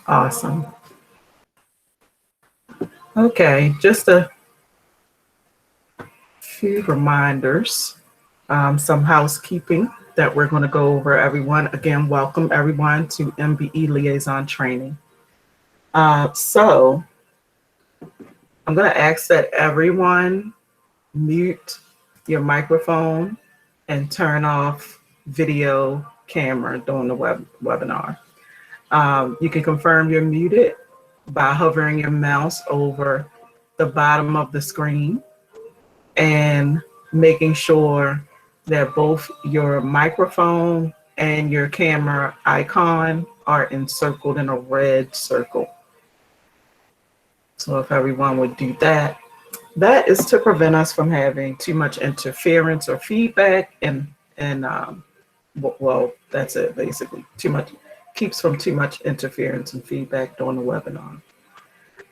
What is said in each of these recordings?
Awesome. Okay, just a few reminders, some housekeeping that we're going to go over, everyone. Again, welcome everyone to MBE Liaison Training. So I'm going to ask that everyone mute your microphone and turn off video camera during the webinar. You can confirm you're muted by hovering your mouse over the bottom of the screen and making sure that both your microphone and your camera icon are encircled in a red circle. So if everyone would do that, that is to prevent us from having too much interference or feedback, and well, that's it basically. Keeps from too much interference and feedback during the webinar.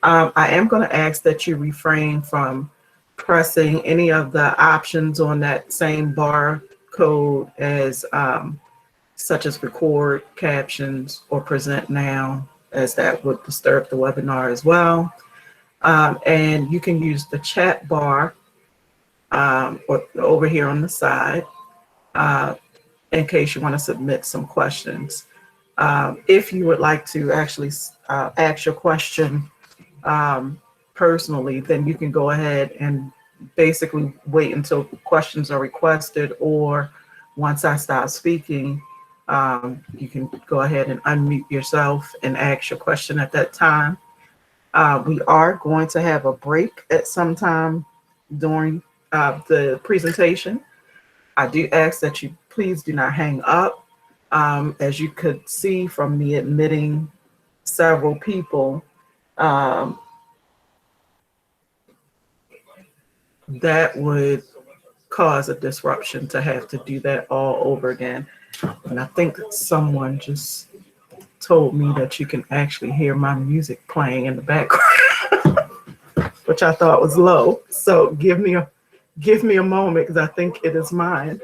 I am going to ask that you refrain from pressing any of the options on that same bar code as such as record, captions, or present now, as that would disturb the webinar as well. And you can use the chat bar or over here on the side in case you want to submit some questions. If you would like to actually ask your question personally, then you can go ahead and basically wait until questions are requested, or once I start speaking, you can go ahead and unmute yourself and ask your question at that time. We are going to have a break at some time during the presentation. I do ask that you please do not hang up. As you could see from me admitting several people, that would cause a disruption to have to do that all over again. And I think someone just told me that you can actually hear my music playing in the background, which I thought was low. So give me a moment, because I think it is mine.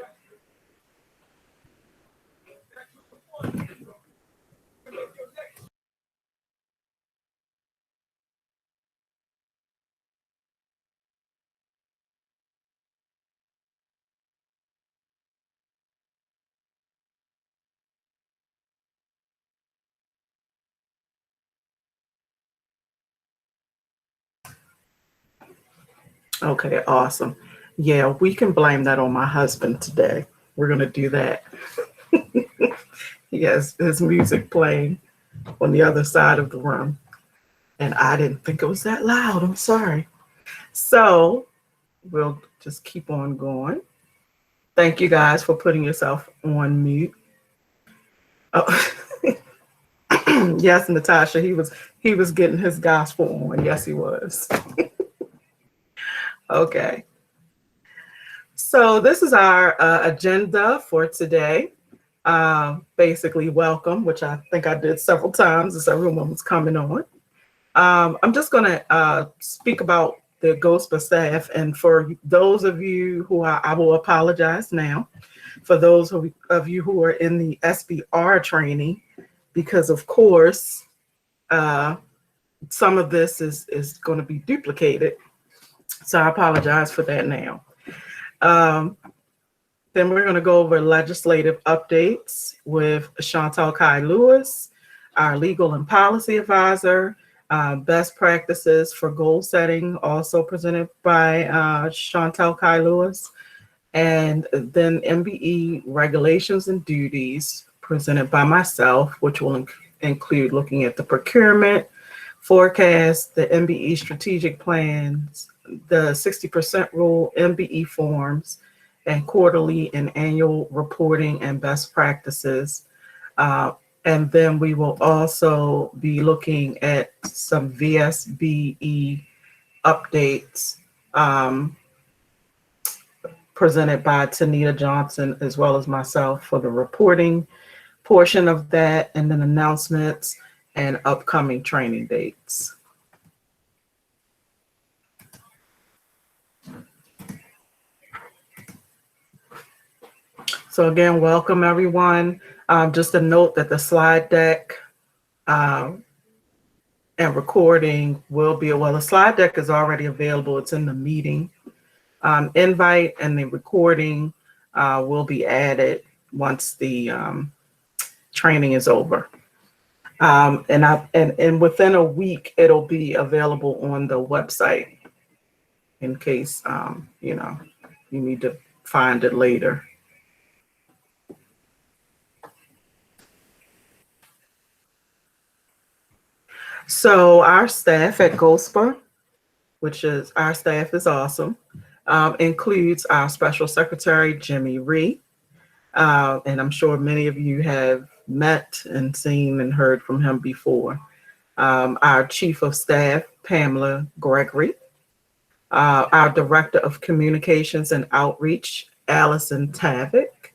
Okay, awesome. Yeah, we can blame that on my husband today. We're going to do that. He has his music playing on the other side of the room, and I didn't think it was that loud. I'm sorry. So we'll just keep on going. Thank you guys for putting yourself on mute. Oh, yes, Natasha, he was getting his gospel on. Yes, he was. Okay. So this is our agenda for today. Basically, welcome, which I think I did several times as everyone was coming on. I'm just going to speak about the GOSPA staff, and for those of you who I will apologize now, for those of you who are in the SBR training, because of course, some of this is going to be duplicated. So I apologize for that now. Then we're going to go over legislative updates with Chantal Kai-Lewis, our legal and policy advisor. Best practices for goal setting, also presented by Chantal Kai-Lewis. And then MBE regulations and duties, presented by myself, which will include looking at the procurement, forecast, the MBE strategic plans, the 60% rule, MBE forms, and quarterly and annual reporting and best practices. And then we will also be looking at some VSBE updates presented by Tanita Johnson, as well as myself, for the reporting portion of that, and then announcements and upcoming training dates. So again, welcome everyone. Just a note that the slide deck um, and recording will be, well, the slide deck is already available. It's in the meeting invite, and the recording will be added once the training is over. And within a week, it'll be available on the website in case, you know, you need to find it later. So our staff at GOSPA, which is, our staff is awesome, includes our special secretary, Jimmy Ree. And I'm sure many of you have met and seen and heard from him before. Our chief of staff, Pamela Gregory. Our director of communications and outreach, Allison Tavick.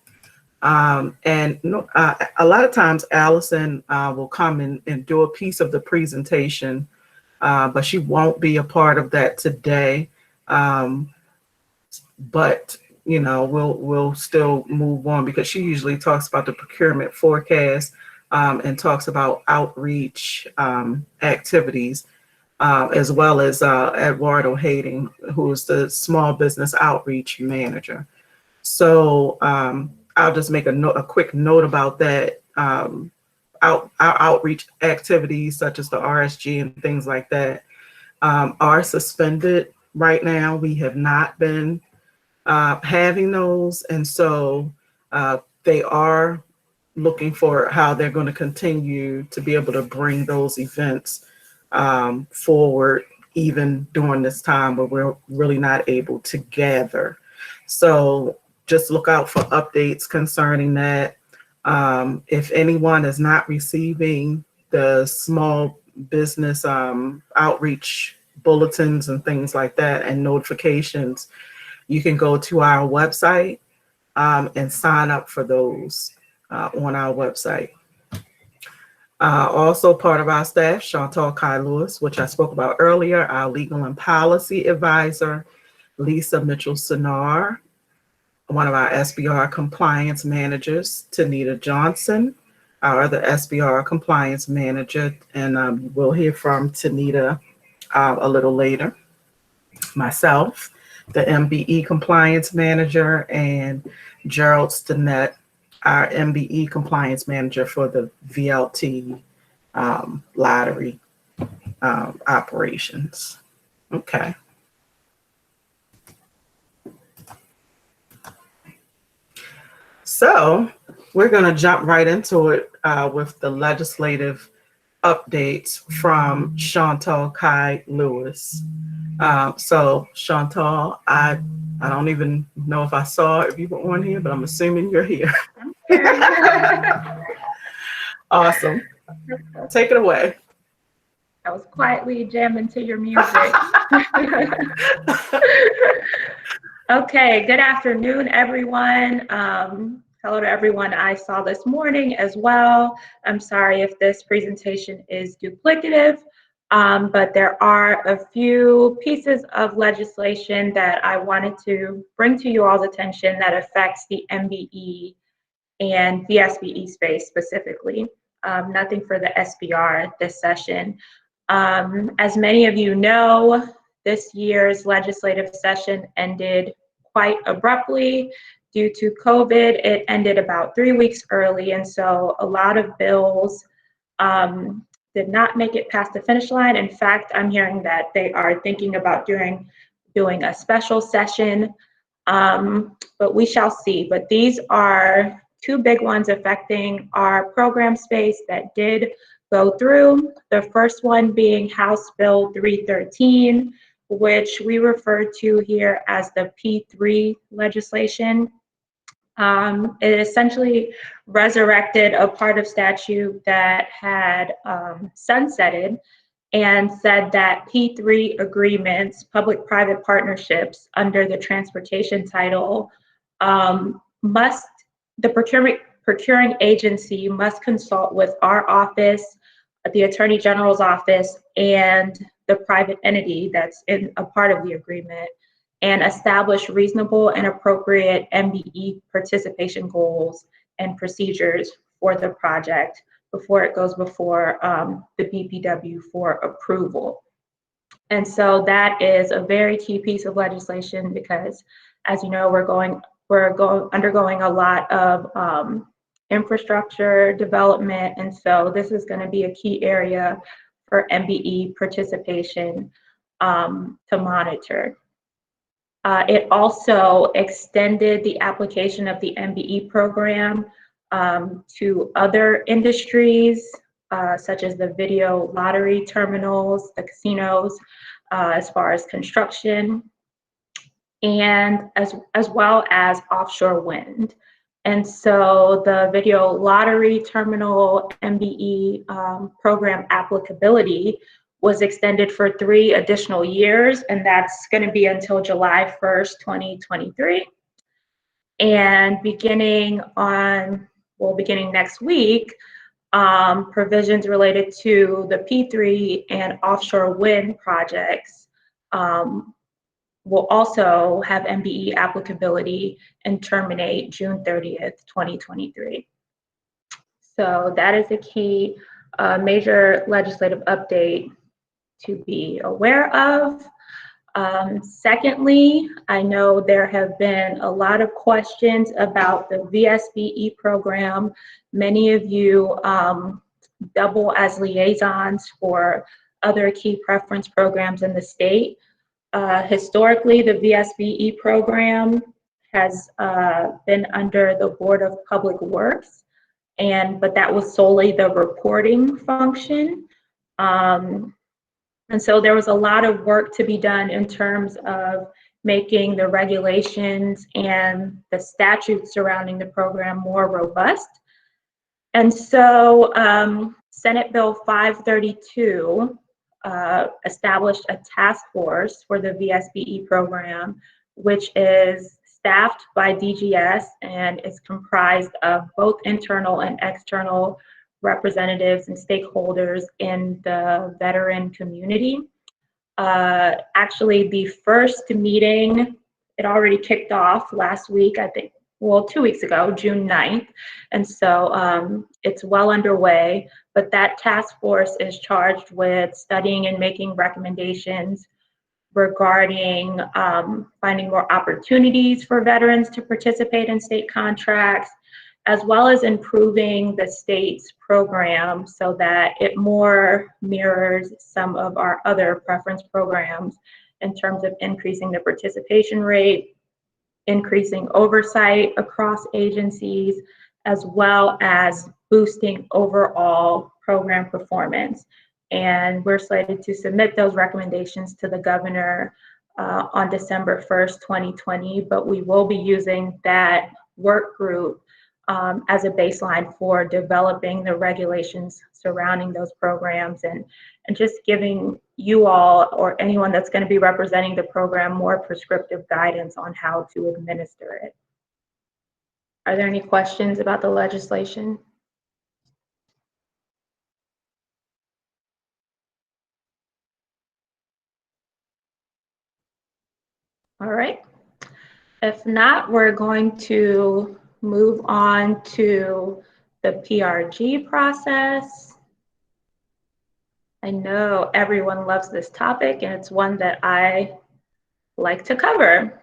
And a lot of times Allison will come and do a piece of the presentation, but she won't be a part of that today. But you know, we'll still move on because she usually talks about the procurement forecast and talks about outreach activities, as well as Eduardo Hayden, who is the small business outreach manager. So I'll just make a quick note about that. Our outreach activities, such as the RSG and things like that, are suspended right now. We have not been having those, and so they are looking for how they're going to continue to be able to bring those events forward, even during this time where we're really not able to gather. So just look out for updates concerning that. If anyone is not receiving the small business outreach bulletins and things like that and notifications, you can go to our website and sign up for those on our website. Also part of our staff, Chantal Kai-Lewis, which I spoke about earlier, our legal and policy advisor, Lisa Mitchell-Sinar, one of our SBR compliance managers, Tanita Johnson, our other SBR compliance manager, and we'll hear from Tanita a little later. Myself, the MBE compliance manager, and Gerald Stinnett, our MBE compliance manager for the VLT lottery operations. Okay. So we're going to jump right into it with the legislative updates from Chantal Kai-Lewis. So Chantal, I don't even know if I saw if you were on here, but I'm assuming you're here. Awesome. Take it away. I was quietly jamming to your music. Okay, good afternoon, everyone. Hello to everyone I saw this morning as well. I'm sorry if this presentation is duplicative, but there are a few pieces of legislation that I wanted to bring to you all's attention that affects the MBE and the SBE space specifically. Nothing for the SBR this session. As many of you know, this year's legislative session ended quite abruptly due to COVID. It ended about 3 weeks early, and so a lot of bills did not make it past the finish line. In fact, I'm hearing that they are thinking about doing a special session, but we shall see. But these are two big ones affecting our program space that did go through. The first one being House Bill 313, which we refer to here as the P3 legislation. It essentially resurrected a part of statute that had sunsetted and said that P3 agreements, public-private partnerships under the transportation title, the procuring agency must consult with our office, the Attorney General's office, and the private entity that's in a part of the agreement, and establish reasonable and appropriate MBE participation goals and procedures for the project before it goes before the BPW for approval. And so that is a very key piece of legislation because, as you know, we're undergoing a lot of infrastructure development, and so this is going to be a key area for MBE participation to monitor. It also extended the application of the MBE program to other industries, such as the video lottery terminals, the casinos, as far as construction, and as well as offshore wind. And so the video lottery terminal MBE program applicability was extended for 3 additional years, and that's going to be until July 1st, 2023. And beginning next week, provisions related to the P3 and offshore wind projects will also have MBE applicability and terminate June 30th, 2023. So that is a key major legislative update to be aware of. Secondly, I know there have been a lot of questions about the VSBE program. Many of you double as liaisons for other key preference programs in the state. Historically, the VSBE program has been under the Board of Public Works, but that was solely the reporting function. And so there was a lot of work to be done in terms of making the regulations and the statutes surrounding the program more robust. And so Senate Bill 532 established a task force for the VSBE program, which is staffed by DGS and is comprised of both internal and external representatives and stakeholders in the veteran community. Actually, the first meeting, it already kicked off last week, I think, well, 2 weeks ago, June 9th. And so it's well underway, but that task force is charged with studying and making recommendations regarding finding more opportunities for veterans to participate in state contracts, as well as improving the state's program so that it more mirrors some of our other preference programs in terms of increasing the participation rate, increasing oversight across agencies, as well as boosting overall program performance. And we're slated to submit those recommendations to the governor on December 1st, 2020, but we will be using that work group as a baseline for developing the regulations surrounding those programs and just giving you all or anyone that's going to be representing the program more prescriptive guidance on how to administer it. Are there any questions about the legislation? All right. If not, we're going to move on to the PRG process. I know everyone loves this topic, and it's one that I like to cover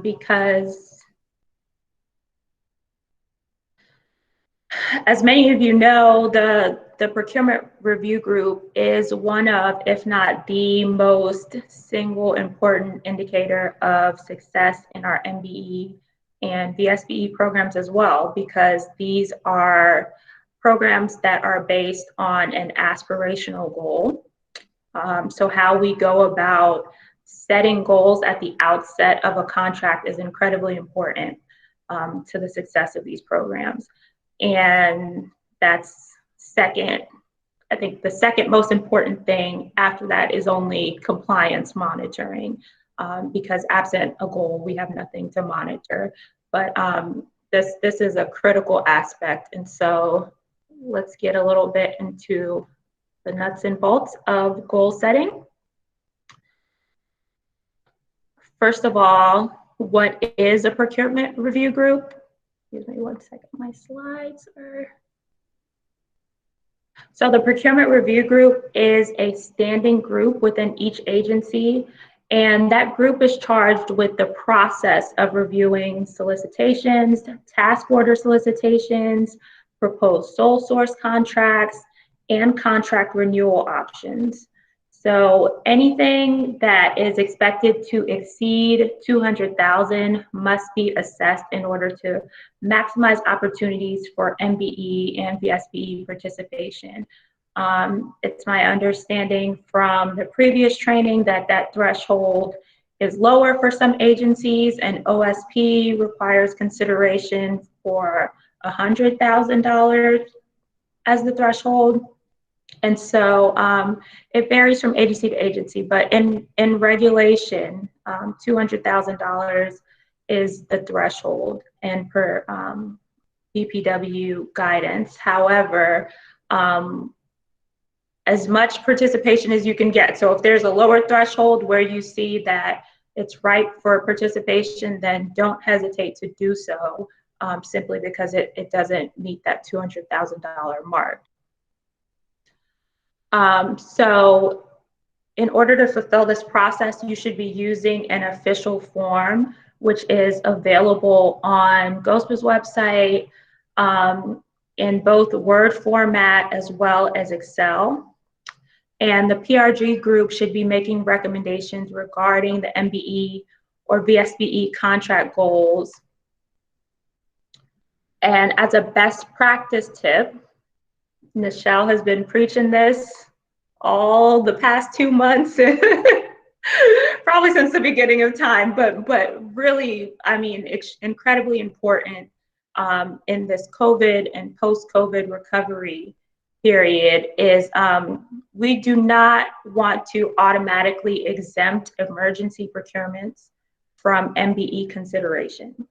because, as many of you know, the procurement review group is one of, if not the most single important indicator of success in our MBE and VSBE programs as well, because these are programs that are based on an aspirational goal. So how we go about setting goals at the outset of a contract is incredibly important to the success of these programs. And that's second. I think the second most important thing after that is only compliance monitoring, because absent a goal, we have nothing to monitor. But this is a critical aspect. And so let's get a little bit into the nuts and bolts of goal setting. First of all, what is a procurement review group? Excuse me 1 second, my slides are. So the procurement review group is a standing group within each agency, and that group is charged with the process of reviewing solicitations, task order solicitations, proposed sole source contracts, and contract renewal options. So anything that is expected to exceed 200,000 must be assessed in order to maximize opportunities for MBE and VSBE participation. It's my understanding from the previous training that that threshold is lower for some agencies, and OSP requires consideration for $100,000 as the threshold. And so it varies from agency to agency, but in regulation, $200,000 is the threshold and per BPW guidance. However, as much participation as you can get. So if there's a lower threshold where you see that it's ripe for participation, then don't hesitate to do so, simply because it doesn't meet that $200,000 mark. So in order to fulfill this process, you should be using an official form, which is available on GOSPA's website in both Word format as well as Excel. And the PRG group should be making recommendations regarding the MBE or VSBE contract goals. And as a best practice tip, Nichelle has been preaching this all the past 2 months, probably since the beginning of time, but really, I mean, it's incredibly important in this COVID and post-COVID recovery period is we do not want to automatically exempt emergency procurements from MBE consideration.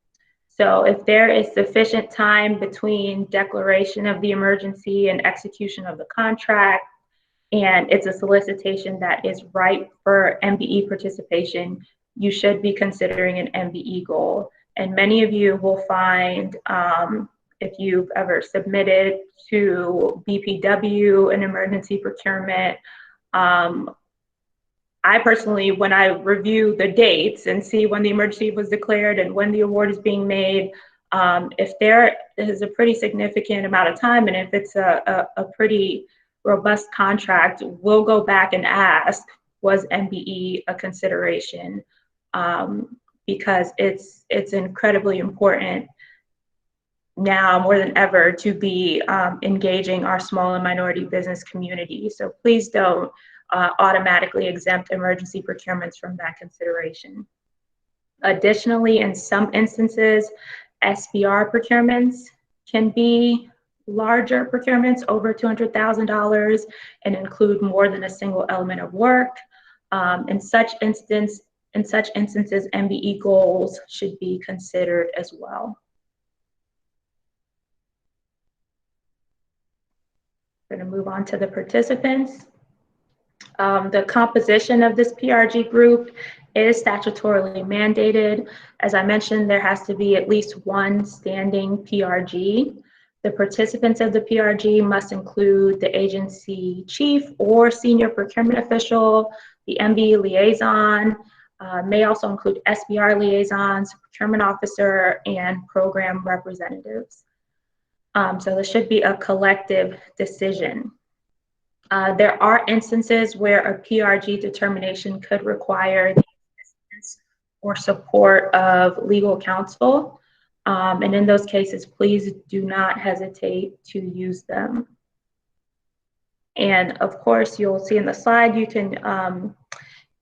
So if there is sufficient time between declaration of the emergency and execution of the contract, and it's a solicitation that is ripe for MBE participation, you should be considering an MBE goal. And many of you will find, if you've ever submitted to BPW an emergency procurement, I personally, when I review the dates and see when the emergency was declared and when the award is being made, if there is a pretty significant amount of time and if it's a pretty robust contract, we'll go back and ask, was MBE a consideration? Because it's incredibly important now more than ever to be engaging our small and minority business community. So please don't automatically exempt emergency procurements from that consideration. Additionally, in some instances, SBR procurements can be larger procurements over $200,000 and include more than a single element of work. In such instances, MBE goals should be considered as well. We're going to move on to the participants. The composition of this PRG group is statutorily mandated. As I mentioned, there has to be at least one standing PRG. The participants of the PRG must include the agency chief or senior procurement official, the MBE liaison, may also include SBR liaisons, procurement officer, and program representatives. So this should be a collective decision. There are instances where a PRG determination could require the assistance or support of legal counsel. And in those cases, please do not hesitate to use them. And of course, you'll see in the slide, you can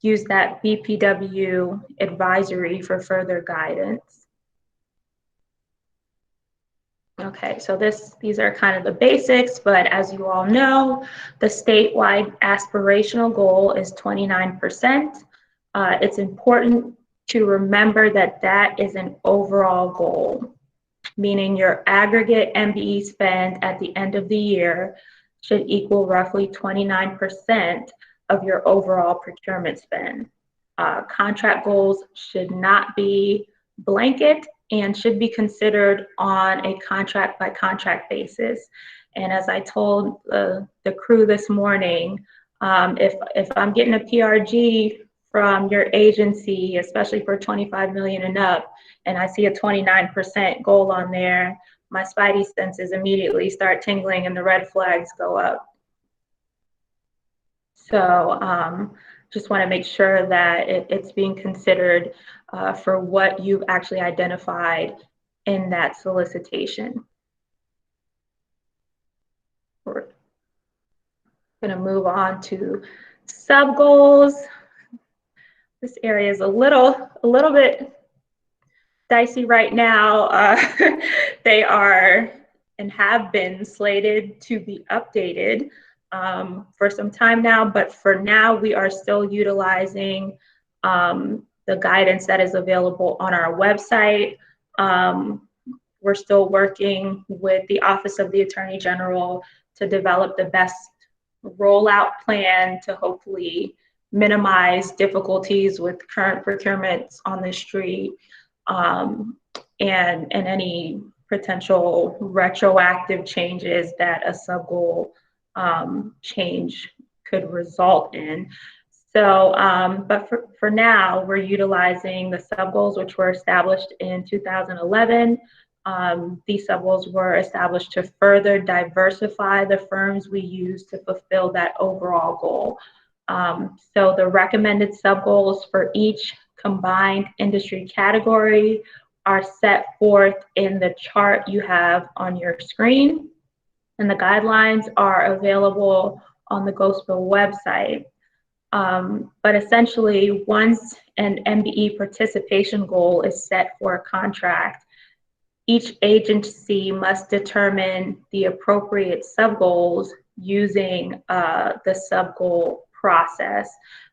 use that BPW advisory for further guidance. Okay, so these are kind of the basics, but as you all know, the statewide aspirational goal is 29%. It's important to remember that that is an overall goal, meaning your aggregate MBE spend at the end of the year should equal roughly 29% of your overall procurement spend. Contract goals should not be blanket and should be considered on a contract by contract basis. And as I told the crew this morning, if I'm getting a PRG from your agency, especially for 25 million and up, and I see a 29% goal on there, my spidey senses immediately start tingling and the red flags go up. So just want to make sure that it's being considered for what you've actually identified in that solicitation. We're going to move on to sub goals. This area is a little bit dicey right now. They are and have been slated to be updated for some time now, but for now we are still utilizing the guidance that is available on our website. We're still working with the Office of the Attorney General to develop the best rollout plan to hopefully minimize difficulties with current procurements on the street and any potential retroactive changes that a sub-goal change could result in. So, but for now, we're utilizing the sub-goals which were established in 2011. These sub-goals were established to further diversify the firms we use to fulfill that overall goal. So the recommended sub-goals for each combined industry category are set forth in the chart you have on your screen, and the guidelines are available on the GOSPO website. But essentially, once an MBE participation goal is set for a contract, each agency must determine the appropriate sub-goals using the sub-goal process.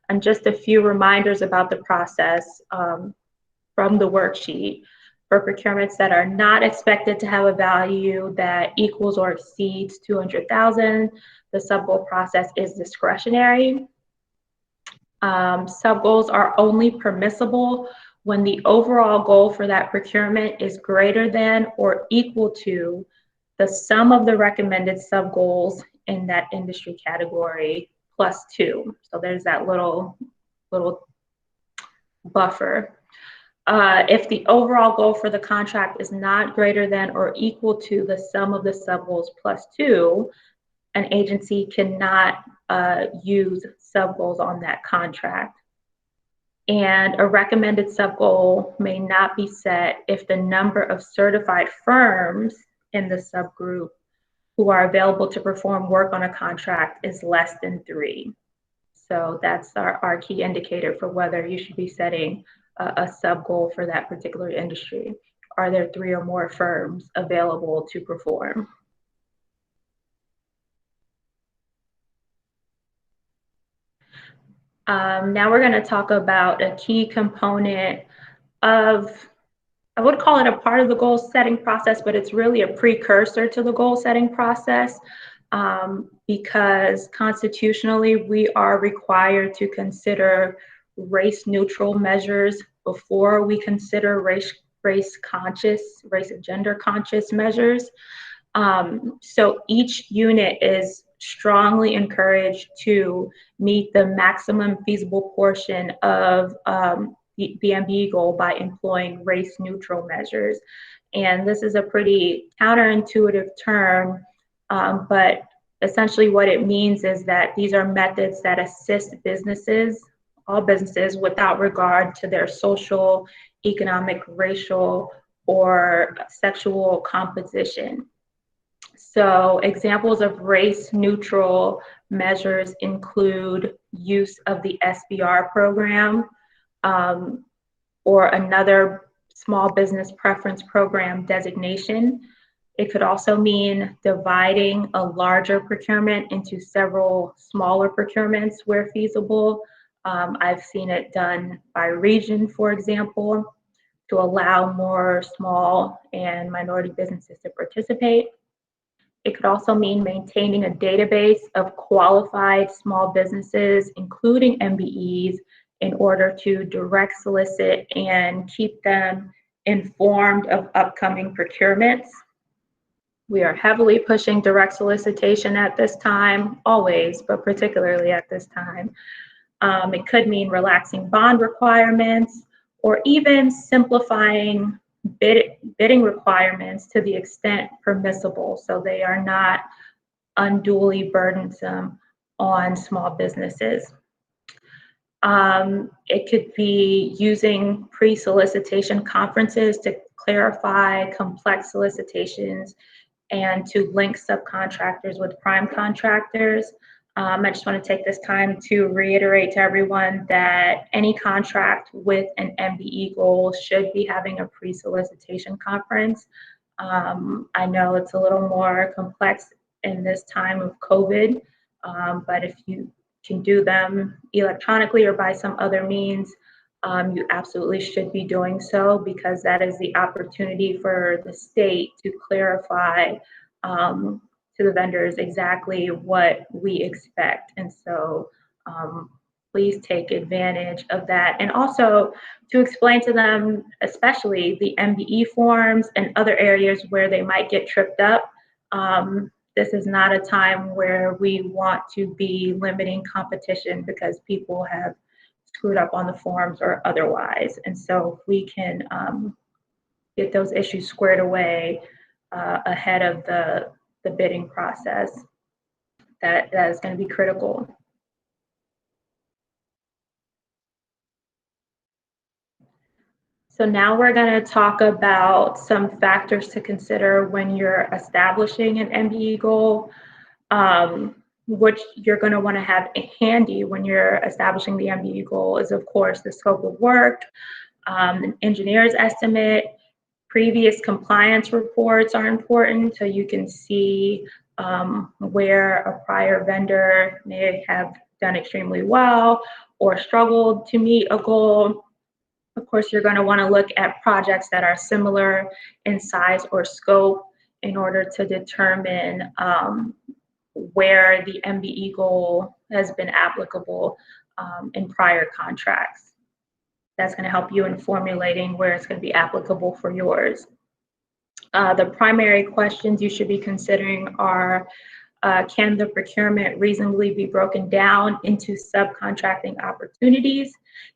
And just a few reminders about the process from the worksheet. For procurements that are not expected to have a value that equals or exceeds 200,000, the sub-goal process is discretionary. Sub-goals are only permissible when the overall goal for that procurement is greater than or equal to the sum of the recommended sub-goals in that industry category plus 2. So there's that little buffer. If the overall goal for the contract is not greater than or equal to the sum of the sub-goals plus 2, an agency cannot use sub-goals on that contract. And a recommended sub-goal may not be set if the number of certified firms in the subgroup who are available to perform work on a contract is less than 3. So that's our key indicator for whether you should be setting a sub-goal for that particular industry. Are there 3 or more firms available to perform? Now we're going to talk about a key component of, I would call it a part of the goal setting process, but it's really a precursor to the goal setting process because constitutionally we are required to consider race neutral measures before we consider race and gender conscious measures. So each unit is strongly encouraged to meet the maximum feasible portion of the MBE goal by employing race neutral measures. And this is a pretty counterintuitive term, but essentially what it means is that these are methods that assist businesses, all businesses, without regard to their social, economic, racial, or sexual composition. So examples of race neutral measures include use of the SBR program or another small business preference program designation. It could also mean dividing a larger procurement into several smaller procurements where feasible. I've seen it done by region, for example, to allow more small and minority businesses to participate. It could also mean maintaining a database of qualified small businesses, including MBEs, in order to direct solicit and keep them informed of upcoming procurements. We are heavily pushing direct solicitation at this time, always, but particularly at this time. It could mean relaxing bond requirements or even simplifying bidding requirements to the extent permissible, so they are not unduly burdensome on small businesses. It could be using pre-solicitation conferences to clarify complex solicitations and to link subcontractors with prime contractors. I just want to take this time to reiterate to everyone that any contract with an MBE goal should be having a pre-solicitation conference. I know it's a little more complex in this time of COVID, but if you can do them electronically or by some other means, you absolutely should be doing so, because that is the opportunity for the state to clarify to the vendors exactly what we expect. And so please take advantage of that. And also to explain to them, especially the MBE forms and other areas where they might get tripped up. This is not a time where we want to be limiting competition because people have screwed up on the forms or otherwise. And so if we can get those issues squared away ahead of the bidding process, that is going to be critical. So now we're going to talk about some factors to consider when you're establishing an MBE goal, which you're going to want to have handy when you're establishing the MBE goal is, of course, the scope of work, an engineer's estimate. Previous compliance reports are important, so you can see where a prior vendor may have done extremely well or struggled to meet a goal. Of course, you're going to want to look at projects that are similar in size or scope in order to determine where the MBE goal has been applicable in prior contracts. That's going to help you in formulating where it's going to be applicable for yours. The primary questions you should be considering are, can the procurement reasonably be broken down into subcontracting opportunities?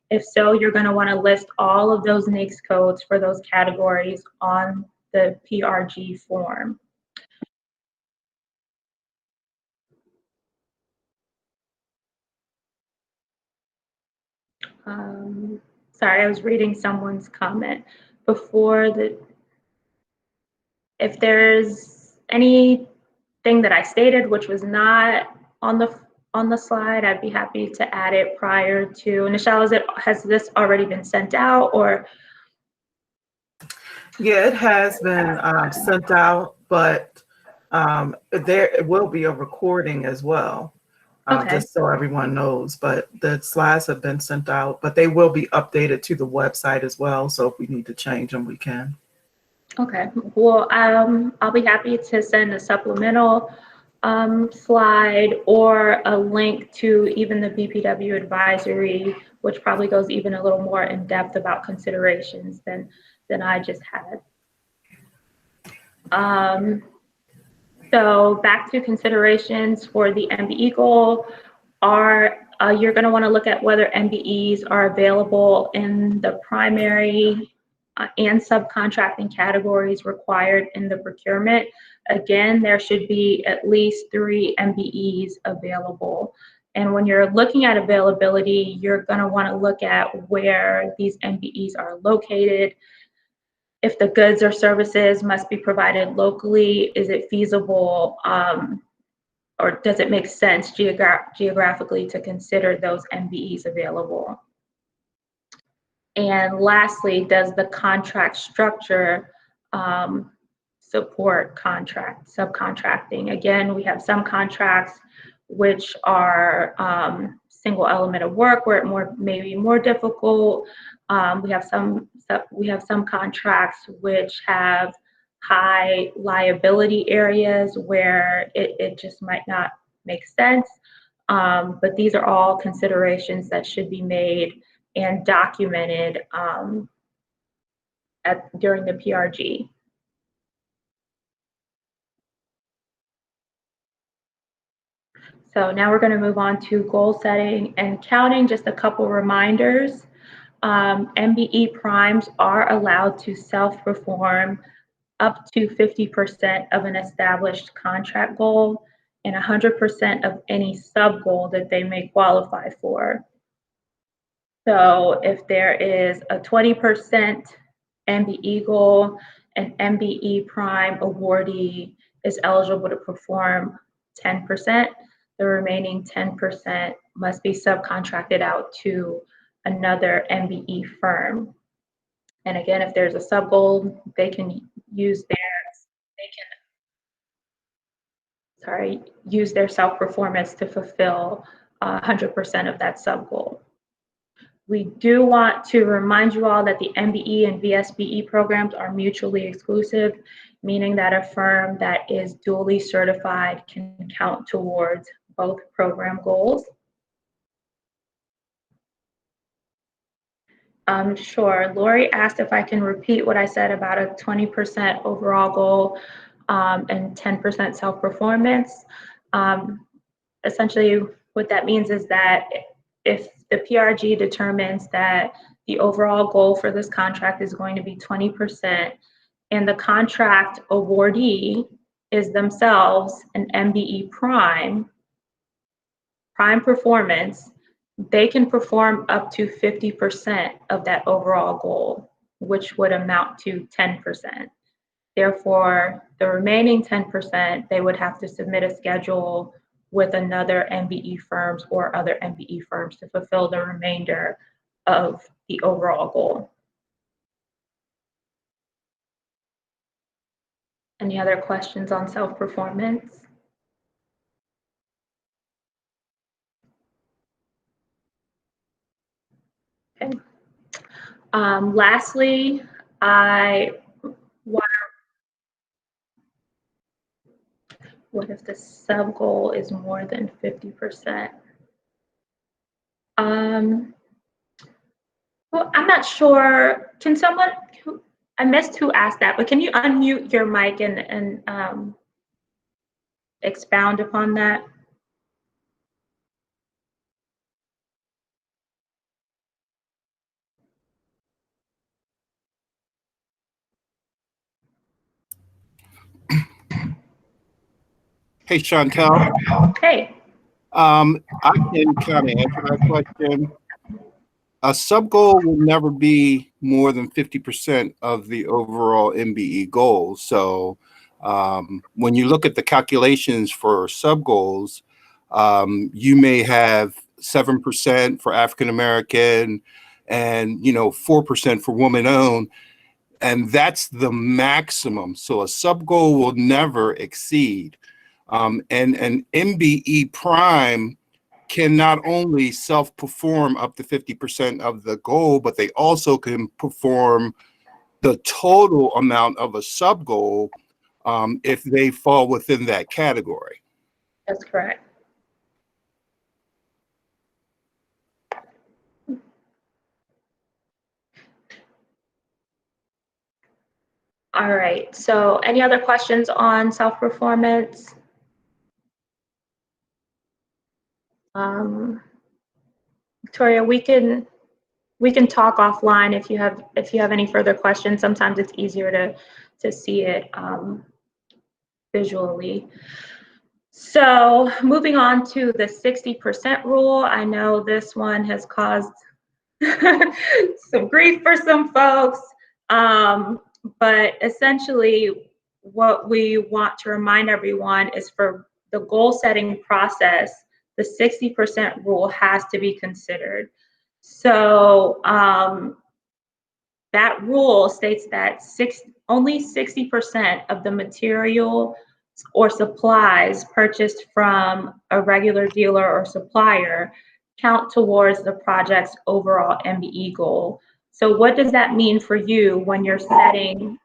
If so, you're going to want to list all of those NAICS codes for those categories on the PRG form. Sorry, I was reading someone's comment before the. If there's anything that I stated which was not on the slide, I'd be happy to add it prior to. Nichelle, has this already been sent out, or? Yeah, it has been sent out, but there will be a recording as well, Okay. just so everyone knows. But the slides have been sent out, but they will be updated to the website as well. So if we need to change them, we can. Okay. Well, I'll be happy to send a supplemental slide or a link to even the BPW advisory, which probably goes even a little more in depth about considerations than I just had. So back to considerations for the MBE goal are, you're going to want to look at whether MBEs are available in the primary and subcontracting categories required in the procurement. Again, there should be at least 3 MBEs available. And when you're looking at availability, you're going to want to look at where these MBEs are located. If the goods or services must be provided locally, is it feasible or does it make sense geographically to consider those MBEs available? And lastly, does the contract structure support subcontracting? Again, we have some contracts which are single element of work where it maybe more difficult. We have some contracts which have high liability areas where it just might not make sense. But these are all considerations that should be made and documented during the PRG. So now we're going to move on to goal setting and counting. Just a couple reminders. MBE primes are allowed to self-perform up to 50% of an established contract goal and 100% of any sub-goal that they may qualify for. So if there is a 20% MBE goal, an MBE prime awardee is eligible to perform 10%. The remaining 10% must be subcontracted out to another MBE firm. And again, if there's a sub goal, they can use their self-performance to fulfill 100% of that sub goal. We do want to remind you all that the MBE and VSBE programs are mutually exclusive, meaning that a firm that is dually certified can count towards both program goals. Sure. Lori asked if I can repeat what I said about a 20% overall goal and 10% self-performance. Essentially, what that means is that if the PRG determines that the overall goal for this contract is going to be 20%, and the contract awardee is themselves an MBE prime performance, they can perform up to 50% of that overall goal, which would amount to 10%. Therefore, the remaining 10%, they would have to submit a schedule with another MBE firms or other MBE firms to fulfill the remainder of the overall goal. Any other questions on self-performance? Okay. Lastly, what if the sub goal is more than 50%? Well, I'm not sure. Can someone, I missed who asked that, but can you unmute your mic and expound upon that? Hey, Chantel. Hey. I can kind of answer that question. A sub goal will never be more than 50% of the overall MBE goal. So when you look at the calculations for sub goals, you may have 7% for African American and 4% for woman owned. And that's the maximum. So a sub goal will never exceed. And an MBE prime can not only self-perform up to 50% of the goal, but they also can perform the total amount of a sub goal if they fall within that category. That's correct. All right, so any other questions on self-performance? Victoria, we can talk offline if you have any further questions. Sometimes it's easier to see it visually. So moving on to the 60% rule, I know this one has caused some grief for some folks, but essentially what we want to remind everyone is for the goal setting process, the 60% rule has to be considered. So that rule states that only 60% of the material or supplies purchased from a regular dealer or supplier count towards the project's overall MBE goal. So what does that mean for you when you're setting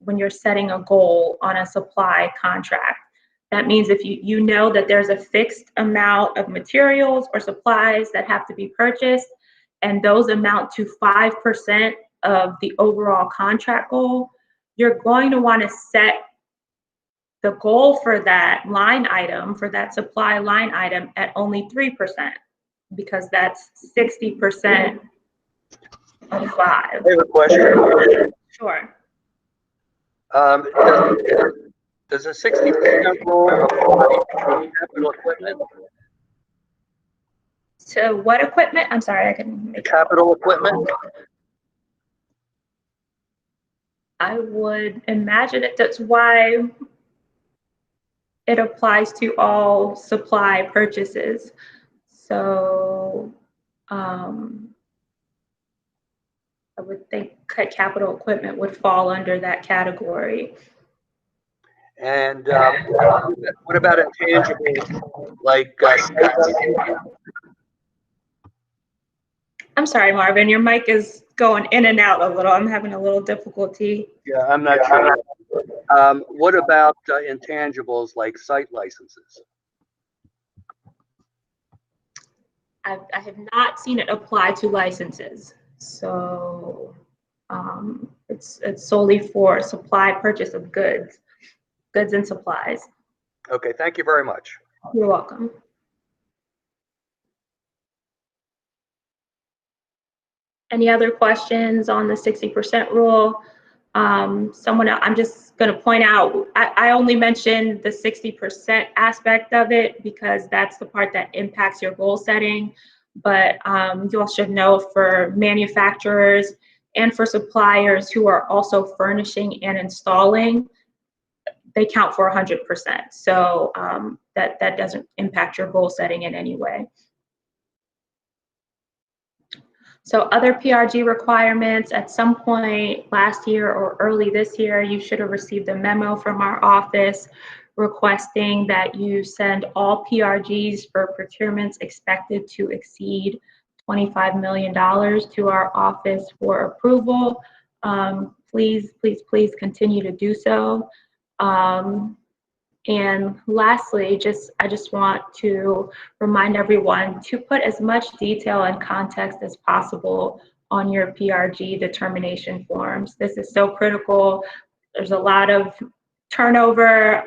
a goal on a supply contract? That means if you know that there's a fixed amount of materials or supplies that have to be purchased, and those amount to 5% of the overall contract goal, you're going to want to set the goal for that line item, for that supply line item, at only 3%, because that's 60% of 5. I have a question. Sure. Does a 60% rule apply to capital equipment? So what equipment? I'm sorry, I couldn't make Capital equipment? I would imagine it. That's why it applies to all supply purchases. So I would think capital equipment would fall under that category. And what about intangibles like I'm sorry, Marvin, your mic is going in and out a little. I'm having a little difficulty. yeah, I'm not sure. What about intangibles like site licenses? I have not seen it apply to licenses. So it's solely for supply purchase of goods and supplies. Okay, thank you very much. You're welcome. Any other questions on the 60% rule? Someone else, I'm just going to point out, I only mentioned the 60% aspect of it because that's the part that impacts your goal setting. But you all should know for manufacturers and for suppliers who are also furnishing and installing, they count for 100%. So that doesn't impact your goal setting in any way. So other PRG requirements, at some point last year or early this year, you should have received a memo from our office requesting that you send all PRGs for procurements expected to exceed $25 million to our office for approval. Please continue to do so. And lastly, I just want to remind everyone to put as much detail and context as possible on your PRG determination forms. This is so critical. There's a lot of turnover,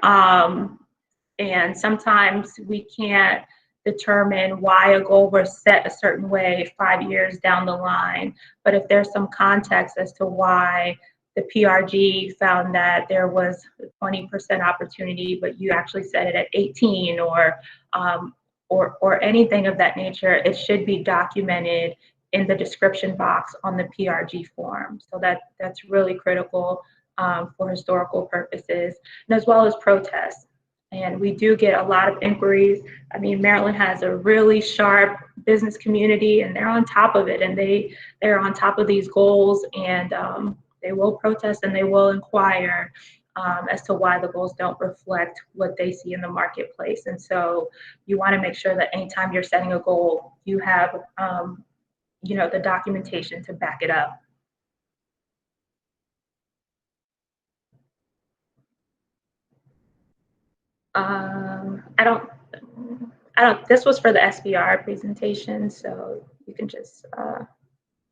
and sometimes we can't determine why a goal was set a certain way 5 years down the line. But if there's some context as to why the PRG found that there was a 20% opportunity, but you actually set it at 18, or anything of that nature, it should be documented in the description box on the PRG form. So that's really critical for historical purposes, and as well as protests. And we do get a lot of inquiries. I mean, Maryland has a really sharp business community, and they're on top of it, and they're on top of these goals, and they will protest and they will inquire as to why the goals don't reflect what they see in the marketplace. And so you want to make sure that anytime you're setting a goal, you have the documentation to back it up. I don't, this was for the SBR presentation, so you can just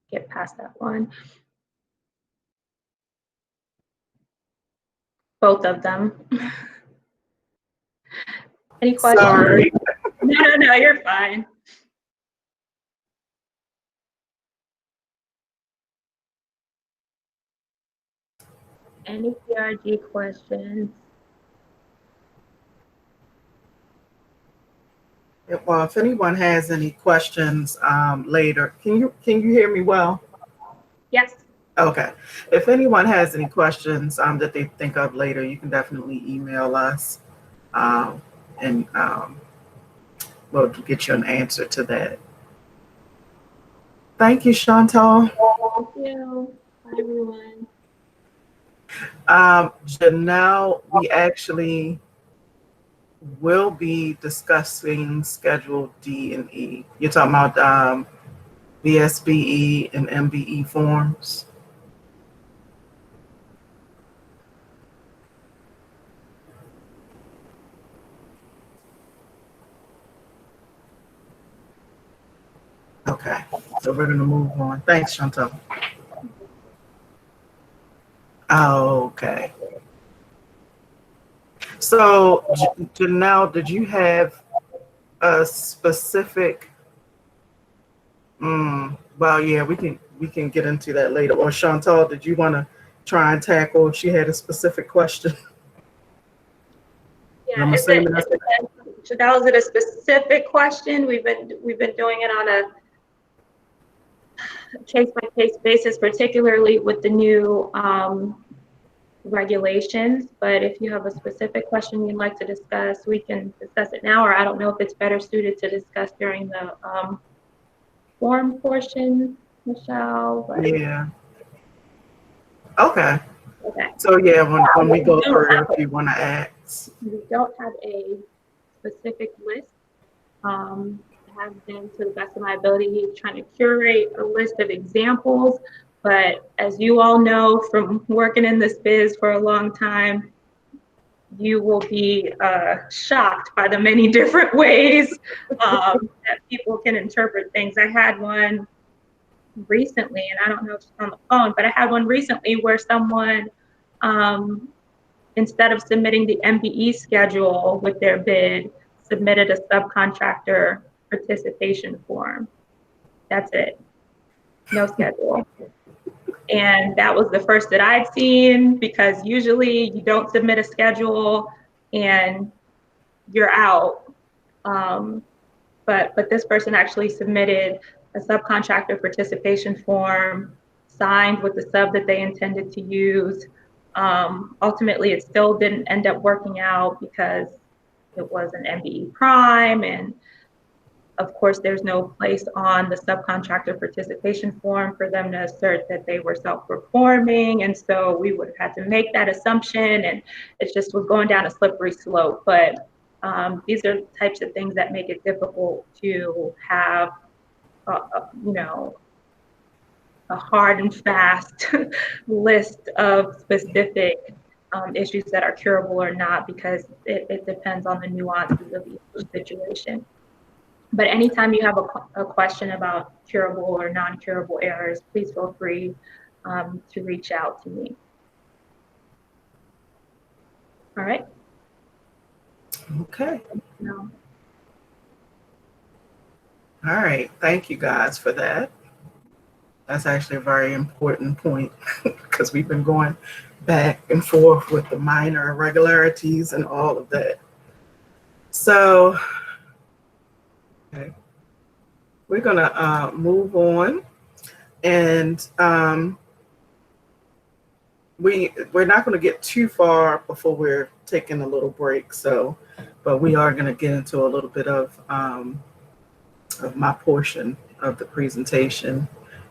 get past that one. Both of them. Any questions? Sorry. No, you're fine. Any PRG questions? Well, if anyone has any questions later, can you hear me well? Yes. Okay. If anyone has any questions that they think of later, you can definitely email us, and we'll get you an answer to that. Thank you, Chantal. Thank you. Bye, everyone. Janelle, we actually will be discussing Schedule D and E. You're talking about the SBE and MBE forms? Okay, so we're going to move on. Thanks, Chantal. Oh, okay. So, Janelle, did you have a specific? Well, yeah, we can get into that later. Or Chantal, did you want to try and tackle if she had a specific question? Yeah, I'm is it, assuming that's Chanel, is it a specific question? We've been doing it on a case by case basis, particularly with the new regulations. But if you have a specific question you'd like to discuss, we can discuss it now, or I don't know if it's better suited to discuss during the form portion, Michelle. But yeah. Okay. okay. So yeah, when we go through it, if you want to ask. We don't have a specific list. I have been, to the best of my ability, trying to curate a list of examples. But as you all know from working in this biz for a long time, you will be shocked by the many different ways that people can interpret things. I had one recently, and I don't know if it's on the phone, but I had one recently where someone, instead of submitting the MBE schedule with their bid, submitted a subcontractor participation form. That's it. No schedule. And that was the first that I'd seen, because usually you don't submit a schedule and you're out. But this person actually submitted a subcontractor participation form, signed with the sub that they intended to use. Ultimately, it still didn't end up working out because it was an MBE prime, and of course, there's no place on the subcontractor participation form for them to assert that they were self-performing, and so we would have had to make that assumption, and it just was going down a slippery slope. But these are the types of things that make it difficult to have, you know, a hard and fast list of specific issues that are curable or not, because it depends on the nuances of each situation. But anytime you have a question about curable or non-curable errors, please feel free to reach out to me. All right. Okay. No. All right. Thank you guys for that. That's actually a very important point because we've been going back and forth with the minor irregularities and all of that. So, okay, we're gonna move on, and we're not going to get too far before we're taking a little break. So, but we are going to get into a little bit of my portion of the presentation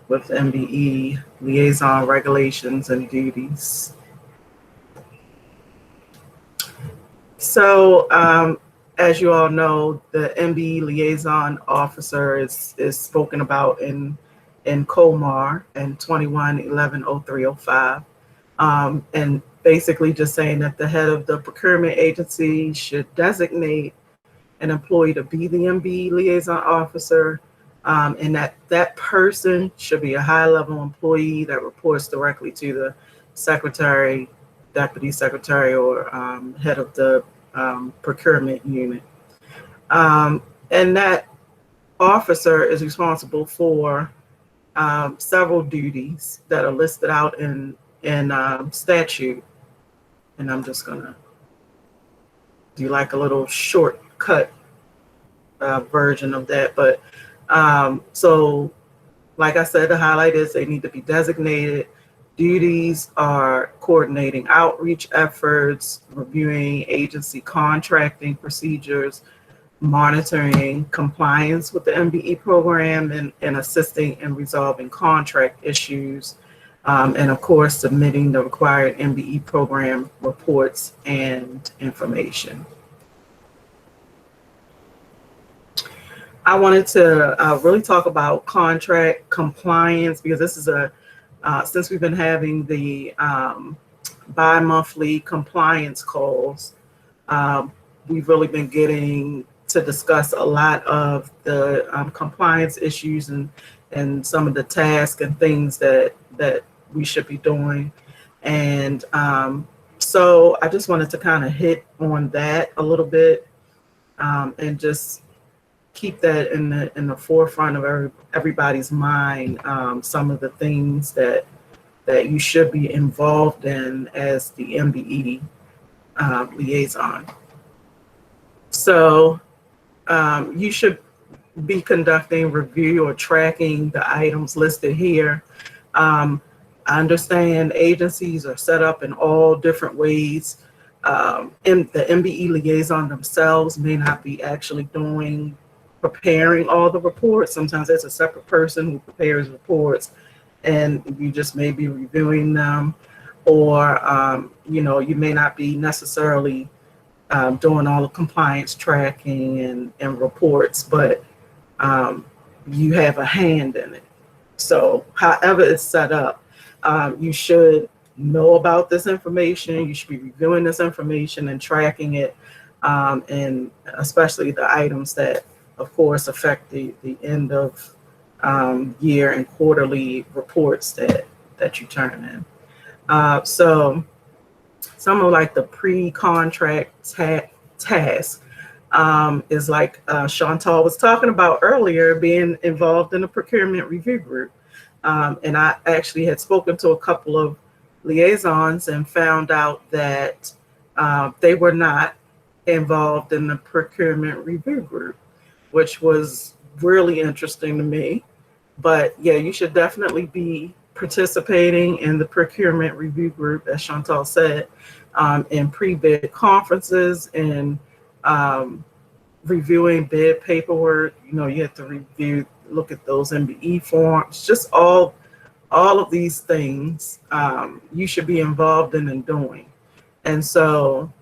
with MBE Liaison Regulations and Duties. So, as you all know, the MBE Liaison Officer is spoken about in COMAR and 21-11-0305. And basically just saying that the head of the procurement agency should designate an employee to be the MBE liaison officer, and that person should be a high-level employee that reports directly to the secretary, deputy secretary, or head of the procurement unit. And that officer is responsible for several duties that are listed out in statute, and I'm just gonna do like a little shortcut version of that. But so, like I said, the highlight is they need to be designated. Duties are coordinating outreach efforts, reviewing agency contracting procedures, monitoring compliance with the MBE program, and assisting in resolving contract issues. And of course, submitting the required MBE program reports and information. I wanted to really talk about contract compliance, because this is since we've been having the bi-monthly compliance calls, we've really been getting to discuss a lot of the compliance issues and some of the tasks and things that we should be doing. And so I just wanted to kind of hit on that a little bit, and just keep that in the forefront of everybody's mind. Some of the things that you should be involved in as the MBE liaison. So you should be conducting review or tracking the items listed here. I understand agencies are set up in all different ways. And the MBE liaison themselves may not be actually preparing all the reports. Sometimes there's a separate person who prepares reports, and you just may be reviewing them, or you may not be necessarily doing all the compliance tracking and reports, but you have a hand in it. So however it's set up, you should know about this information. You should be reviewing this information and tracking it, and especially the items that, of course, affect the end of year and quarterly reports that you turn in. So some of like the pre-contract tasks is like Chantal was talking about earlier, being involved in a procurement review group. And I actually had spoken to a couple of liaisons and found out that they were not involved in the procurement review group, which was really interesting to me. But yeah, you should definitely be participating in the procurement review group, as Chantal said, in pre-bid conferences and reviewing bid paperwork. You have to look at those MBE forms, just all of these things you should be involved in and doing. And so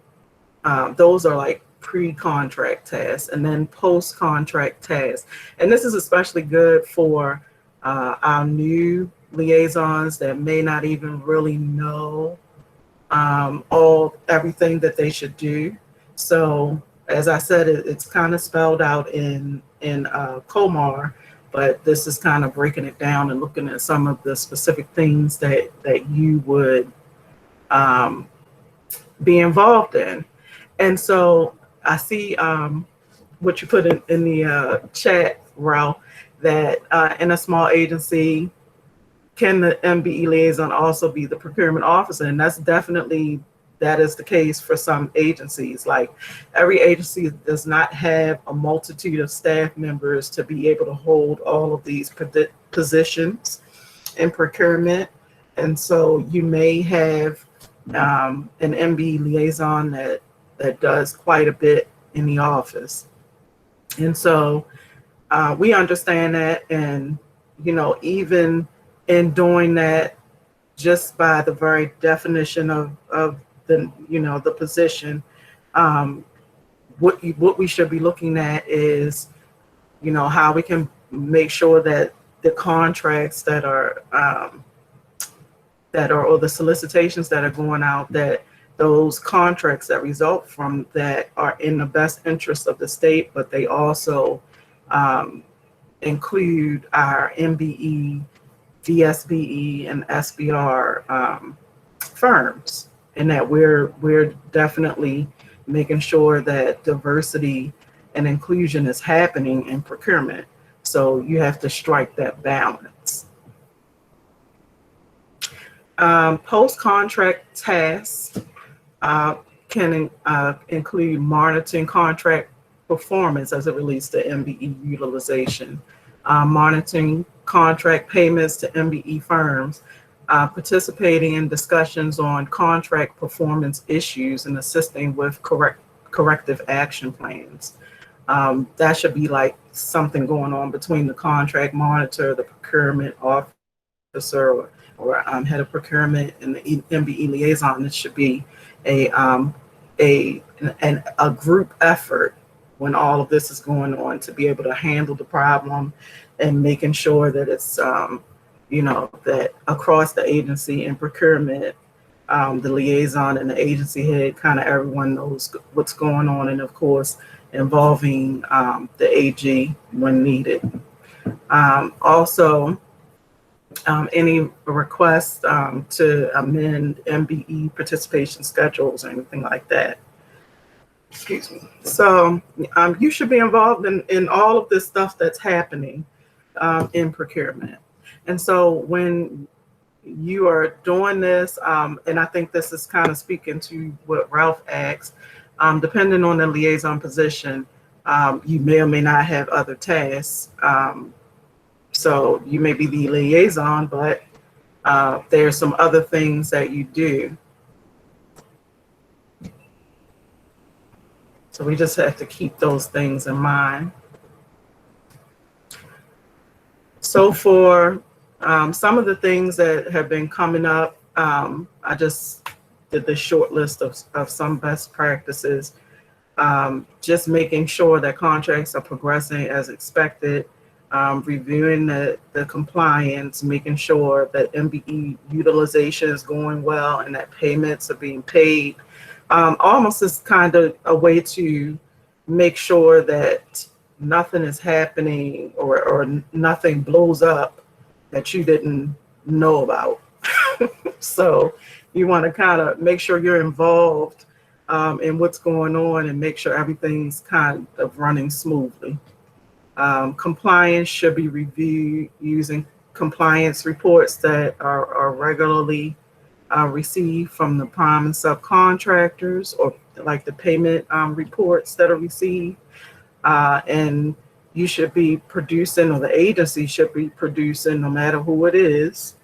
those are like pre-contract tasks, and then post-contract tasks. And this is especially good for our new liaisons that may not even really know everything that they should do. So as I said, it's kind of spelled out in COMAR, but this is kind of breaking it down and looking at some of the specific things that you would be involved in. And so I see what you put in the chat, Ralph, that in a small agency, can the MBE liaison also be the procurement officer? And that is the case for some agencies. Like, every agency does not have a multitude of staff members to be able to hold all of these positions in procurement. And so you may have an MBE liaison that does quite a bit in the office. And so we understand that, and even in doing that, just by the very definition of the position, what we should be looking at is how we can make sure that the contracts that are or the solicitations that are going out, that those contracts that result from that are in the best interest of the state, but they also include our MBE, DSBE, and SBR firms, and that we're definitely making sure that diversity and inclusion is happening in procurement. So you have to strike that balance. Post-contract tasks can include monitoring contract performance as it relates to MBE utilization, monitoring contract payments to MBE firms, participating in discussions on contract performance issues, and assisting with corrective action plans. That should be like something going on between the contract monitor, the procurement officer, or head of procurement, and the MBE liaison. It should be a group effort when all of this is going on, to be able to handle the problem and making sure that it's that across the agency and procurement, the liaison and the agency head, kind of everyone knows what's going on, and of course involving the AG when needed. Also, any requests to amend MBE participation schedules or anything like that. Excuse me. So you should be involved in all of this stuff that's happening in procurement. And so when you are doing this, and I think this is kind of speaking to what Ralph asked, depending on the liaison position, you may or may not have other tasks. So you may be the liaison, but there's some other things that you do. So we just have to keep those things in mind. So for some of the things that have been coming up, I just did the short list of some best practices. Just making sure that contracts are progressing as expected, reviewing the compliance, making sure that MBE utilization is going well and that payments are being paid. Almost is kind of a way to make sure that nothing is happening or nothing blows up that you didn't know about. So you want to kind of make sure you're involved in what's going on and make sure everything's kind of running smoothly. Compliance should be reviewed using compliance reports that are regularly received from the prime and subcontractors, or like the payment reports that are received. And you should be producing, or the agency should be producing, no matter who it is,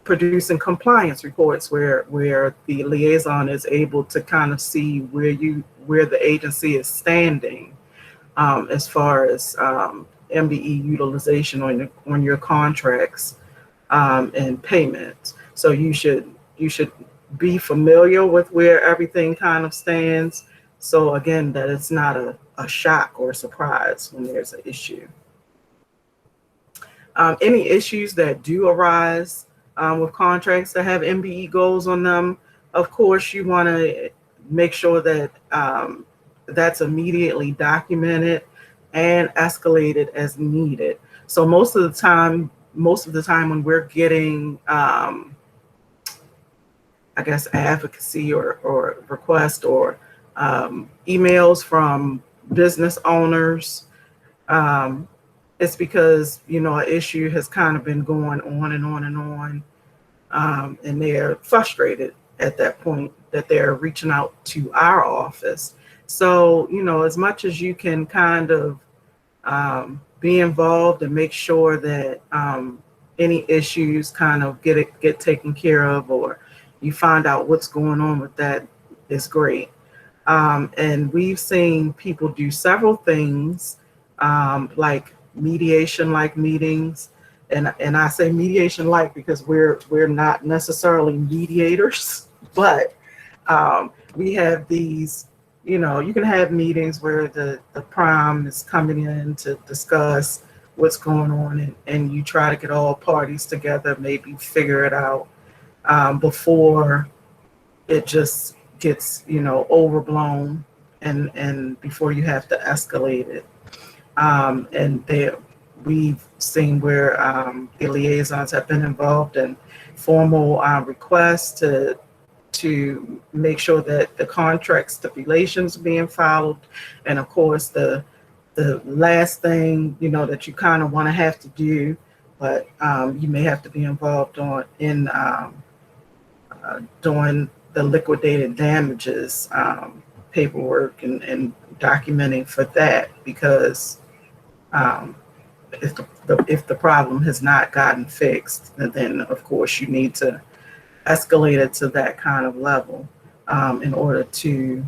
producing compliance reports where the liaison is able to kind of see where the agency is standing as far as MBE utilization on your contracts and payments. So you should be familiar with where everything kind of stands. So again, that it's not a shock or a surprise when there's an issue. Any issues that do arise with contracts that have MBE goals on them, of course, you want to make sure that that's immediately documented and escalated as needed. So most of the time when we're getting, I guess, advocacy or request or emails from business owners, it's because, an issue has kind of been going on and on and on, and they're frustrated at that point that they're reaching out to our office. So, as much as you can kind of be involved and make sure that any issues kind of get taken care of, or you find out what's going on with that, is great. And we've seen people do several things, like mediation-like meetings. And I say mediation-like because we're not necessarily mediators, but we have these, you can have meetings where the prime is coming in to discuss what's going on, and you try to get all parties together, maybe figure it out before it just gets, overblown, and before you have to escalate it. And we've seen where the liaisons have been involved in formal requests to make sure that the contract stipulations are being followed. And of course, the last thing, that you kind of want to have to do, but you may have to be involved in doing the liquidated damages paperwork and documenting for that, because if the problem has not gotten fixed, then of course you need to escalate it to that kind of level in order to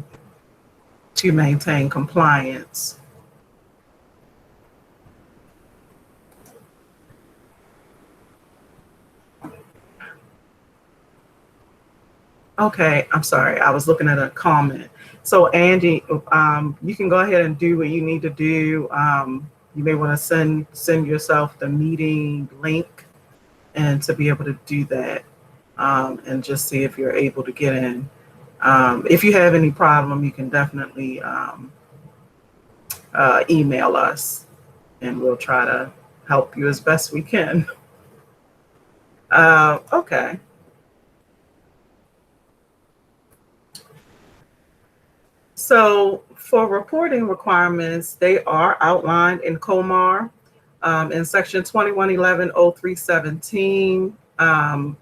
maintain compliance. Okay, I'm sorry, I was looking at a comment. So Andy, you can go ahead and do what you need to do. You may want to send yourself the meeting link, and to be able to do that, and just see if you're able to get in. If you have any problem, you can definitely email us, and we'll try to help you as best we can. Okay. So for reporting requirements, they are outlined in COMAR in section 2111-0317.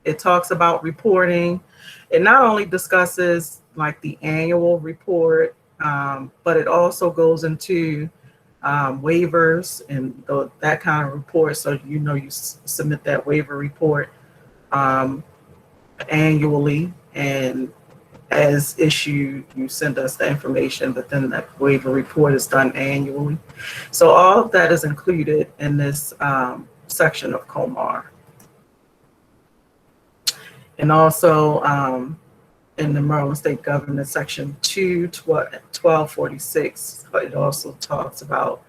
It talks about reporting. It not only discusses like the annual report, but it also goes into waivers and that kind of report. So you know you submit that waiver report um, annually, and as issued, you send us the information, but then that waiver report is done annually. So all of that is included in this section of COMAR. And also in the Maryland State Government Section 1246, it also talks about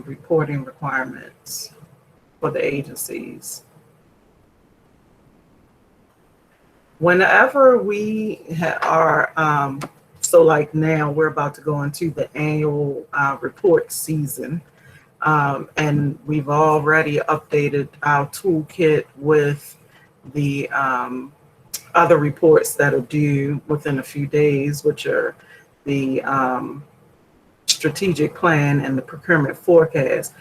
reporting requirements for the agencies. Whenever we are, so like now we're about to go into the annual report season, and we've already updated our toolkit with the other reports that are due within a few days, which are the strategic plan and the procurement forecast.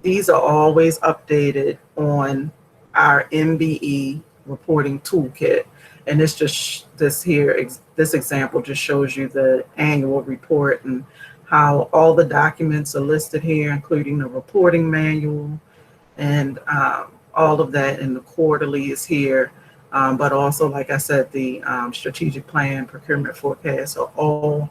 These are always updated on our MBE reporting toolkit. And this just, this example just shows you the annual report and how all the documents are listed here, including the reporting manual and all of that, and the quarterly is here. But also, like I said, the strategic plan, procurement forecast are all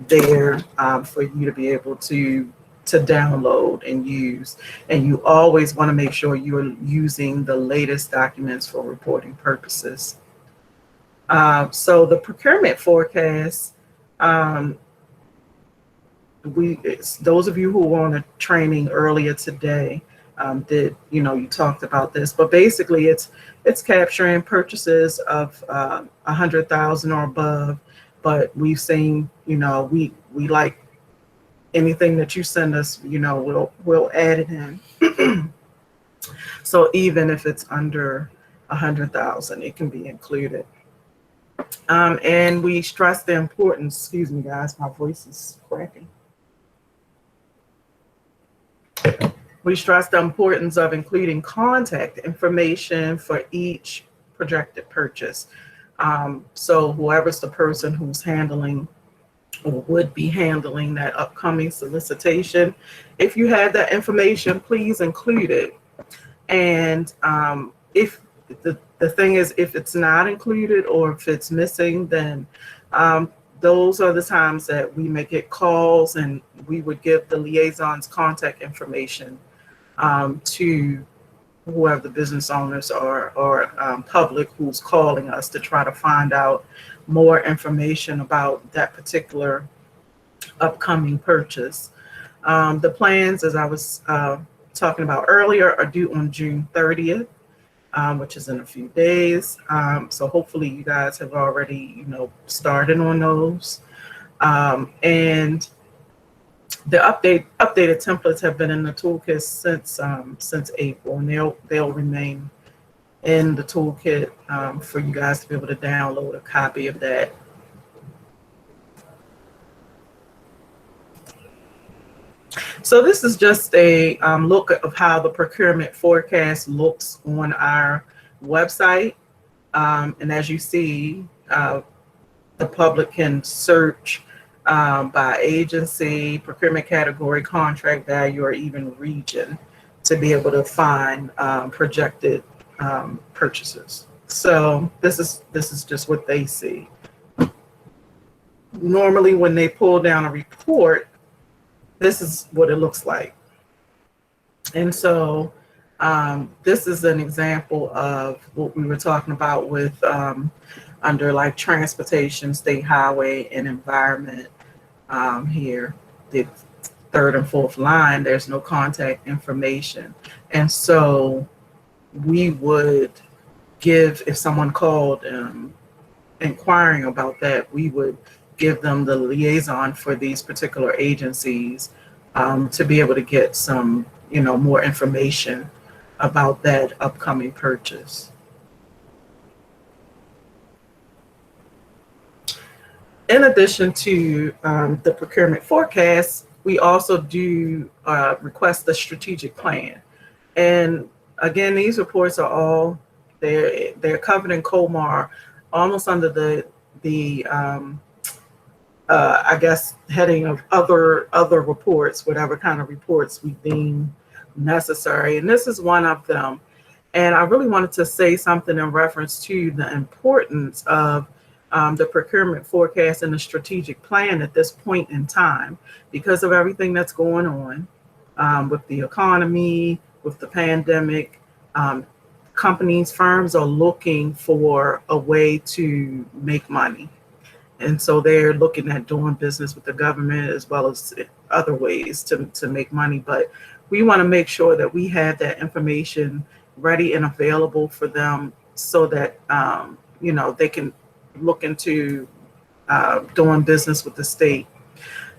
there for you to be able to download and use. And you always want to make sure you're using the latest documents for reporting purposes. So the procurement forecast, those of you who were on a training earlier today, you talked about this, but basically it's capturing purchases of 100,000 or above. But we've seen, we like anything that you send us, we'll add it in. So even if it's under 100,000, it can be included. And we stress the importance, excuse me guys, my voice is cracking. We stress the importance of including contact information for each projected purchase. So whoever's the person who's handling or would be handling that upcoming solicitation, if you have that information, please include it. And if the thing is, if it's not included or if it's missing, then those are the times that we may get calls, and we would give the liaison's contact information to whoever the business owners or public who's calling us to try to find out more information about that particular upcoming purchase. The plans, as I was talking about earlier, are due on June 30th. Which is in a few days. So hopefully you guys have already, started on those. And the updated templates have been in the toolkit since April, and they'll remain in the toolkit for you guys to be able to download a copy of that. So this is just a look of how the procurement forecast looks on our website. And as you see, the public can search by agency, procurement category, contract value, or even region to be able to find projected purchases. So this is just what they see. Normally when they pull down a report, this is what it looks like. And so this is an example of what we were talking about with under like transportation, state highway, and environment. Here, the third and fourth line, there's no contact information. And so we would give, if someone called inquiring about that, we would give them the liaison for these particular agencies to be able to get some, more information about that upcoming purchase. In addition to the procurement forecast, we also do request the strategic plan. And again, these reports are all they're covered in COMAR, almost under the I guess heading of other reports, whatever kind of reports we deem necessary. And this is one of them. And I really wanted to say something in reference to the importance of the procurement forecast and the strategic plan at this point in time, because of everything that's going on with the economy, with the pandemic. Um, Companies, firms are looking for a way to make money. And so they're looking at doing business with the government as well as other ways to make money. But we want to make sure that we have that information ready and available for them so that, they can look into doing business with the state.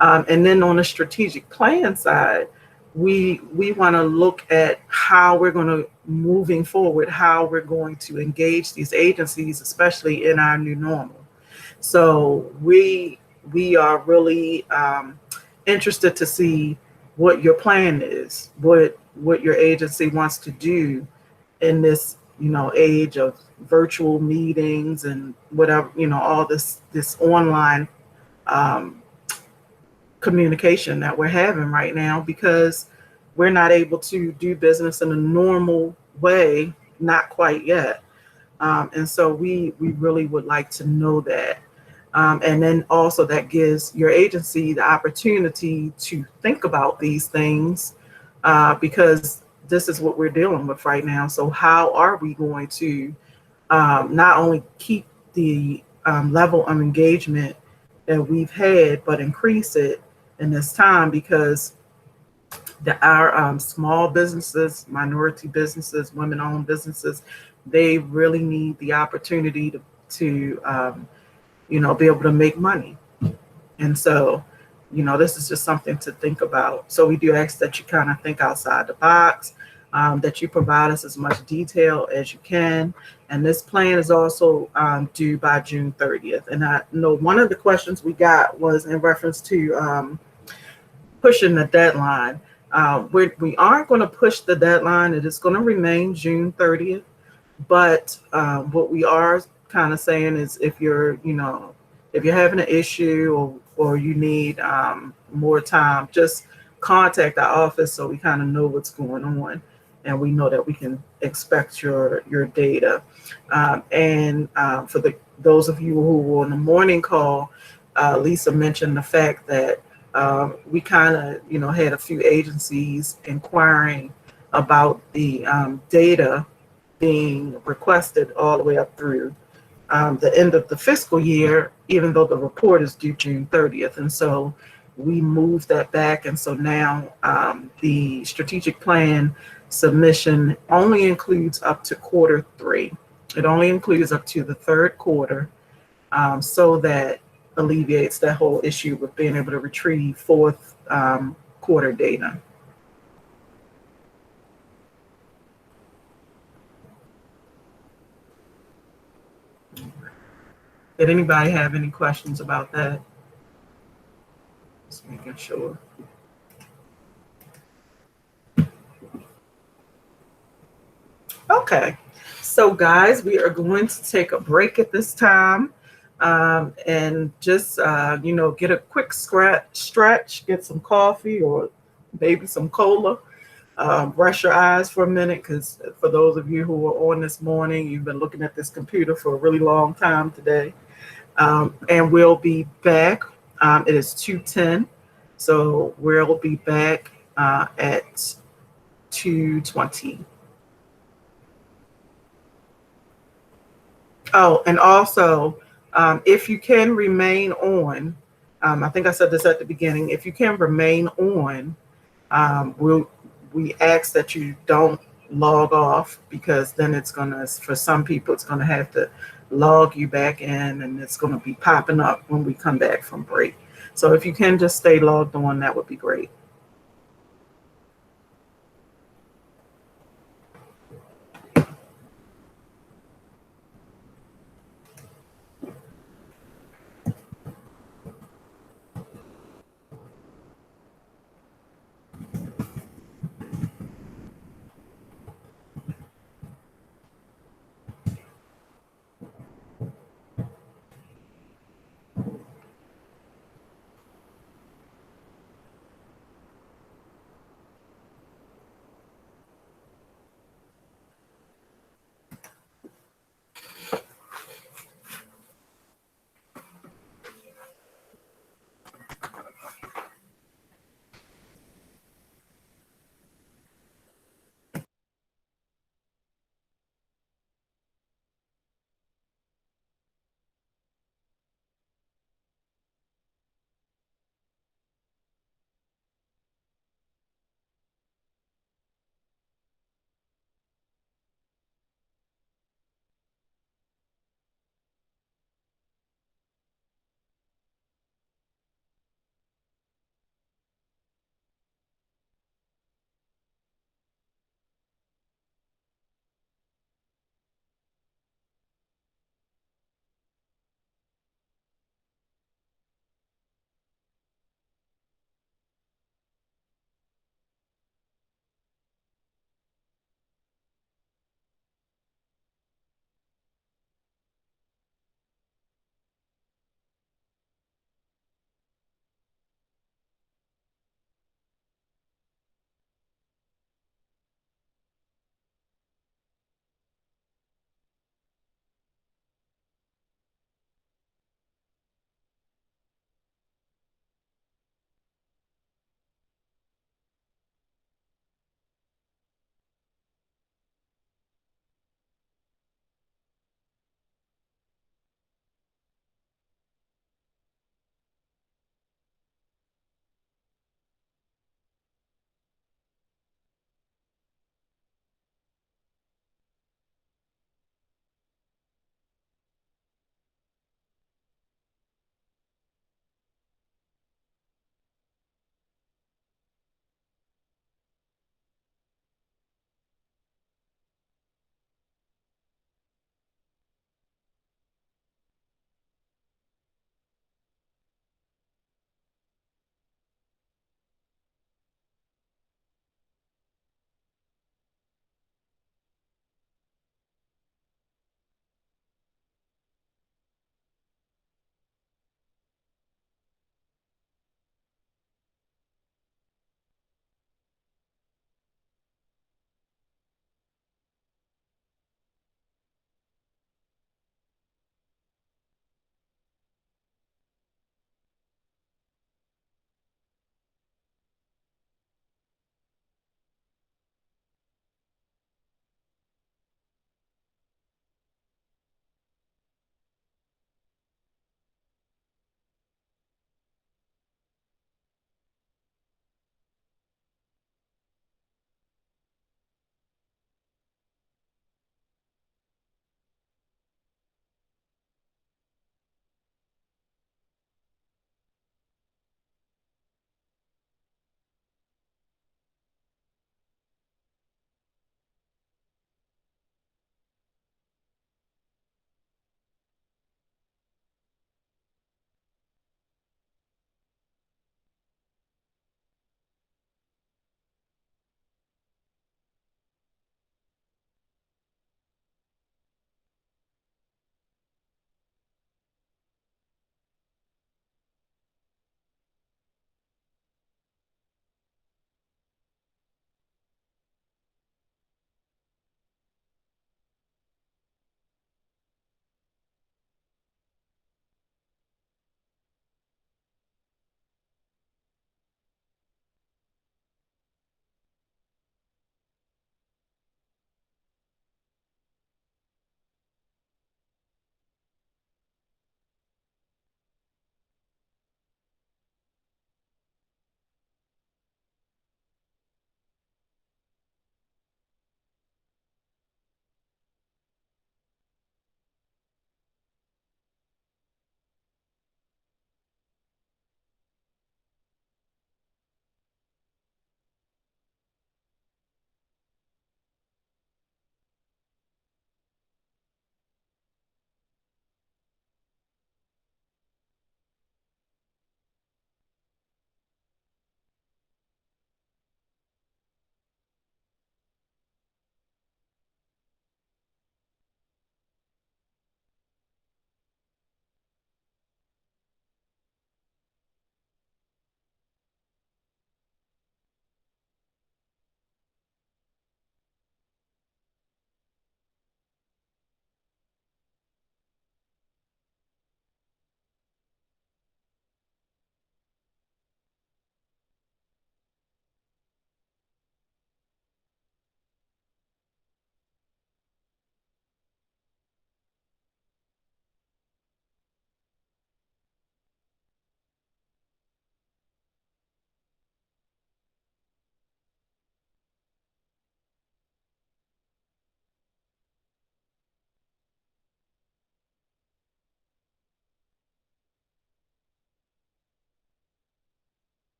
And then on the strategic plan side, we want to look at how we're going to moving forward, how we're going to engage these agencies, especially in our new normal. So we are really interested to see what your plan is, what your agency wants to do in this age of virtual meetings and whatever all this online um, communication that we're having right now, because we're not able to do business in a normal way, not quite yet. And so we really would like to know that. And then also that gives your agency the opportunity to think about these things because this is what we're dealing with right now. So how are we going to not only keep the level of engagement that we've had, but increase it in this time, because our small businesses, minority businesses, women-owned businesses, they really need the opportunity to be able to make money. And so, this is just something to think about. So we do ask that you kind of think outside the box, that you provide us as much detail as you can. And this plan is also due by June 30th. And I know one of the questions we got was in reference to pushing the deadline. We aren't going to push the deadline. It is going to remain June 30th. But what we are kind of saying is if you're having an issue or you need more time, just contact our office so we kind of know what's going on and we know that we can expect your data. And for those of you who were on the morning call, Lisa mentioned the fact that we kind of had a few agencies inquiring about the data being requested all the way up through the end of the fiscal year, even though the report is due June 30th. And so we moved that back. And so now the strategic plan submission only includes up to Q3. It only includes up to the third quarter, so that alleviates that whole issue with being able to retrieve fourth quarter data. Did anybody have any questions about that? Just making sure. Okay, so guys, we are going to take a break at this time and just, get a quick stretch, get some coffee or maybe some cola. Brush your eyes for a minute, because for those of you who were on this morning, you've been looking at this computer for a really long time today. And we'll be back. It is 2:10, so we'll be back at 2:20. Oh, and also, if you can remain on, I think I said this at the beginning, if you can remain on, we ask that you don't log off, because then it's gonna, for some people, it's gonna have to log you back in and it's gonna be popping up when we come back from break. So if you can just stay logged on, that would be great.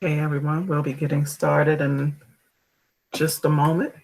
Okay, everyone, we'll be getting started in just a moment.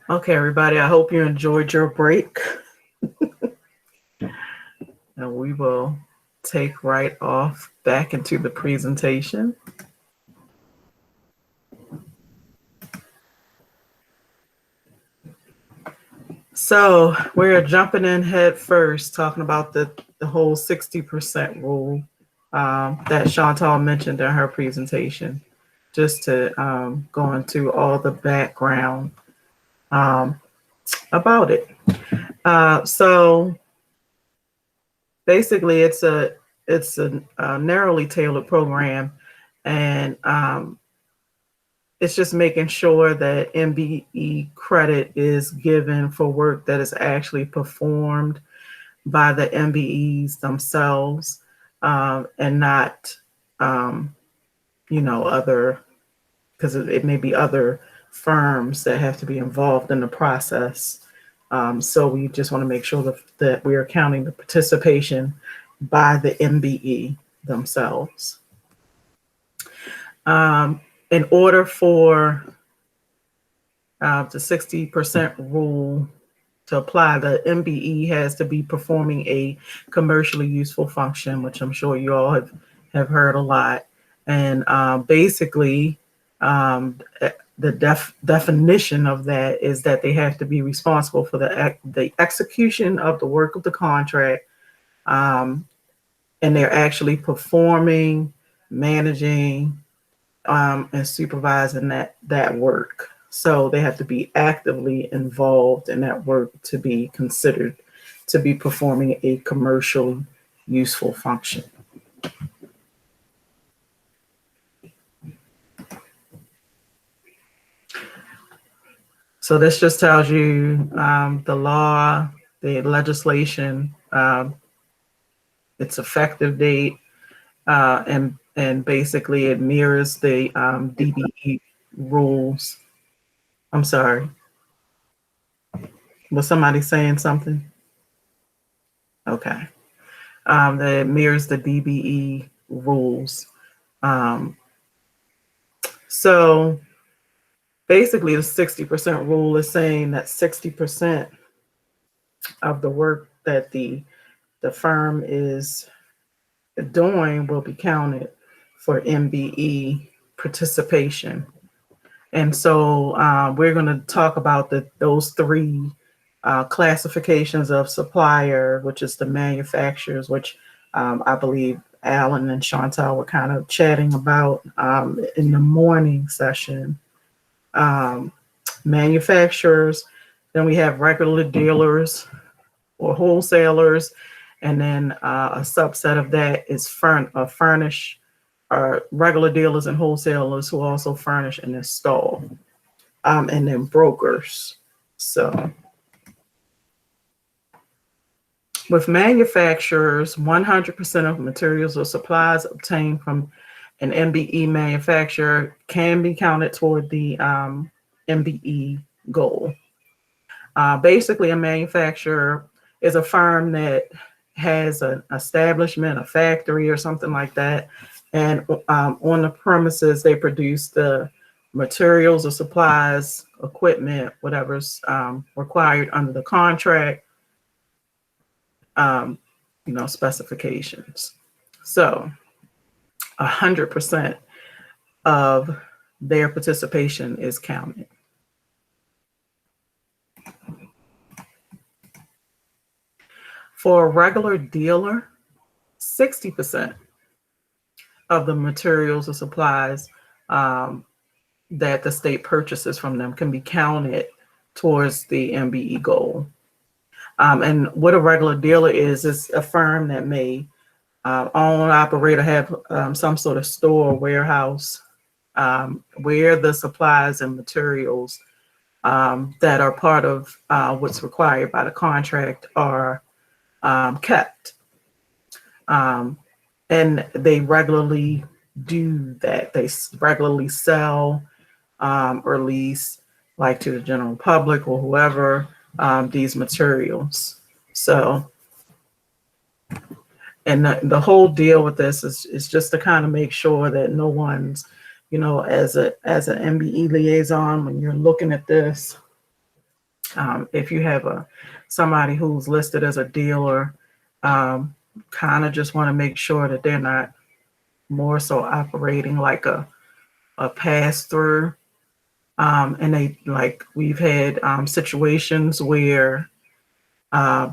Okay, everybody, I hope you enjoyed your break. And we will take right off back into the presentation. So we're jumping in head first, talking about the whole 60% rule that Chantal mentioned in her presentation, just to go into all the background about it. So basically, it's a narrowly tailored program, and it's just making sure that MBE credit is given for work that is actually performed by the MBEs themselves, and not, other, because it may be other firms that have to be involved in the process. So we just want to make sure that we are counting the participation by the MBE themselves. In order for the 60% rule to apply, the MBE has to be performing a commercially useful function, which I'm sure you all have heard a lot. And basically, the definition of that is that they have to be responsible for the execution of the work of the contract, and they're actually performing, managing, and supervising that work. So they have to be actively involved in that work to be considered to be performing a commercial useful function. So this just tells you the law, the legislation, its effective date, and basically it mirrors the DBE rules. I'm sorry. Was somebody saying something? Okay. That mirrors the DBE rules. So basically the 60% rule is saying that 60% of the work that the firm is doing will be counted for MBE participation. And so we're going to talk about those three classifications of supplier, which is the manufacturers, which I believe Alan and Chantal were kind of chatting about in the morning session. Manufacturers, then we have regular dealers or wholesalers, and then a subset of that is furnish, or regular dealers and wholesalers who also furnish and install, and then brokers. So with manufacturers, 100% of materials or supplies obtained from an MBE manufacturer can be counted toward the MBE goal. Basically, a manufacturer is a firm that has an establishment, a factory or something like that, and on the premises, they produce the materials or supplies, equipment, whatever's required under the contract, specifications. So 100% of their participation is counted. For a regular dealer, 60% of the materials or supplies that the state purchases from them can be counted towards the MBE goal. And what a regular dealer is a firm that may own, operate, or have some sort of store or warehouse where the supplies and materials that are part of what's required by the contract are kept. And they regularly do that. They regularly sell or lease, like to the general public or whoever, these materials. So, and the whole deal with this is just to kind of make sure that no one's, you know, as an MBE liaison, when you're looking at this, if you have somebody who's listed as a dealer, kind of just want to make sure that they're not more so operating like a pass-through. And they, like, we've had situations where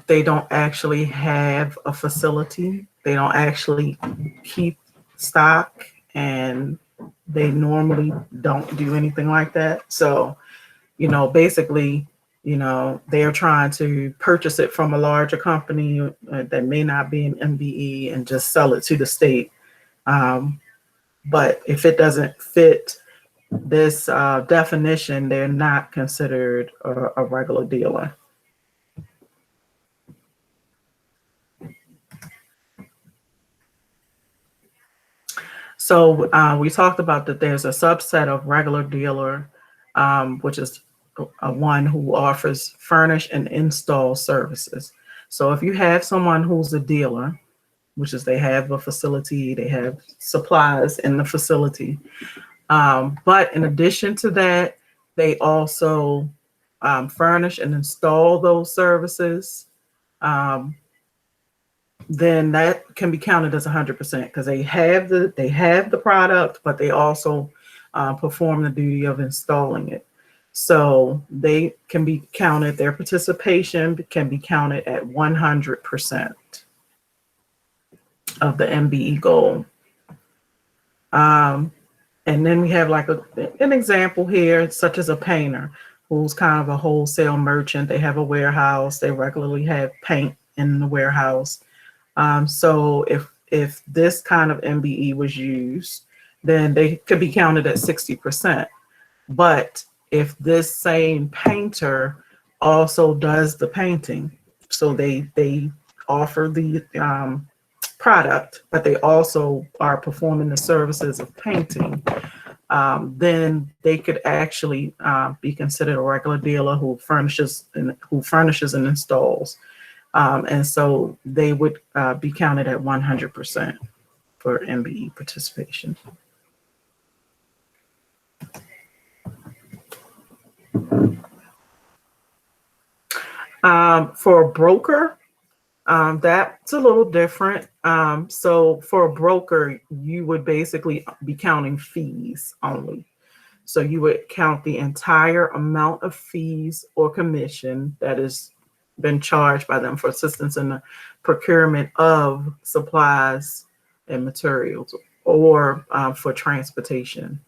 they don't actually have a facility. They don't actually keep stock, and they normally don't do anything like that. So, you know, basically, you know, they're trying to purchase it from a larger company that may not be an MBE and just sell it to the state. But if it doesn't fit this definition, they're not considered a regular dealer. So we talked about that there's a subset of regular dealer, which is one who offers furnish and install services. So if you have someone who's a dealer, which is they have a facility, they have supplies in the facility, but in addition to that, they also furnish and install those services, then that can be counted as 100% because they have the product, but they also perform the duty of installing it. So they can be counted, their participation can be counted at 100% of the MBE goal. And then we have like an example here, such as a painter who's kind of a wholesale merchant. They have a warehouse. They regularly have paint in the warehouse. So if this kind of MBE was used, then they could be counted at 60%. But if this same painter also does the painting, so they offer the product, but they also are performing the services of painting, then they could actually be considered a regular dealer who furnishes and installs. And so they would be counted at 100% for MBE participation. For a broker, that's a little different. So for a broker, you would basically be counting fees only. So you would count the entire amount of fees or commission that has been charged by them for assistance in the procurement of supplies and materials, or for transportation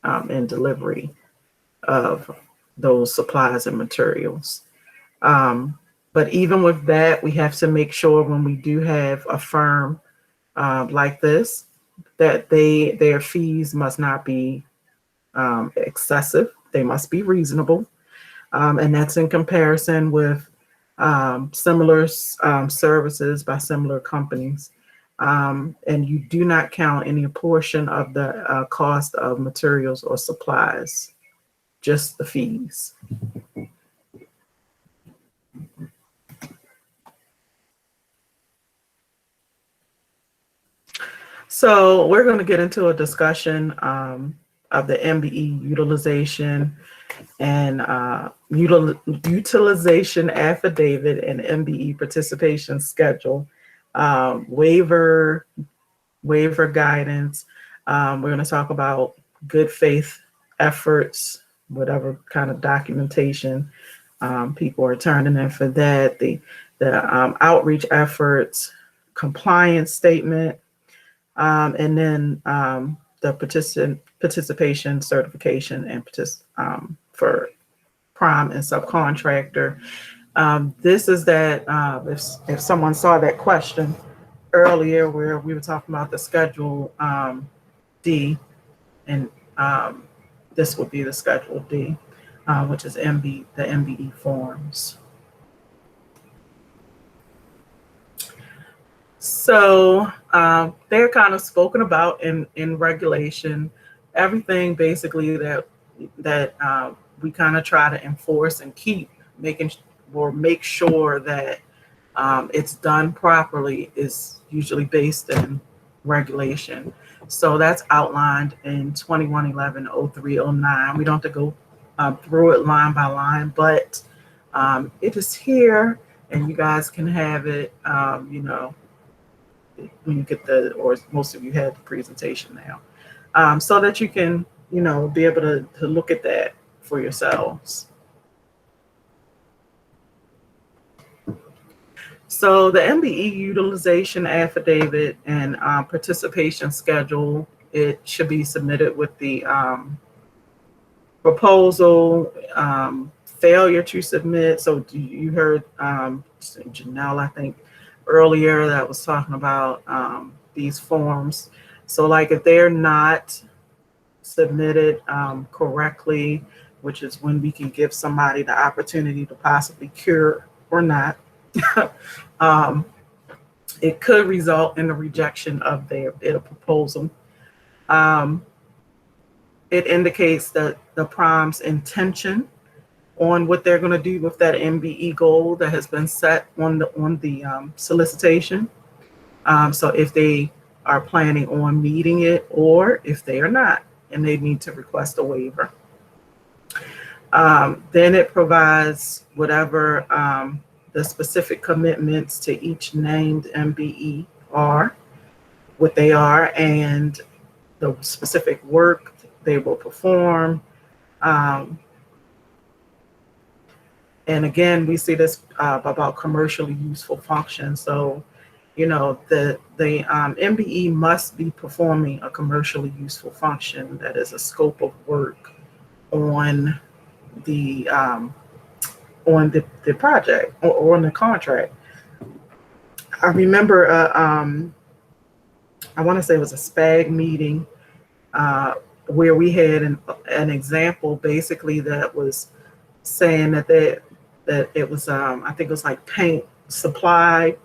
and delivery of those supplies and materials. But even with that, we have to make sure when we do have a firm like this, that their fees must not be excessive. They must be reasonable. And that's in comparison with similar services by similar companies. And you do not count any portion of the cost of materials or supplies, just the fees. So we're going to get into a discussion of the MBE utilization and utilization affidavit and MBE participation schedule, waiver guidance, We're going to talk about good faith efforts, whatever kind of documentation people are turning in for that, the outreach efforts, compliance statement, and then the participation certification and for prime and subcontractor. This is that if someone saw that question earlier where we were talking about the Schedule D, and this would be the Schedule D, which is the MBE forms. So they're kind of spoken about in regulation. Everything basically that we kind of try to enforce and keep make sure that it's done properly is usually based in regulation. So that's outlined in 2111-0309. We don't have to go through it line by line, but it is here, and you guys can have it, when you get or most of you had the presentation now, so that you can, be able to look at that for yourselves. So the MBE utilization affidavit and participation schedule, it should be submitted with the proposal. Failure to submit. So you heard Janelle, I think, earlier that was talking about these forms. So like if they're not submitted correctly, which is when we can give somebody the opportunity to possibly cure or not, it could result in the rejection of their proposal. It indicates that the prime's intention on what they're going to do with that MBE goal that has been set on the solicitation. So if they are planning on meeting it, or if they are not, and they need to request a waiver. Then it provides whatever the specific commitments to each named MBE are, what they are, and the specific work they will perform. And again, we see this about commercially useful function. So, the MBE must be performing a commercially useful function that is a scope of work on the project or on the contract. I remember, I want to say it was a SPAG meeting where we had an example basically that was saying that it was, I think it was like paint supply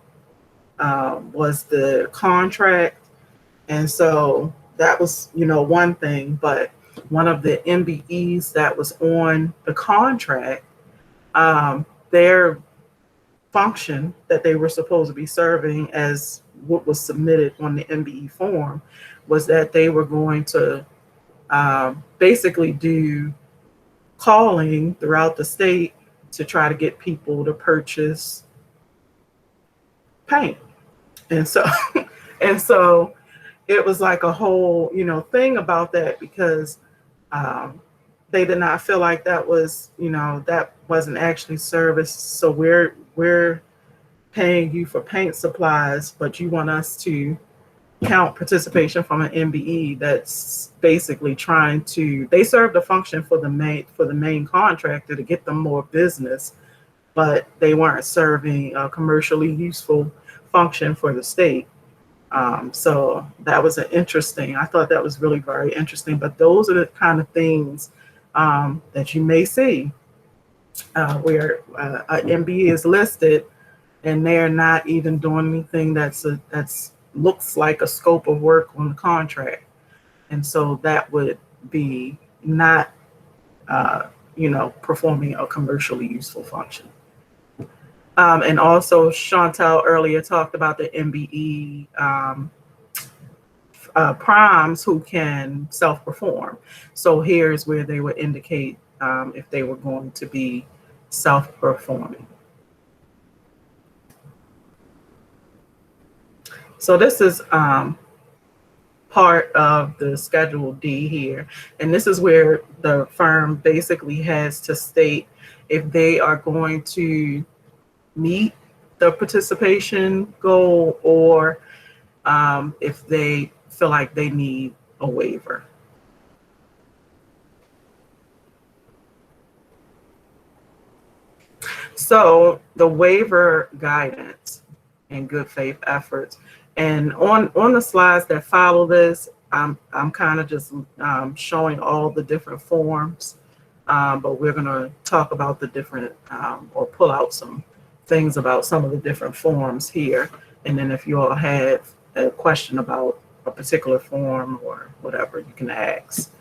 was the contract. And so that was, one thing, but one of the MBEs that was on the contract, their function that they were supposed to be serving as what was submitted on the MBE form was that they were going to basically do calling throughout the state to try to get people to purchase paint. And so it was like a whole, thing about that, because they did not feel like that was, that wasn't actually service. So we're paying you for paint supplies, but you want us to count participation from an MBE that's basically they served a function for the main contractor to get them more business, but they weren't serving a commercially useful function for the state. So that was I thought that was really very interesting, but those are the kind of things that you may see where an MBE is listed and they're not even doing anything that's looks like a scope of work on the contract. And so that would be not, performing a commercially useful function. And also Chantel earlier talked about the MBE primes who can self-perform. So here's where they would indicate if they were going to be self-performing. So this is part of the Schedule D here. And this is where the firm basically has to state if they are going to meet the participation goal or if they feel like they need a waiver. So the waiver guidance and good faith efforts, and on the slides that follow this, I'm kind of just showing all the different forms, but we're going to talk about the different or pull out some things about some of the different forms here. And then if you all have a question about a particular form or whatever, you can ask.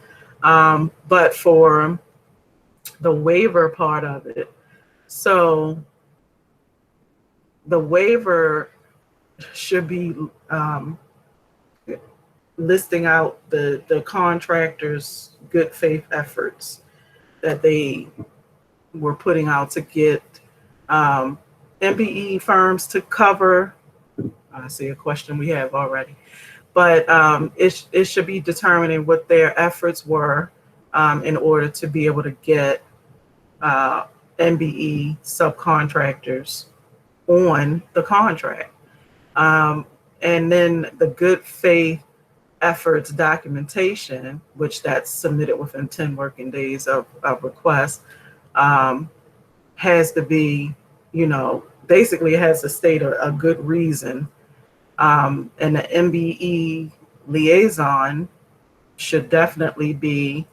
But for the waiver part of it, so the waiver should be listing out the contractor's good faith efforts that they were putting out to get MBE firms to cover. I see a question we have already, but it should be determining what their efforts were in order to be able to get MBE subcontractors on the contract. And then the good faith efforts documentation, which that's submitted within 10 working days of request, has to be, basically it has to state a good reason. And the MBE liaison should definitely be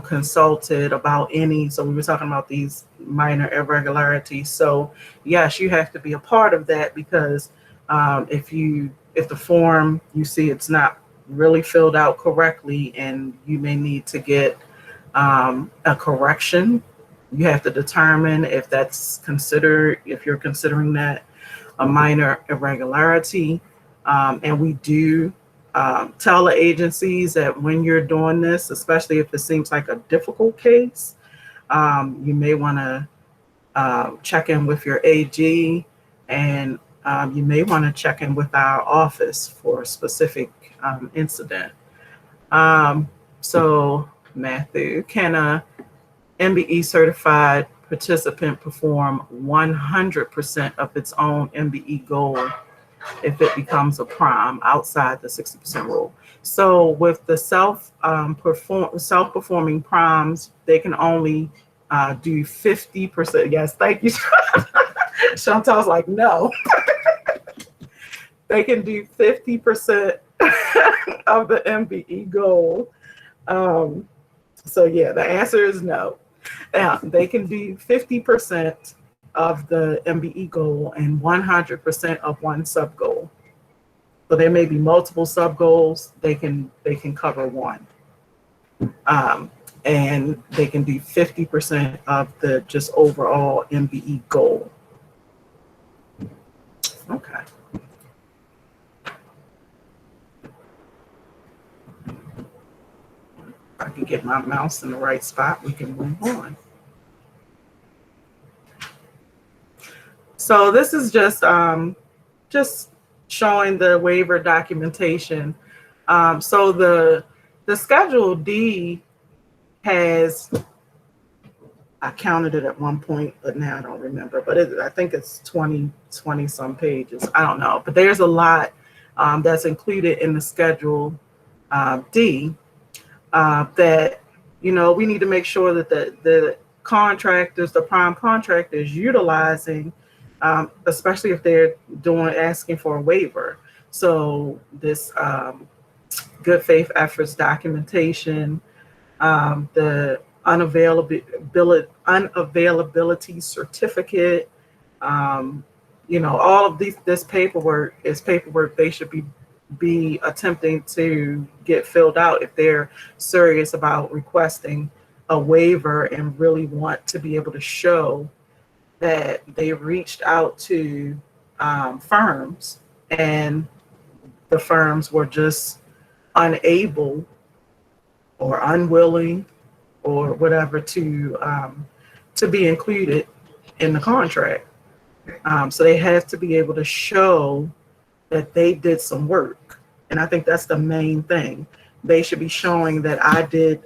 consulted about any, so we were talking about these minor irregularities. So yes, you have to be a part of that, because if the form, you see it's not really filled out correctly and you may need to get a correction, you have to determine if that's considered, if you're considering that a minor irregularity. And we do tell the agencies that when you're doing this, especially if it seems like a difficult case, you may want to check in with your AG, and you may want to check in with our office for a specific incident. So Matthew, can a MBE certified participant perform 100% of its own MBE goal if it becomes a prime outside the 60% rule? So with the self-performing primes, they can only do 50%. Yes, thank you. Chantal's like, no. They can do 50% of the MBE goal. So yeah, the answer is no. They can do 50% of the MBE goal and 100% of one sub goal. So there may be multiple sub goals. They can cover one, and they can do 50% of the just overall MBE goal. Okay. If I can get my mouse in the right spot, we can move on. So this is just showing the waiver documentation. So the Schedule D has, I counted it at one point, but now I don't remember, but I think it's 20 some pages. I don't know, but there's a lot that's included in the Schedule D that, we need to make sure that the contractors, the prime contractors, utilizing, especially if they're asking for a waiver. So this good faith efforts documentation, the unavailability certificate, all of this paperwork is paperwork they should be attempting to get filled out if they're serious about requesting a waiver and really want to be able to show that they reached out to firms and the firms were just unable or unwilling or whatever to be included in the contract. So they have to be able to show that they did some work And I think that's the main thing. They should be showing that I did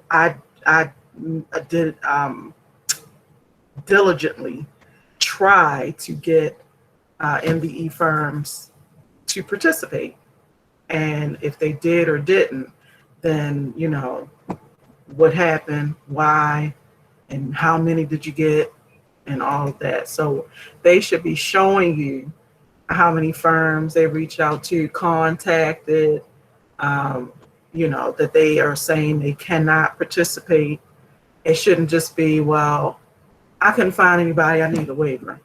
diligently try to get MBE firms to participate. And if they did or didn't, then, you know, what happened, why, and how many did you get, and all of that. So they should be showing you how many firms they reached out to, contacted, you know, that they are saying they cannot participate. It shouldn't just be, well, I couldn't find anybody, I need a waiver,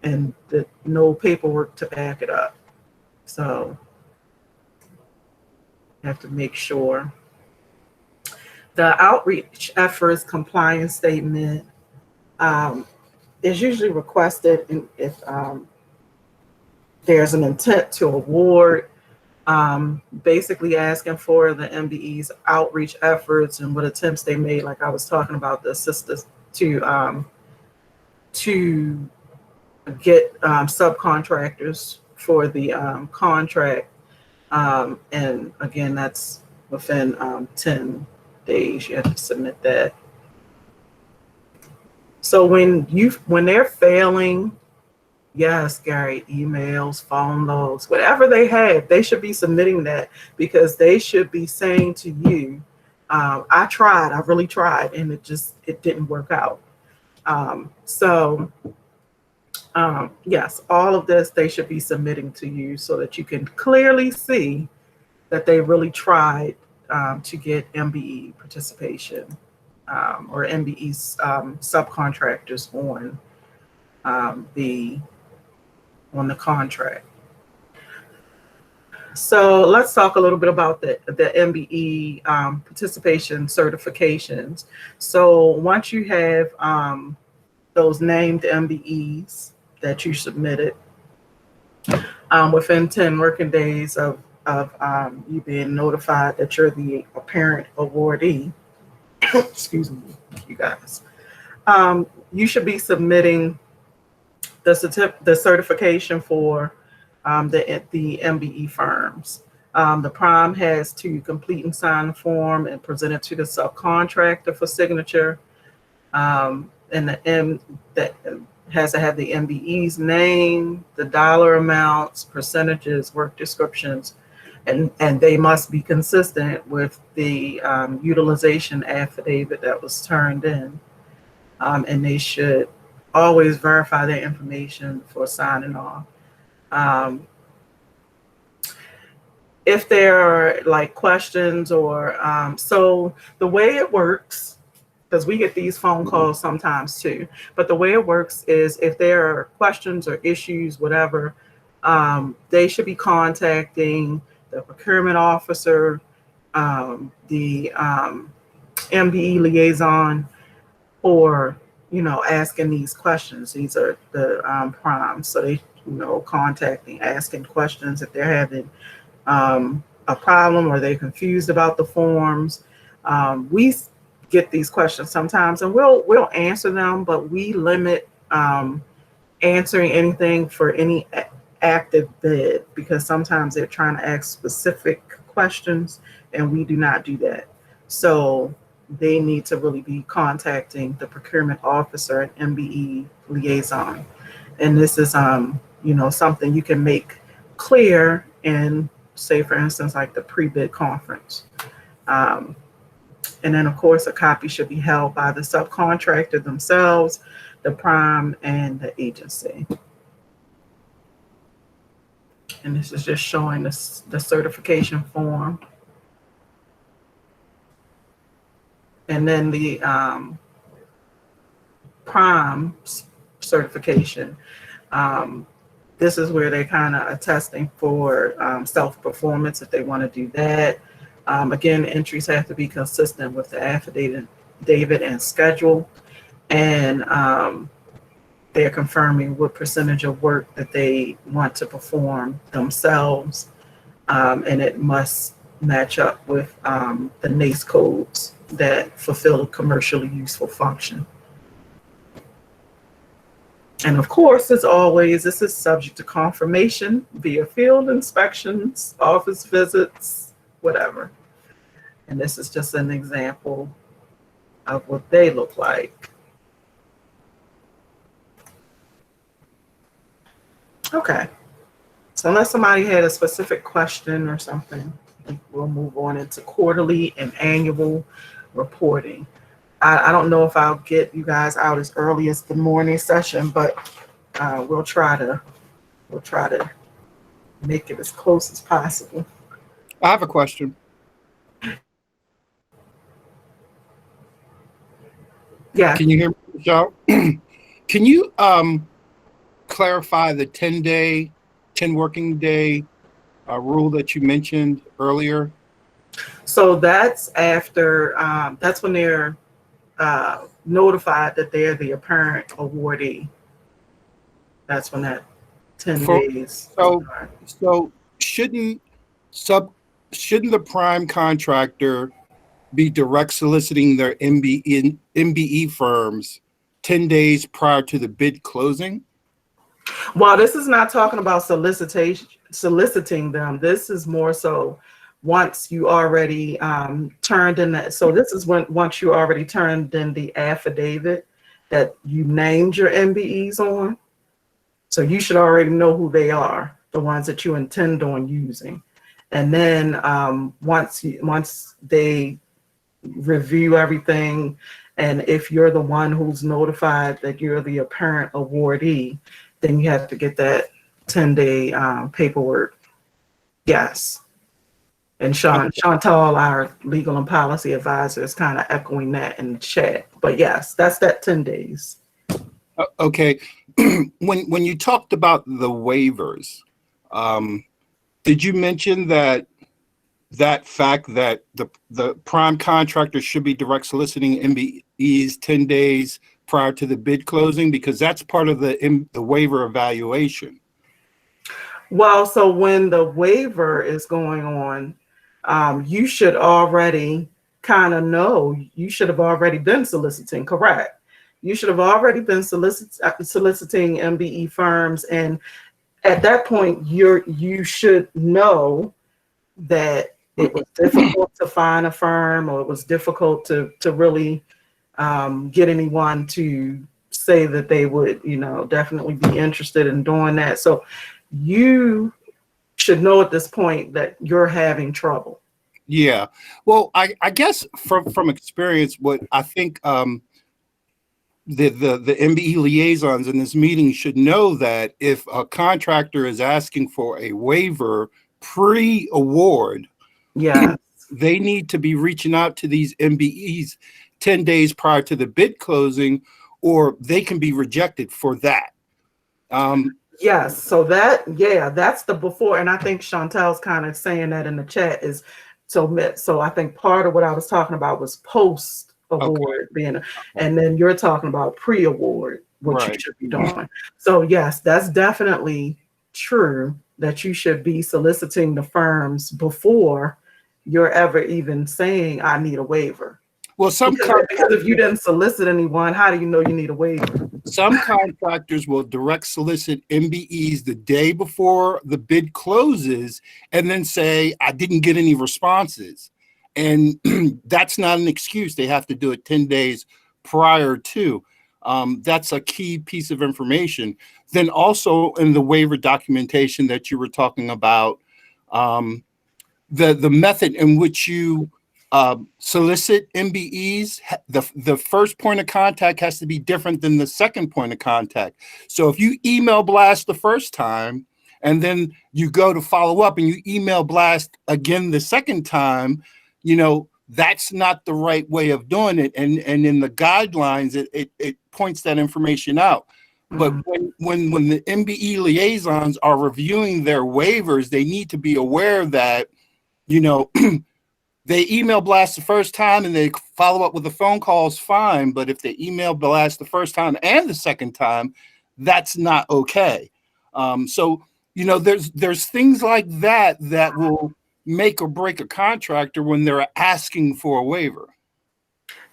and no paperwork to back it up. So you have to make sure. The outreach efforts compliance statement is usually requested if there's an intent to award, basically asking for the MBE's outreach efforts and what attempts they made, like I was talking about, the assistance to get subcontractors for the contract. And again, that's within 10 days, you have to submit that. So when they're failing, yes, Gary, emails, phone logs, whatever they have, they should be submitting that, because they should be saying to you, I tried, I really tried, and it didn't work out. Yes, all of this they should be submitting to you so that you can clearly see that they really tried to get MBE participation or MBE's subcontractors on the contract. So let's talk a little bit about the MBE participation certifications. So once you have those named MBEs that you submitted, within 10 working days of you being notified that you're the apparent awardee, excuse me, you guys, you should be submitting the certification for the MBE firms. The prime has to complete and sign the form and present it to the subcontractor for signature. And the M that has to have the MBE's name, the dollar amounts, percentages, work descriptions, and they must be consistent with the utilization affidavit that was turned in. And they should always verify their information before signing off. If there are like questions or so the way it works, because we get these phone calls sometimes too, but the way it works is if there are questions or issues, whatever, they should be contacting the procurement officer, the MBE liaison, or asking these questions. These are the primes. So they, contacting, asking questions if they're having a problem or they're confused about the forms. We get these questions sometimes, and we'll answer them, but we limit answering anything for any active bid, because sometimes they're trying to ask specific questions, and we do not do that. So they need to really be contacting the procurement officer and MBE liaison. And this is, something you can make clear in, say, for instance, like the pre-bid conference. And then, of course, a copy should be held by the subcontractor themselves, the prime, and the agency. And this is just showing the certification form. And then the prime certification. This is where they kind of are testing for self-performance if they want to do that. Again, entries have to be consistent with the affidavit and schedule. And they're confirming what percentage of work that they want to perform themselves. And it must match up with the NACE codes that fulfill a commercially useful function. And of course, as always, this is subject to confirmation via field inspections, office visits, whatever. And this is just an example of what they look like. Okay. So unless somebody had a specific question or something, we'll move on into quarterly and annual reporting. I don't know if I'll get you guys out as early as the morning session, but we'll try to make it as close as possible. I have a question. Yeah. Can you hear me, Michelle? Can you clarify the 10 working day rule that you mentioned earlier? So that's after, that's when they're notified that they're the apparent awardee. That's when that 10 days. So shouldn't the prime contractor be direct soliciting their MBE firms 10 days prior to the bid closing? Well, this is not talking about soliciting them. This is more so once you already turned in that. So this is once you already turned in the affidavit that you named your MBEs on. So you should already know who they are, the ones that you intend on using. And then once they review everything, and if you're the one who's notified that you're the apparent awardee, then you have to get that 10-day paperwork. Yes. And Chantal, our legal and policy advisor, is kind of echoing that in the chat. But yes, that's that 10 days. Okay. When you talked about the waivers, did you mention that fact that the prime contractor should be direct soliciting MBEs 10 days prior to the bid closing, because that's part of the waiver evaluation? Well, so when the waiver is going on, you should already kind of know. You should have already been soliciting, correct? You should have already been soliciting MBE firms, and at that point, you should know that it was difficult to find a firm, or it was difficult to really get anyone to say that they would, definitely be interested in doing that. So you should know at this point that you're having trouble. Yeah. Well, I guess from experience, what I think the MBE liaisons in this meeting should know that if a contractor is asking for a waiver pre-award, Yeah. they need to be reaching out to these MBEs 10 days prior to the bid closing, or they can be rejected for that. Yes. So that's the before. And I think Chantel's kind of saying that in the chat is so I think part of what I was talking about was post award being, and then you're talking about pre-award, what you should be doing. So yes, that's definitely true that you should be soliciting the firms before you're ever even saying, I need a waiver. Well, because if you didn't solicit anyone, how do you know you need a waiver? Some contractors will direct solicit MBEs the day before the bid closes and then say, I didn't get any responses. And that's not an excuse. They have to do it 10 days prior to. That's a key piece of information. Then also in the waiver documentation that you were talking about, the method in which you solicit MBEs, the first point of contact has to be different than the second point of contact. So if you email blast the first time and then you go to follow up and you email blast again the second time, that's not the right way of doing it. And in the guidelines, it points that information out. But when the MBE liaisons are reviewing their waivers, they need to be aware that, they email blast the first time and they follow up with a phone call is fine. But if they email blast the first time and the second time, that's not okay. So, there's things like that will make or break a contractor when they're asking for a waiver.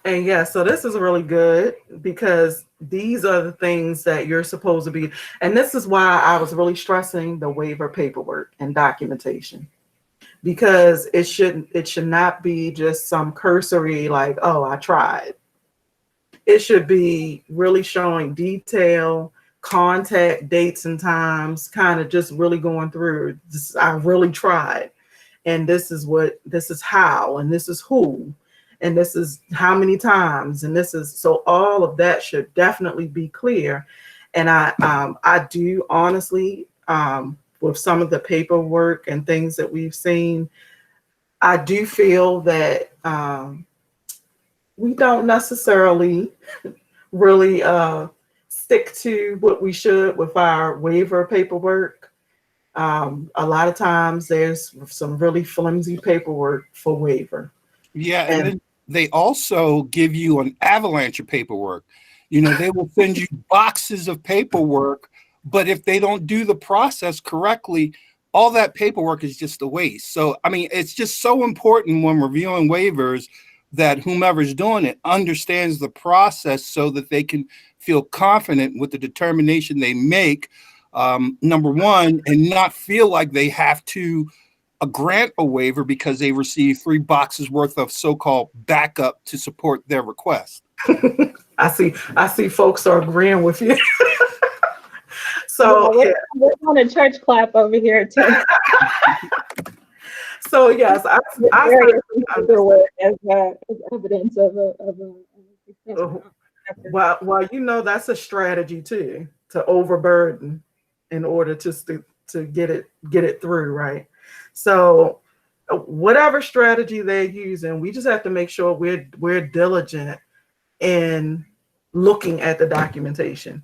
And yeah, so this is really good because these are the things that you're supposed to be. And this is why I was really stressing the waiver paperwork and documentation, because it should not be just some cursory like, oh, I tried. It should be really showing detail, contact dates and times, kind of just really going through this. I really tried, and this is how, and this is who, and this is how many times, and this is, so all of that should definitely be clear. And I do honestly, with some of the paperwork and things that we've seen, I do feel that we don't necessarily really stick to what we should with our waiver paperwork. A lot of times there's some really flimsy paperwork for waiver. Yeah, and then they also give you an avalanche of paperwork. You know, they will send you boxes of paperwork, but if they don't do the process correctly, all that paperwork is just a waste. So, I mean, it's just so important when reviewing waivers that whomever's doing it understands the process so that they can feel confident with the determination they make, number one, and not feel like they have to grant a waiver because they received 3 boxes worth of so-called backup to support their request. I see folks are agreeing with you. So yeah, we're on a church clap over here too. So yes, I as evidence of a well, you know, that's a strategy too, to overburden in order to get it through, right? So whatever strategy they're using, we just have to make sure we're diligent in looking at the documentation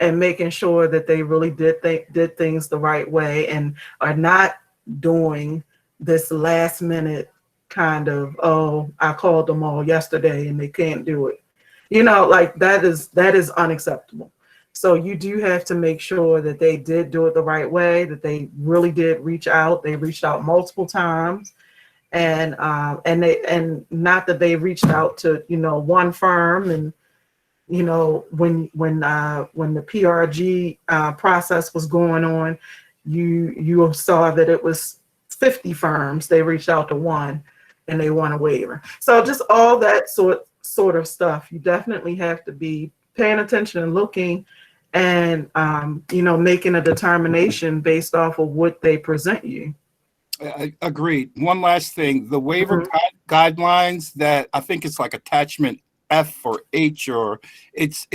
and making sure that they really did things the right way and are not doing this last minute kind of, oh, I called them all yesterday and they can't do it. You know, like that is unacceptable. So you do have to make sure that they did do it the right way, that they really did reach out. They reached out multiple times, and not that they reached out to, you know, one firm. And you know, when the PRG process was going on, you saw that it was 50 firms. They reached out to one and they won a waiver. So just all that sort of stuff, you definitely have to be paying attention and looking and you know, making a determination based off of what they present you. Agreed. One last thing, the waiver guidelines that I think it's like attachment F or H, or it's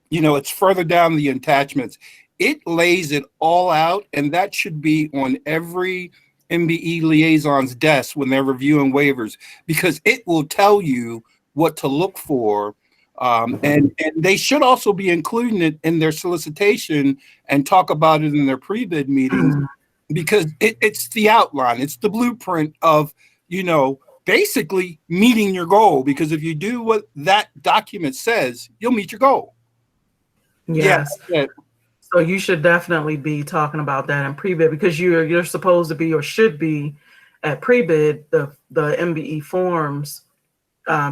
you know, it's further down the attachments. It lays it all out, and that should be on every MBE liaison's desk when they're reviewing waivers, because it will tell you what to look for. And they should also be including it in their solicitation and talk about it in their pre-bid meetings, because it's the outline, it's the blueprint of, you know, basically meeting your goal. Because if you do what that document says, you'll meet your goal. Yes. Yeah. So you should definitely be talking about that in pre-bid, because you're supposed to be, or should be, at pre-bid. The MBE forms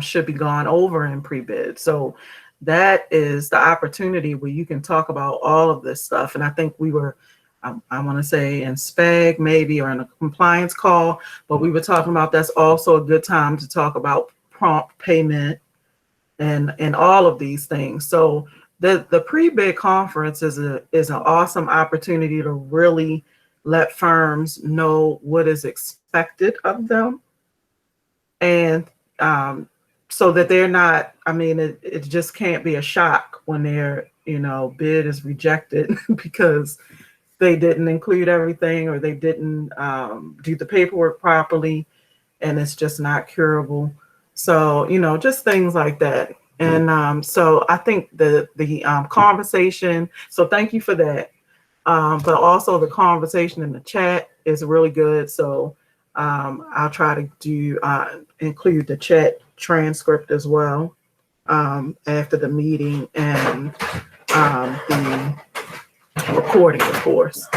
should be gone over in pre-bid. So that is the opportunity where you can talk about all of this stuff. And I think we were, I want to say in SPAG maybe, or in a compliance call, but we were talking about that's also a good time to talk about prompt payment and all of these things. So the pre-bid conference is an awesome opportunity to really let firms know what is expected of them, and so that they're not, I mean, it just can't be a shock when their, you know, bid is rejected because they didn't include everything, or they didn't do the paperwork properly, and it's just not curable. So, you know, just things like that. And so I think the conversation, so thank you for that. But also the conversation in the chat is really good. So I'll try to do include the chat transcript as well after the meeting, and the recording, of course.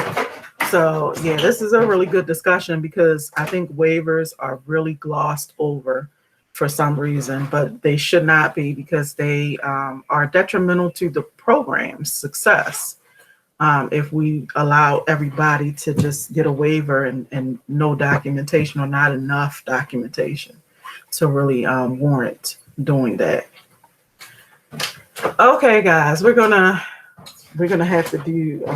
So yeah, this is a really good discussion, because I think waivers are really glossed over for some reason, but they should not be, because they are detrimental to the program's success. If we allow everybody to just get a waiver and no documentation or not enough documentation to really warrant doing that. Okay, guys, we're gonna have to do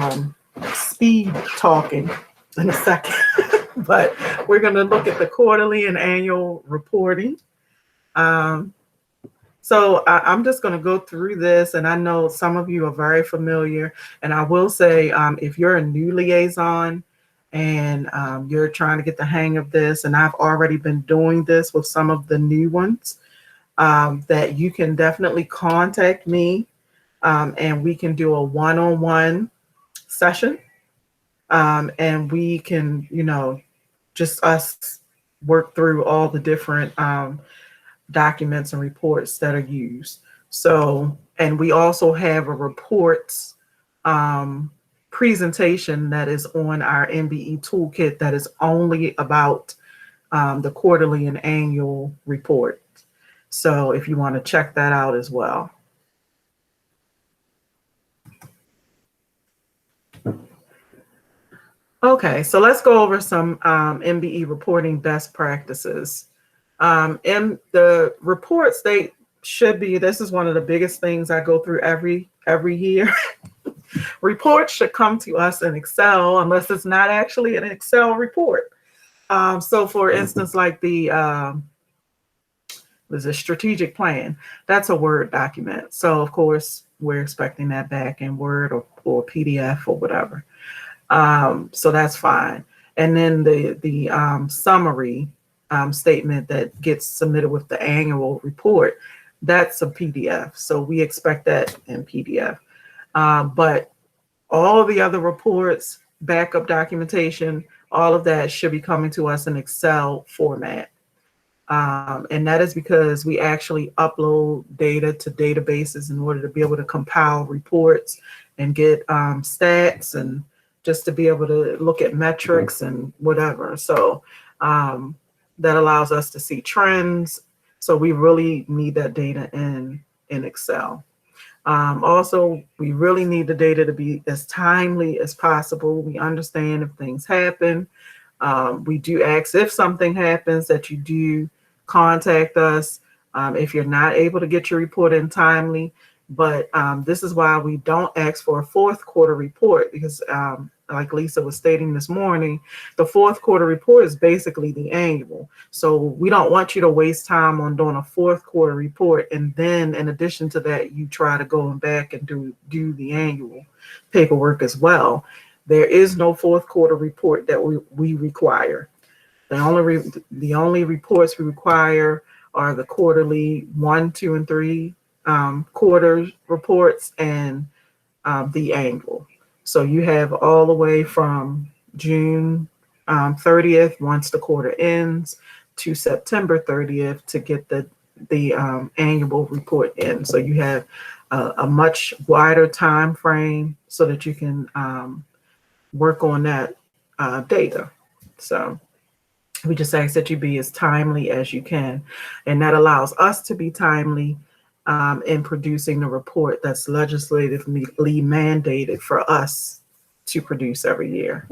speed talking in a second, but we're gonna look at the quarterly and annual reporting. So I'm just going to go through this, and I know some of you are very familiar. And I will say, if you're a new liaison and you're trying to get the hang of this, and I've already been doing this with some of the new ones, that you can definitely contact me, and we can do a one-on-one session, and we can, just us work through all the different documents and reports that are used. So, and we also have a reports presentation that is on our MBE toolkit that is only about the quarterly and annual report. So if you want to check that out as well. Okay, so let's go over some MBE reporting best practices. In the reports, they should be, this is one of the biggest things I go through every year. Reports should come to us in Excel, unless it's not actually an Excel report. So for instance, like the strategic plan, that's a Word document. So of course, we're expecting that back in Word or PDF or whatever. So that's fine. And then the summary statement that gets submitted with the annual report, that's a PDF. So we expect that in PDF. But all of the other reports, backup documentation, all of that should be coming to us in Excel format. And that is because we actually upload data to databases in order to be able to compile reports and get stats, and just to be able to look at metrics and whatever. So that allows us to see trends. So we really need that data in Excel. Also, we really need the data to be as timely as possible. We understand if things happen. We do ask if something happens that you do contact us if you're not able to get your report in timely. But this is why we don't ask for a fourth quarter report, because like Lisa was stating this morning, the fourth quarter report is basically the annual. So we don't want you to waste time on doing a fourth quarter report, and then in addition to that, you try to go back and do the annual paperwork as well. There is no fourth quarter report that we require. The only reports we require are the quarterly 1, 2, and 3 quarter reports, and the annual. So you have all the way from June 30th, once the quarter ends, to September 30th to get the annual report in. So you have a much wider time frame so that you can work on that data. So we just ask that you be as timely as you can, and that allows us to be timely in producing the report that's legislatively mandated for us to produce every year.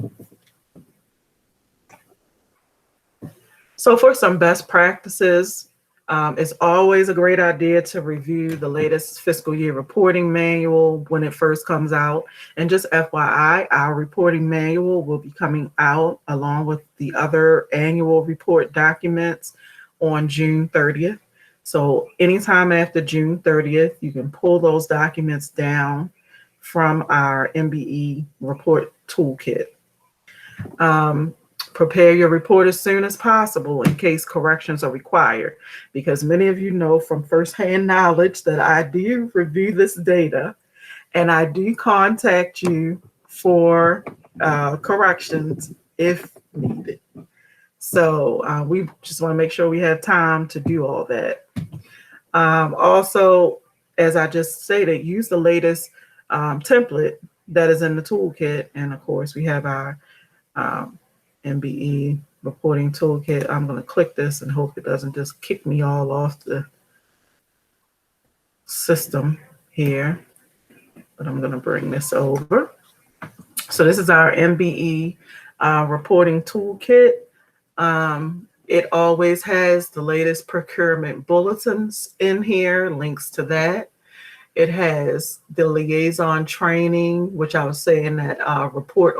So for some best practices, it's always a great idea to review the latest fiscal year reporting manual when it first comes out. And just FYI, our reporting manual will be coming out along with the other annual report documents on June 30th. So anytime after June 30th, you can pull those documents down from our MBE report toolkit. Prepare your report as soon as possible in case corrections are required, because many of you know from firsthand knowledge that I do review this data and I do contact you for corrections if needed. So we just want to make sure we have time to do all that. Also, as I just stated, use the latest template that is in the toolkit. And of course, we have our MBE reporting toolkit. I'm going to click this and hope it doesn't just kick me all off the system here, but I'm going to bring this over. So this is our MBE reporting toolkit. It always has the latest procurement bulletins in here, links to that. It has the liaison training, which I was saying that reports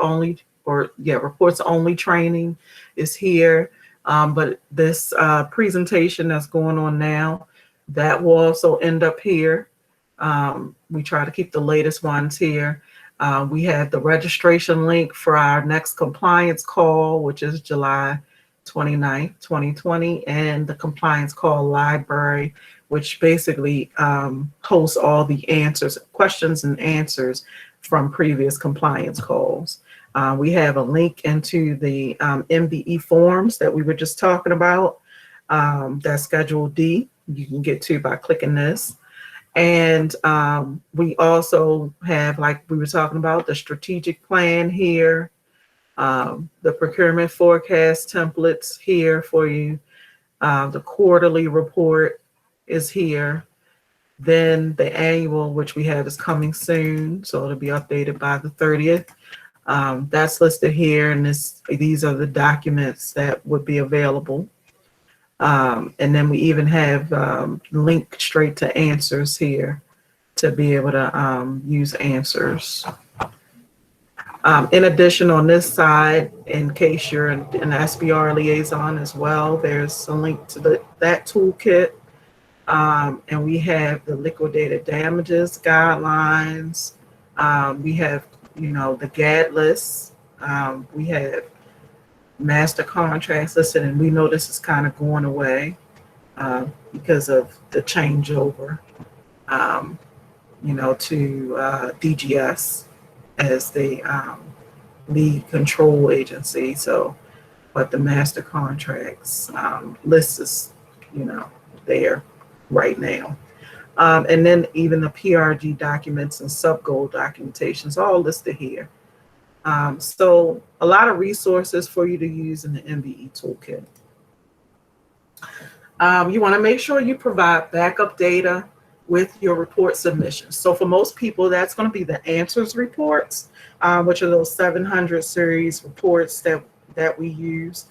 only training is here. But this presentation that's going on now, that will also end up here. We try to keep the latest ones here. We have the registration link for our next compliance call, which is July 29th, 2020, and the compliance call library, which basically hosts all the answers, questions and answers from previous compliance calls. We have a link into the MBE forms that we were just talking about. That's Schedule D. You can get to by clicking this. And we also have, like we were talking about, the strategic plan here, the procurement forecast templates here for you. The quarterly report is here. Then the annual, which we have, is coming soon, so it'll be updated by the 30th. That's listed here, and these are the documents that would be available. And then we even have link straight to answers here to be able to use answers. In addition, on this side, in case you're an SBR liaison as well, there's a link to that toolkit. And we have the liquidated damages guidelines. We have, the GAD list. We have master contracts listed, and we know this is kind of going away because of the changeover, to DGS as the lead control agency. So, but the master contracts list is, there right now. And then even the PRG documents and sub-goal documentations all listed here. So a lot of resources for you to use in the MBE toolkit. You want to make sure you provide backup data with your report submissions. So for most people, that's going to be the answers reports, which are those 700 series reports that we use.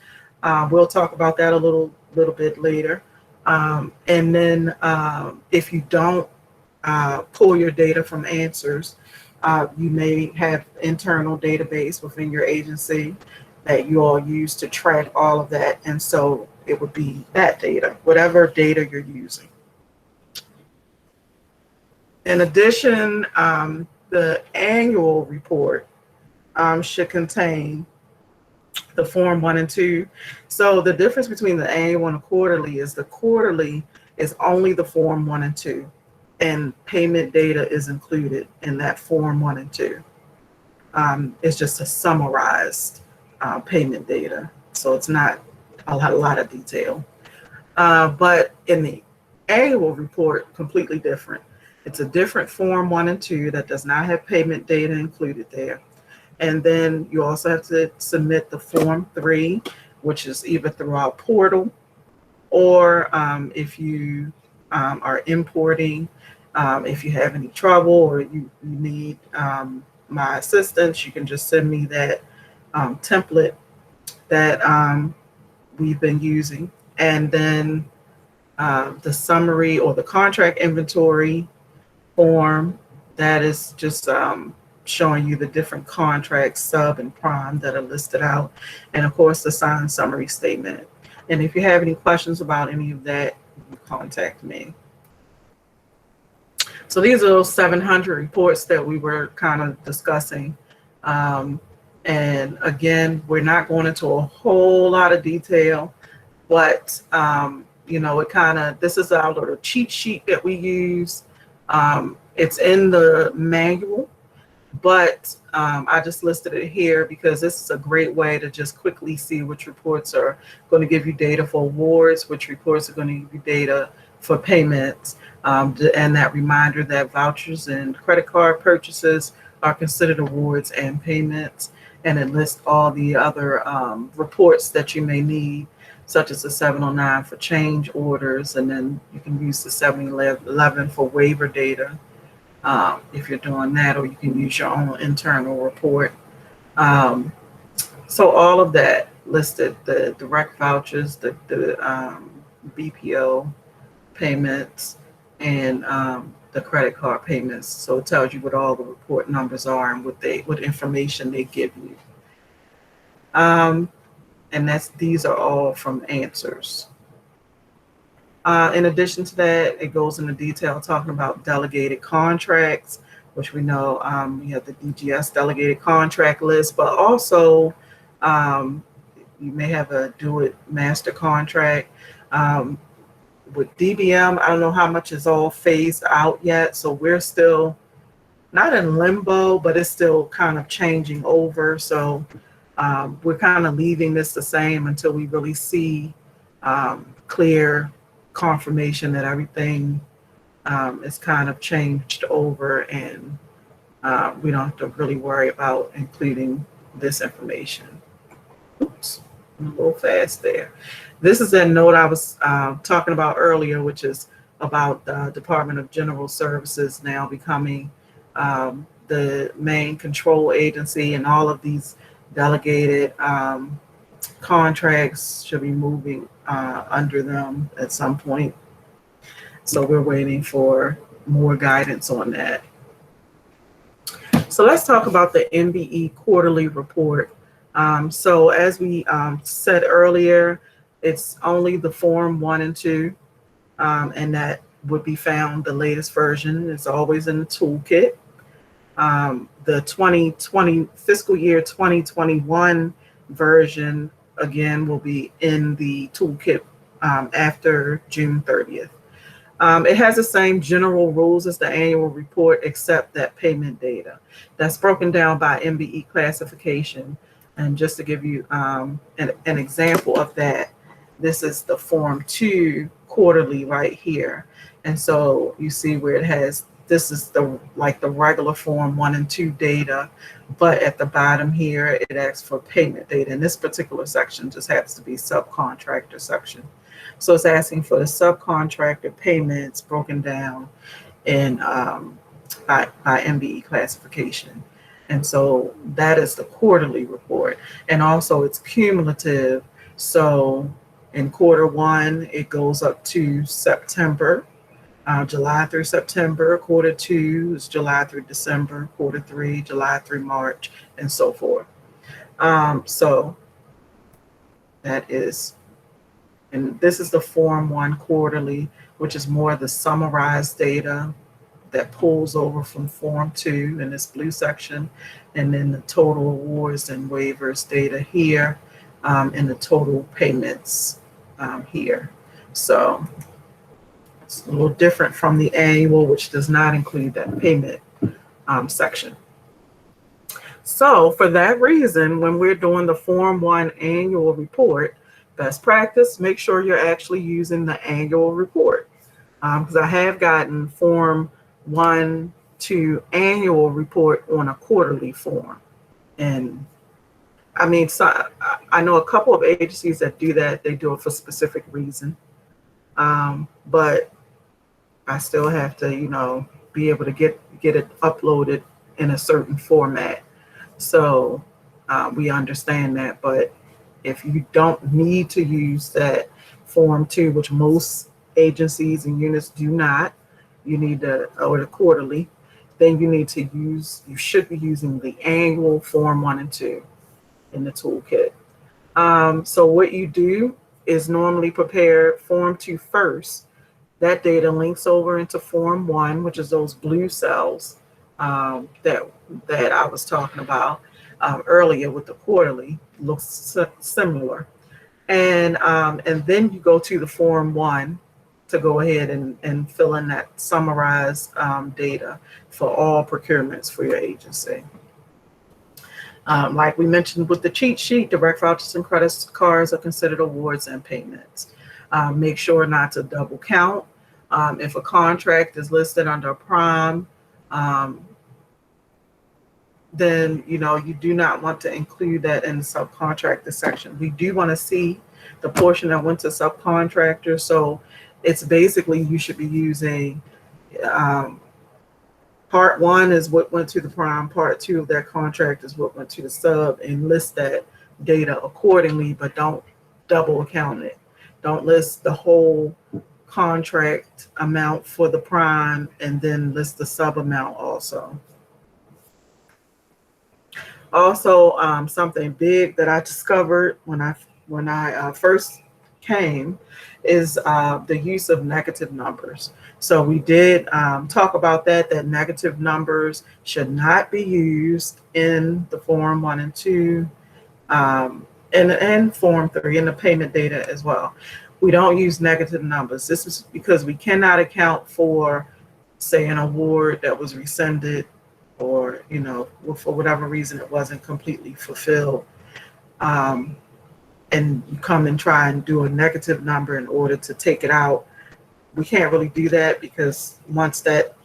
We'll talk about that a little bit later. And then if you don't pull your data from answers, you may have internal database within your agency that you all use to track all of that. And so it would be that data, whatever data you're using. In addition, the annual report should contain the Form 1 and 2. So the difference between the annual and the quarterly is the quarterly is only the Form 1 and 2. And payment data is included in that Form 1 and 2. It's just a summarized payment data, so it's not a lot of detail. But in the annual report, completely different. It's a different Form 1 and 2 that does not have payment data included there. And then you also have to submit the Form 3, which is either through our portal or if you are importing. If you have any trouble or you need my assistance, you can just send me that template that we've been using. And then the summary or the contract inventory form, that is just showing you the different contracts, sub and prime, that are listed out. And of course, the signed summary statement. And if you have any questions about any of that, you contact me. So these are those 700 reports that we were kind of discussing. And again, we're not going into a whole lot of detail, but this is our little cheat sheet that we use. It's in the manual, but I just listed it here because this is a great way to just quickly see which reports are going to give you data for awards, which reports are going to give you data for payments, and that reminder that vouchers and credit card purchases are considered awards and payments. and it lists all the other reports that you may need, such as the 709 for change orders, and then you can use the 711 for waiver data if you're doing that, or you can use your own internal report. So all of that listed, the direct vouchers, the BPO payments, and the credit card payments. So it tells you what all the report numbers are and what information they give you. And these are all from answers. In addition to that, it goes into detail talking about delegated contracts, which we know we have the DGS delegated contract list, but also you may have a do it master contract. With DBM, I don't know how much is all phased out yet, so we're still not in limbo, but it's still kind of changing over. So we're kind of leaving this the same until we really see clear confirmation that everything is kind of changed over, and we don't have to really worry about including this information. Oops, I'm a little fast there. This is a note I was talking about earlier, which is about the Department of General Services now becoming the main control agency, and all of these delegated contracts should be moving under them at some point. So we're waiting for more guidance on that. So let's talk about the MBE quarterly report. So as we said earlier, it's only the Form 1 and 2, and that would be found, the latest version is always in the toolkit. The 2020 fiscal year 2021 version, again, will be in the toolkit after June 30th. It has the same general rules as the annual report, except that payment data. That's broken down by MBE classification. And just to give you an example of that, this is the Form 2 quarterly right here. And so you see where it has, this is the regular Form 1 and 2 data, but at the bottom here, it asks for payment data. And this particular section just happens to be subcontractor section. So it's asking for the subcontractor payments broken down in by MBE classification. And so that is the quarterly report. And also it's cumulative. So in quarter 1, it goes up to September, July through September. Quarter 2 is July through December. Quarter 3, July through March, and so forth. So that is, and this is the Form 1 quarterly, which is more the summarized data that pulls over from Form 2 in this blue section, and then the total awards and waivers data here, and the total payments here. So it's a little different from the annual, which does not include that payment section. So for that reason, when we're doing the Form 1 annual report, best practice, make sure you're actually using the annual report. Because I have gotten Form 1 to annual report on a quarterly form. And I mean, so I know a couple of agencies that do that. They do it for a specific reason. But I still have to, you know, be able to get it uploaded in a certain format. So we understand that. But if you don't need to use that Form 2, which most agencies and units do not, you need to, or the quarterly, then you should be using the annual Form 1 and 2 in the toolkit. So what you do is normally prepare Form 2 first. That data links over into Form 1, which is those blue cells that I was talking about earlier with the quarterly. Looks similar. And then you go to the Form 1 to go ahead and fill in that summarized data for all procurements for your agency. Like we mentioned with the cheat sheet, direct vouchers and credit cards are considered awards and payments. Make sure not to double count. If a contract is listed under a prime, then you do not want to include that in the subcontractor section. We do want to see the portion that went to subcontractor. So it's basically you should be using part one is what went to the prime, part two of that contract is what went to the sub, and list that data accordingly, but don't double account it. Don't list the whole contract amount for the prime and then list the sub amount also. Also, something big that I discovered when I first came is the use of negative numbers. So we did talk about that negative numbers should not be used in the Form 1 and 2 and Form 3 in the payment data as well. We don't use negative numbers. This is because we cannot account for, say, an award that was rescinded, or for whatever reason it wasn't completely fulfilled, and you come and try and do a negative number in order to take it out. We can't really do that, because once that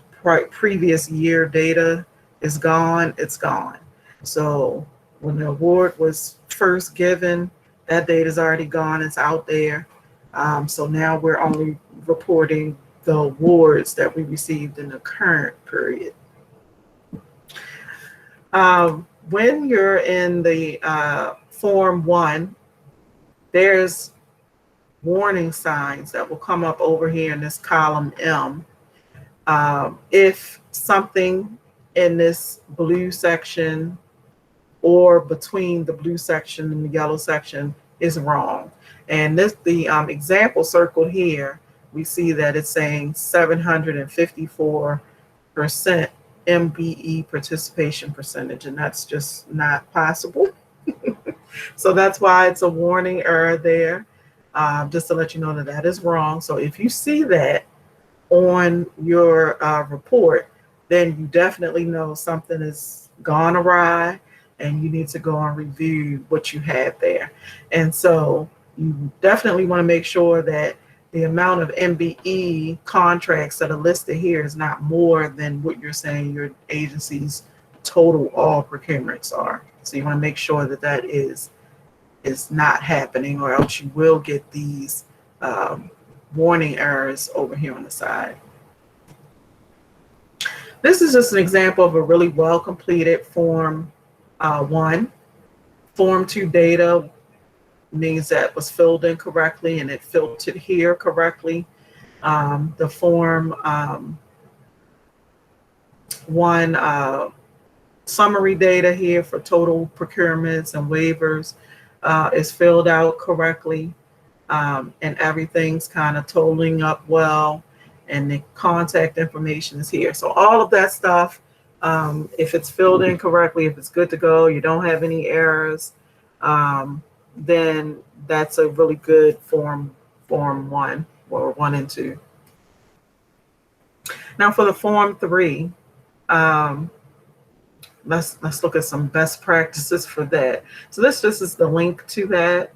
previous year data is gone, it's gone. So when the award was first given, that data is already gone, it's out there. So now we're only reporting the awards that we received in the current period. When you're in the Form 1, there's warning signs that will come up over here in this column M. If something in this blue section or between the blue section and the yellow section is wrong. And the example circled here, we see that it's saying 754% MBE participation percentage, and that's just not possible. So that's why it's a warning error there, just to let you know that that is wrong. So if you see that on your report, then you definitely know something has gone awry and you need to go and review what you had there. And so you definitely want to make sure that the amount of MBE contracts that are listed here is not more than what you're saying your agency's total all procurements are. So you want to make sure that that is not happening, or else you will get these warning errors over here on the side. This is just an example of a really well completed Form 1. Form 2 data means that was filled in correctly and it filtered here correctly. The Form 1 summary data here for total procurements and waivers is filled out correctly, and everything's kind of totaling up well, and the contact information is here. So all of that stuff, if it's filled in correctly, if it's good to go, you don't have any errors, then that's a really good Form 1 or 1 and 2. Now for the Form 3, let's look at some best practices for that. So this just is the link to that.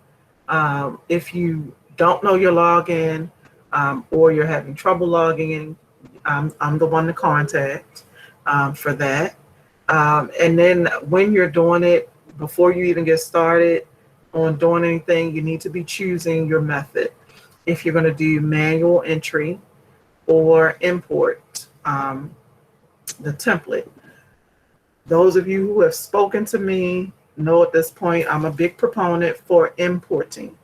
If you don't know your login, or you're having trouble logging in, I'm the one to contact for that. And then when you're doing it, before you even get started on doing anything, you need to be choosing your method. If you're going to do manual entry or import the template. Those of you who have spoken to me know at this point I'm a big proponent for importing.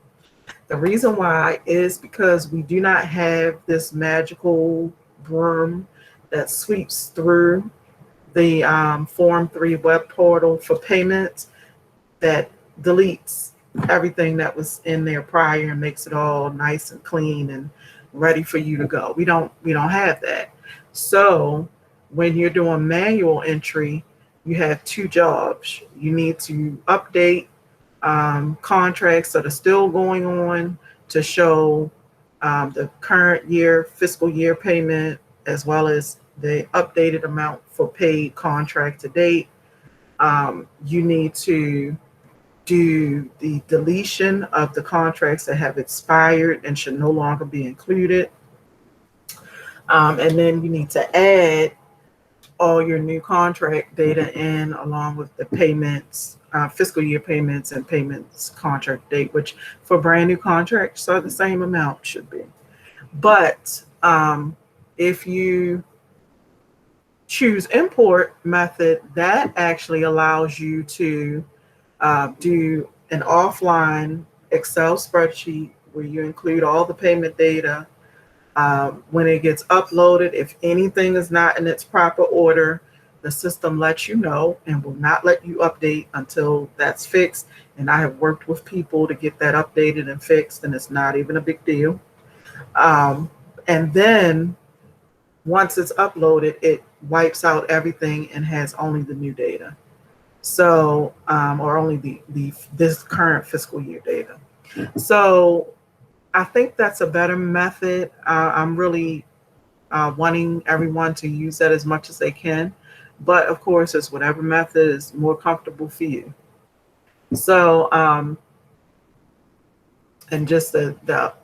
The reason why is because we do not have this magical broom that sweeps through the Form 3 web portal for payments that deletes everything that was in there prior and makes it all nice and clean and ready for you to go. We don't have that. So when you're doing manual entry, you have two jobs. You need to update contracts that are still going on to show the current year, fiscal year payment, as well as the updated amount for paid contract to date. You need to do the deletion of the contracts that have expired and should no longer be included. And then you need to add all your new contract data in along with the payments, fiscal year payments and payments contract date, which for brand new contracts are the same amount should be. But if you choose import method, that actually allows you to do an offline Excel spreadsheet where you include all the payment data. When it gets uploaded, if anything is not in its proper order, the system lets you know and will not let you update until that's fixed. And I have worked with people to get that updated and fixed, and it's not even a big deal. And then once it's uploaded, it wipes out everything and has only the new data. So, or only this current fiscal year data. So I think that's a better method. I'm really wanting everyone to use that as much as they can. But of course, it's whatever method is more comfortable for you. So, and just the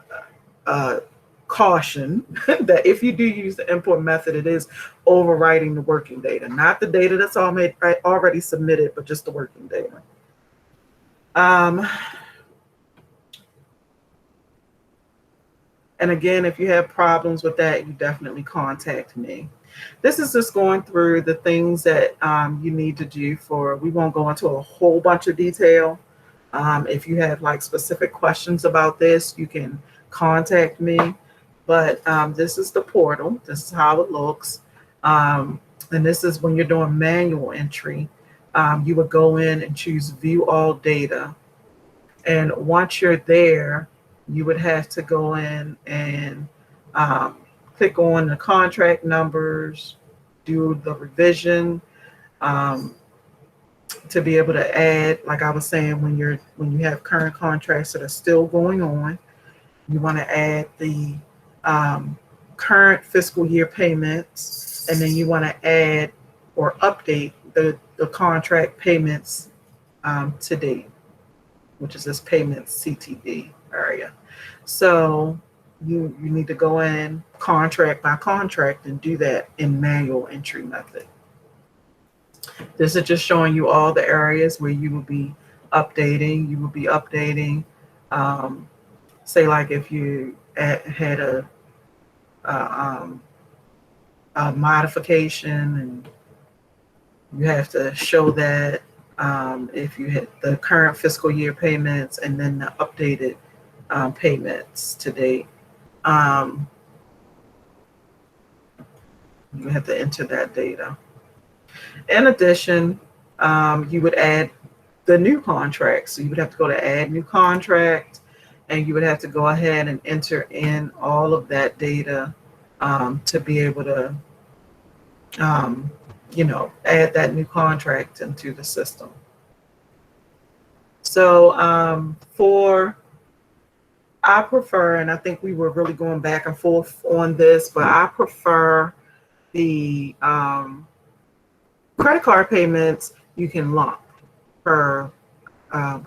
caution that if you do use the import method, it is overwriting the working data, not the data that's already submitted, but just the working data. And again, if you have problems with that, you definitely contact me. This is just going through the things that you need to do we won't go into a whole bunch of detail. If you have like specific questions about this, you can contact me. But this is the portal. This is how it looks. And this is when you're doing manual entry. You would go in and choose view all data. And once you're there, you would have to go in and click on the contract numbers, do the revision to be able to add, like I was saying, when you have current contracts that are still going on, you want to add the current fiscal year payments, and then you want to add or update the contract payments to date, which is this payments CTD area. So you need to go in contract by contract and do that in manual entry method. This is just showing you all the areas where you will be updating. You will be updating, say like if you had a modification, and you have to show that if you hit the current fiscal year payments and then the updated payments to date. You have to enter that data. In addition, you would add the new contract. So you would have to go to add new contract, and you would have to go ahead and enter in all of that data to be able to, add that new contract into the system. So I prefer, and I think we were really going back and forth on this, but I prefer the credit card payments you can lump per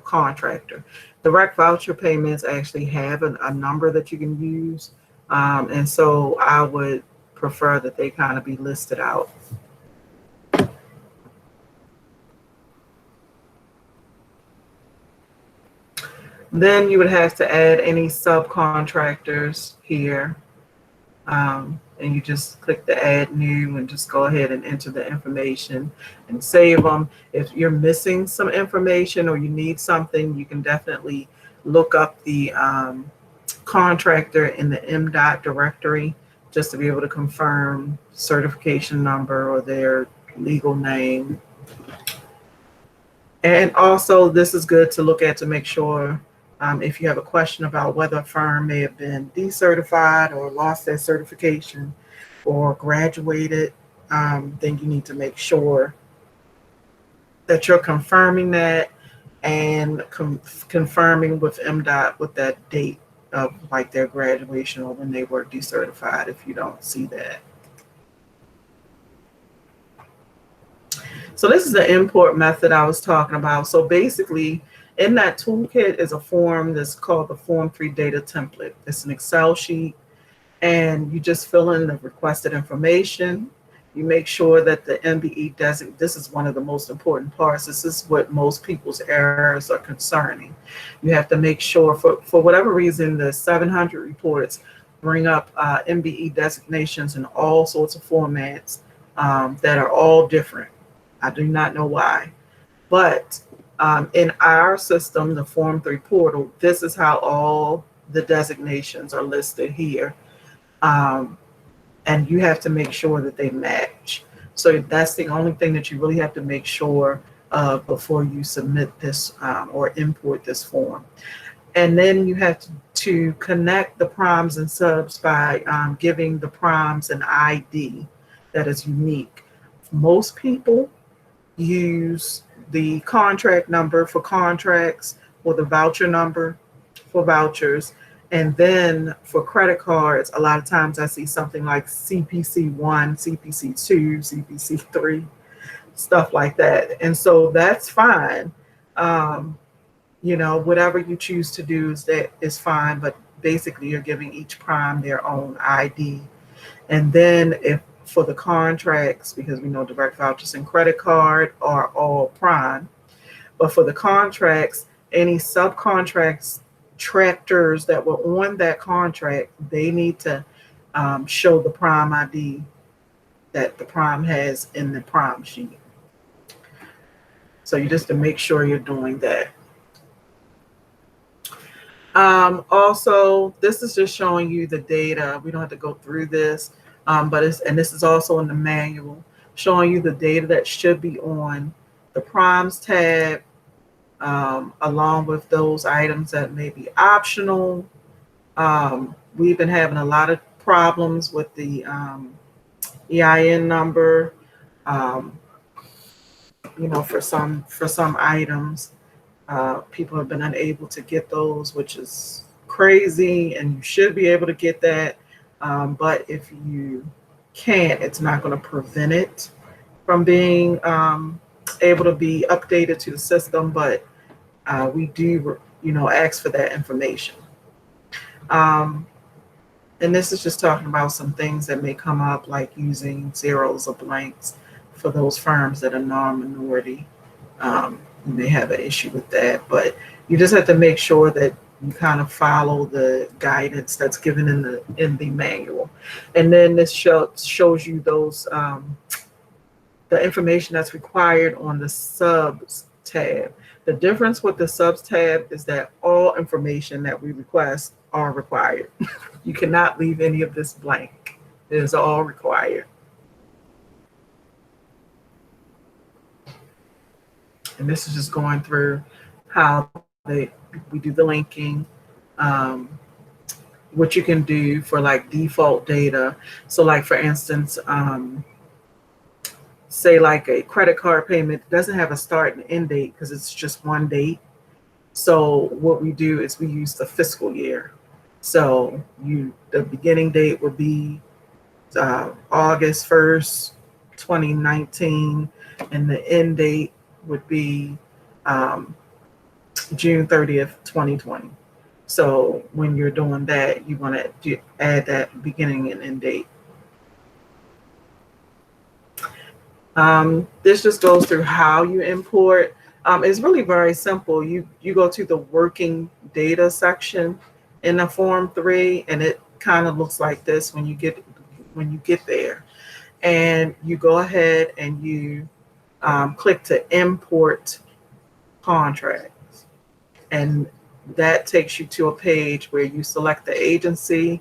contractor. Direct voucher payments actually have a number that you can use. And so I would prefer that they kind of be listed out. Then you would have to add any subcontractors here. And you just click the add new and just go ahead and enter the information and save them. If you're missing some information or you need something, you can definitely look up the contractor in the MDOT directory just to be able to confirm certification number or their legal name. And also this is good to look at to make sure if you have a question about whether a firm may have been decertified or lost their certification or graduated, then you need to make sure that you're confirming that and confirming with MDOT with that date of like their graduation or when they were decertified if you don't see that. So this is the import method I was talking about. So basically, in that toolkit is a form that's called the Form 3 Data Template. It's an Excel sheet, and you just fill in the requested information. You make sure that the MBE this is one of the most important parts. This is what most people's errors are concerning. You have to make sure, for whatever reason, the 700 reports bring up MBE designations in all sorts of formats that are all different. I do not know why. But in our system, the Form 3 portal, this is how all the designations are listed here. And you have to make sure that they match. So that's the only thing that you really have to make sure of before you submit this or import this form. And then you have to connect the primes and subs by giving the primes an ID that is unique. Most people use the contract number for contracts or the voucher number for vouchers. And then for credit cards, a lot of times I see something like CPC1, CPC2, CPC3, stuff like that. And so that's fine. You know, whatever you choose to do is fine, but basically you're giving each prime their own ID. And then if for the contracts, because we know direct vouchers and credit card are all prime, but for the contracts, any subcontracts, tractors that were on that contract, they need to show the prime ID that the prime has in the prime sheet. So you just to make sure you're doing that. Also, this is just showing you the data. We don't have to go through this, but this is also in the manual, showing you the data that should be on the primes tab, along with those items that may be optional. We've been having a lot of problems with the EIN number, you know, for some items. People have been unable to get those, which is crazy, and you should be able to get that. But if you can't, it's not going to prevent it from being able to be updated to the system, but we do, you know, ask for that information. And this is just talking about some things that may come up, like using zeros or blanks for those firms that are non-minority. You may have an issue with that, but you just have to make sure that you kind of follow the guidance that's given in the manual. And then this shows you those the information that's required on the subs tab. The difference with the subs tab is that all information that we request are required. You cannot leave any of this blank. It is all required. And this is just going through how we do the linking, what you can do for like default data. So like, for instance, say like a credit card payment doesn't have a start and end date because it's just one date. So what we do is we use the fiscal year. So the beginning date would be August 1st, 2019, and the end date would be June 30th, 2020. So when you're doing that, you want to add that beginning and end date. This just goes through how you import. It's really very simple. You go to the working data section in the Form 3, and it kind of looks like this when you get there. And you go ahead and you click to import contracts, and that takes you to a page where you select the agency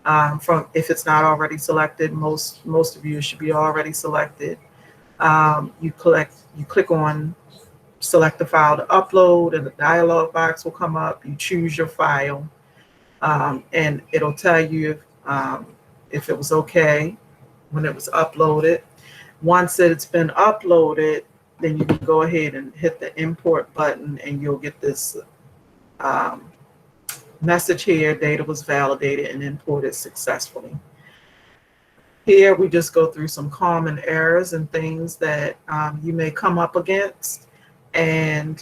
from, if it's not already selected. Most of you should be already selected. You click on select the file to upload, and the dialog box will come up. You choose your file, and it'll tell you if it was okay when it was uploaded. Once it's been uploaded, then you can go ahead and hit the import button, and you'll get this message here: data was validated and imported successfully. Here we just go through some common errors and things that you may come up against. And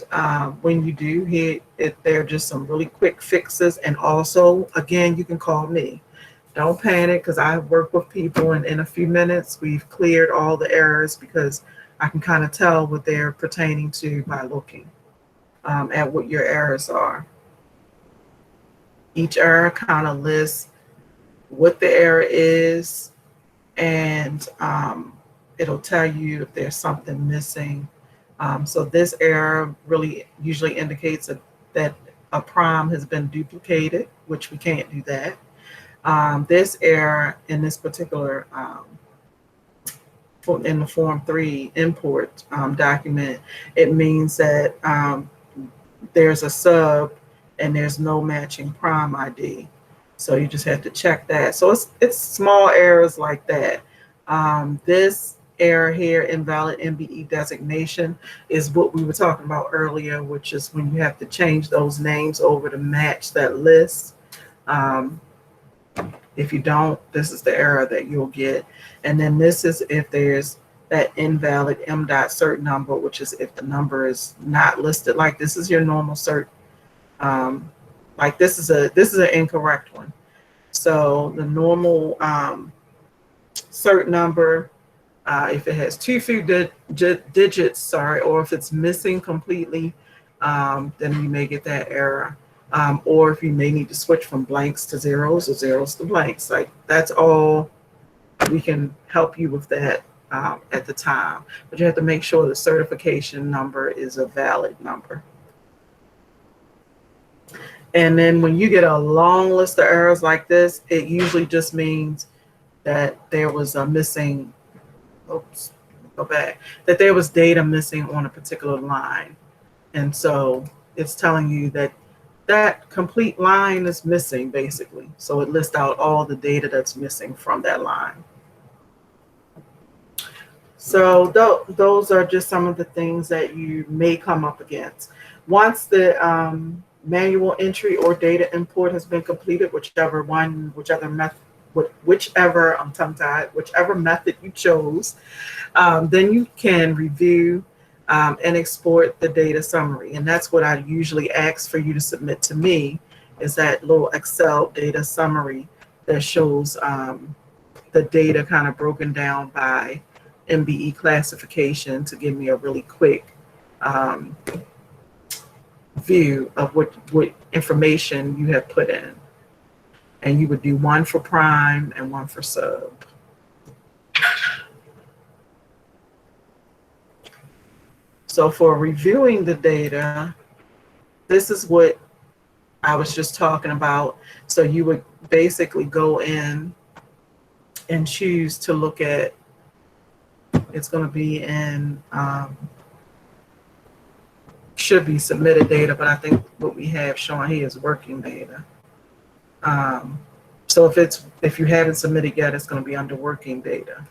when you do hit it, there are just some really quick fixes. And also, again, you can call me. Don't panic, because I work with people, and in a few minutes we've cleared all the errors, because I can kind of tell what they're pertaining to by looking at what your errors are. Each error kind of lists what the error is, and it'll tell you if there's something missing. So this error really usually indicates that a prime has been duplicated, which we can't do that. This error in this particular in the Form 3 import document, it means that there's a sub and there's no matching prime ID. So you just have to check that. So it's small errors like that. This error here, invalid MBE designation, is what we were talking about earlier, which is when you have to change those names over to match that list. If you don't, this is the error that you'll get. And then this is if there's that invalid m.cert number, which is if the number is not listed. Like this is your normal cert. Like this is an incorrect one. So the normal cert number, if it has too few digits, or if it's missing completely, then you may get that error. Or if you may need to switch from blanks to zeros or zeros to blanks. Like that's all, we can help you with that at the time. But you have to make sure the certification number is a valid number. And then when you get a long list of errors like this, it usually just means that there was a missing, oops, go back, that there was data missing on a particular line. And so it's telling you that that complete line is missing, basically. So it lists out all the data that's missing from that line. So those are just some of the things that you may come up against. Once the manual entry or data import has been completed, whichever method you chose, then you can review and export the data summary. And that's what I usually ask for you to submit to me, is that little Excel data summary that shows the data kind of broken down by MBE classification, to give me a really quick view of what information you have put in. And you would do one for prime and one for sub. So for reviewing the data, this is what I was just talking about. So you would basically go in and choose to look at, it's going to be in, should be submitted data, but I think what we have shown here is working data. So if you haven't submitted yet, it's going to be under working data.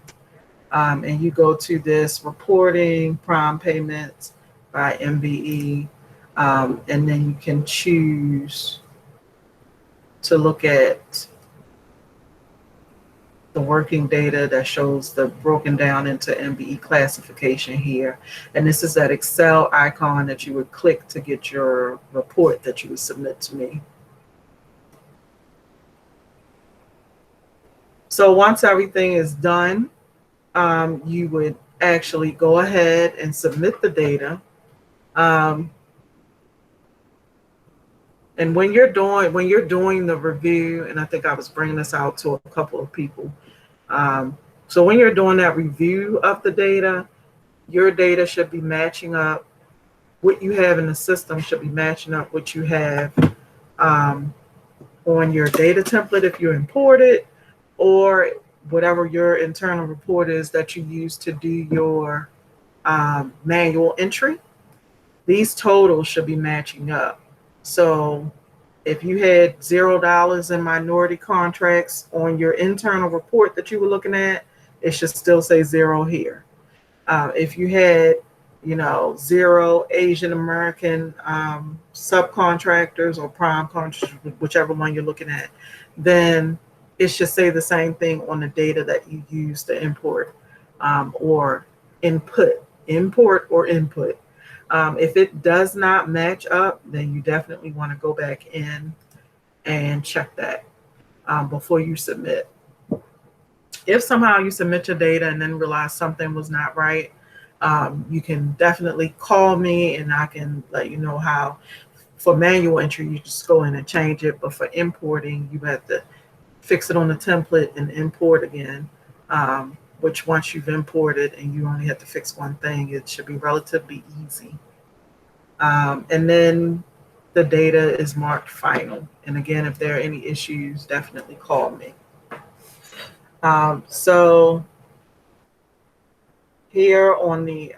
And you go to this reporting, prime payments by MBE, and then you can choose to look at the working data that shows the broken down into MBE classification here. And this is that Excel icon that you would click to get your report that you would submit to me. So once everything is done, you would actually go ahead and submit the data. And when you're doing the review, and I think I was bringing this out to a couple of people. So when you're doing that review of the data, your data should be matching up. What you have in the system should be matching up what you have on your data template if you import it, or whatever your internal report is that you use to do your manual entry. These totals should be matching up. So if you had $0 in minority contracts on your internal report that you were looking at, it should still say 0 here. If you had, 0 Asian American subcontractors or prime contractors, whichever one you're looking at, then it should say the same thing on the data that you use to import or input. If it does not match up, then you definitely want to go back in and check that. before you submit. If somehow you submit your data and then realize something was not right, you can definitely call me and I can let you know how. For manual entry, you just go in and change it, but for importing, you have to fix it on the template and import again, which once you've imported and you only have to fix one thing, it should be relatively easy. And then the data is marked final. And again, if there are any issues, definitely call me. So here on the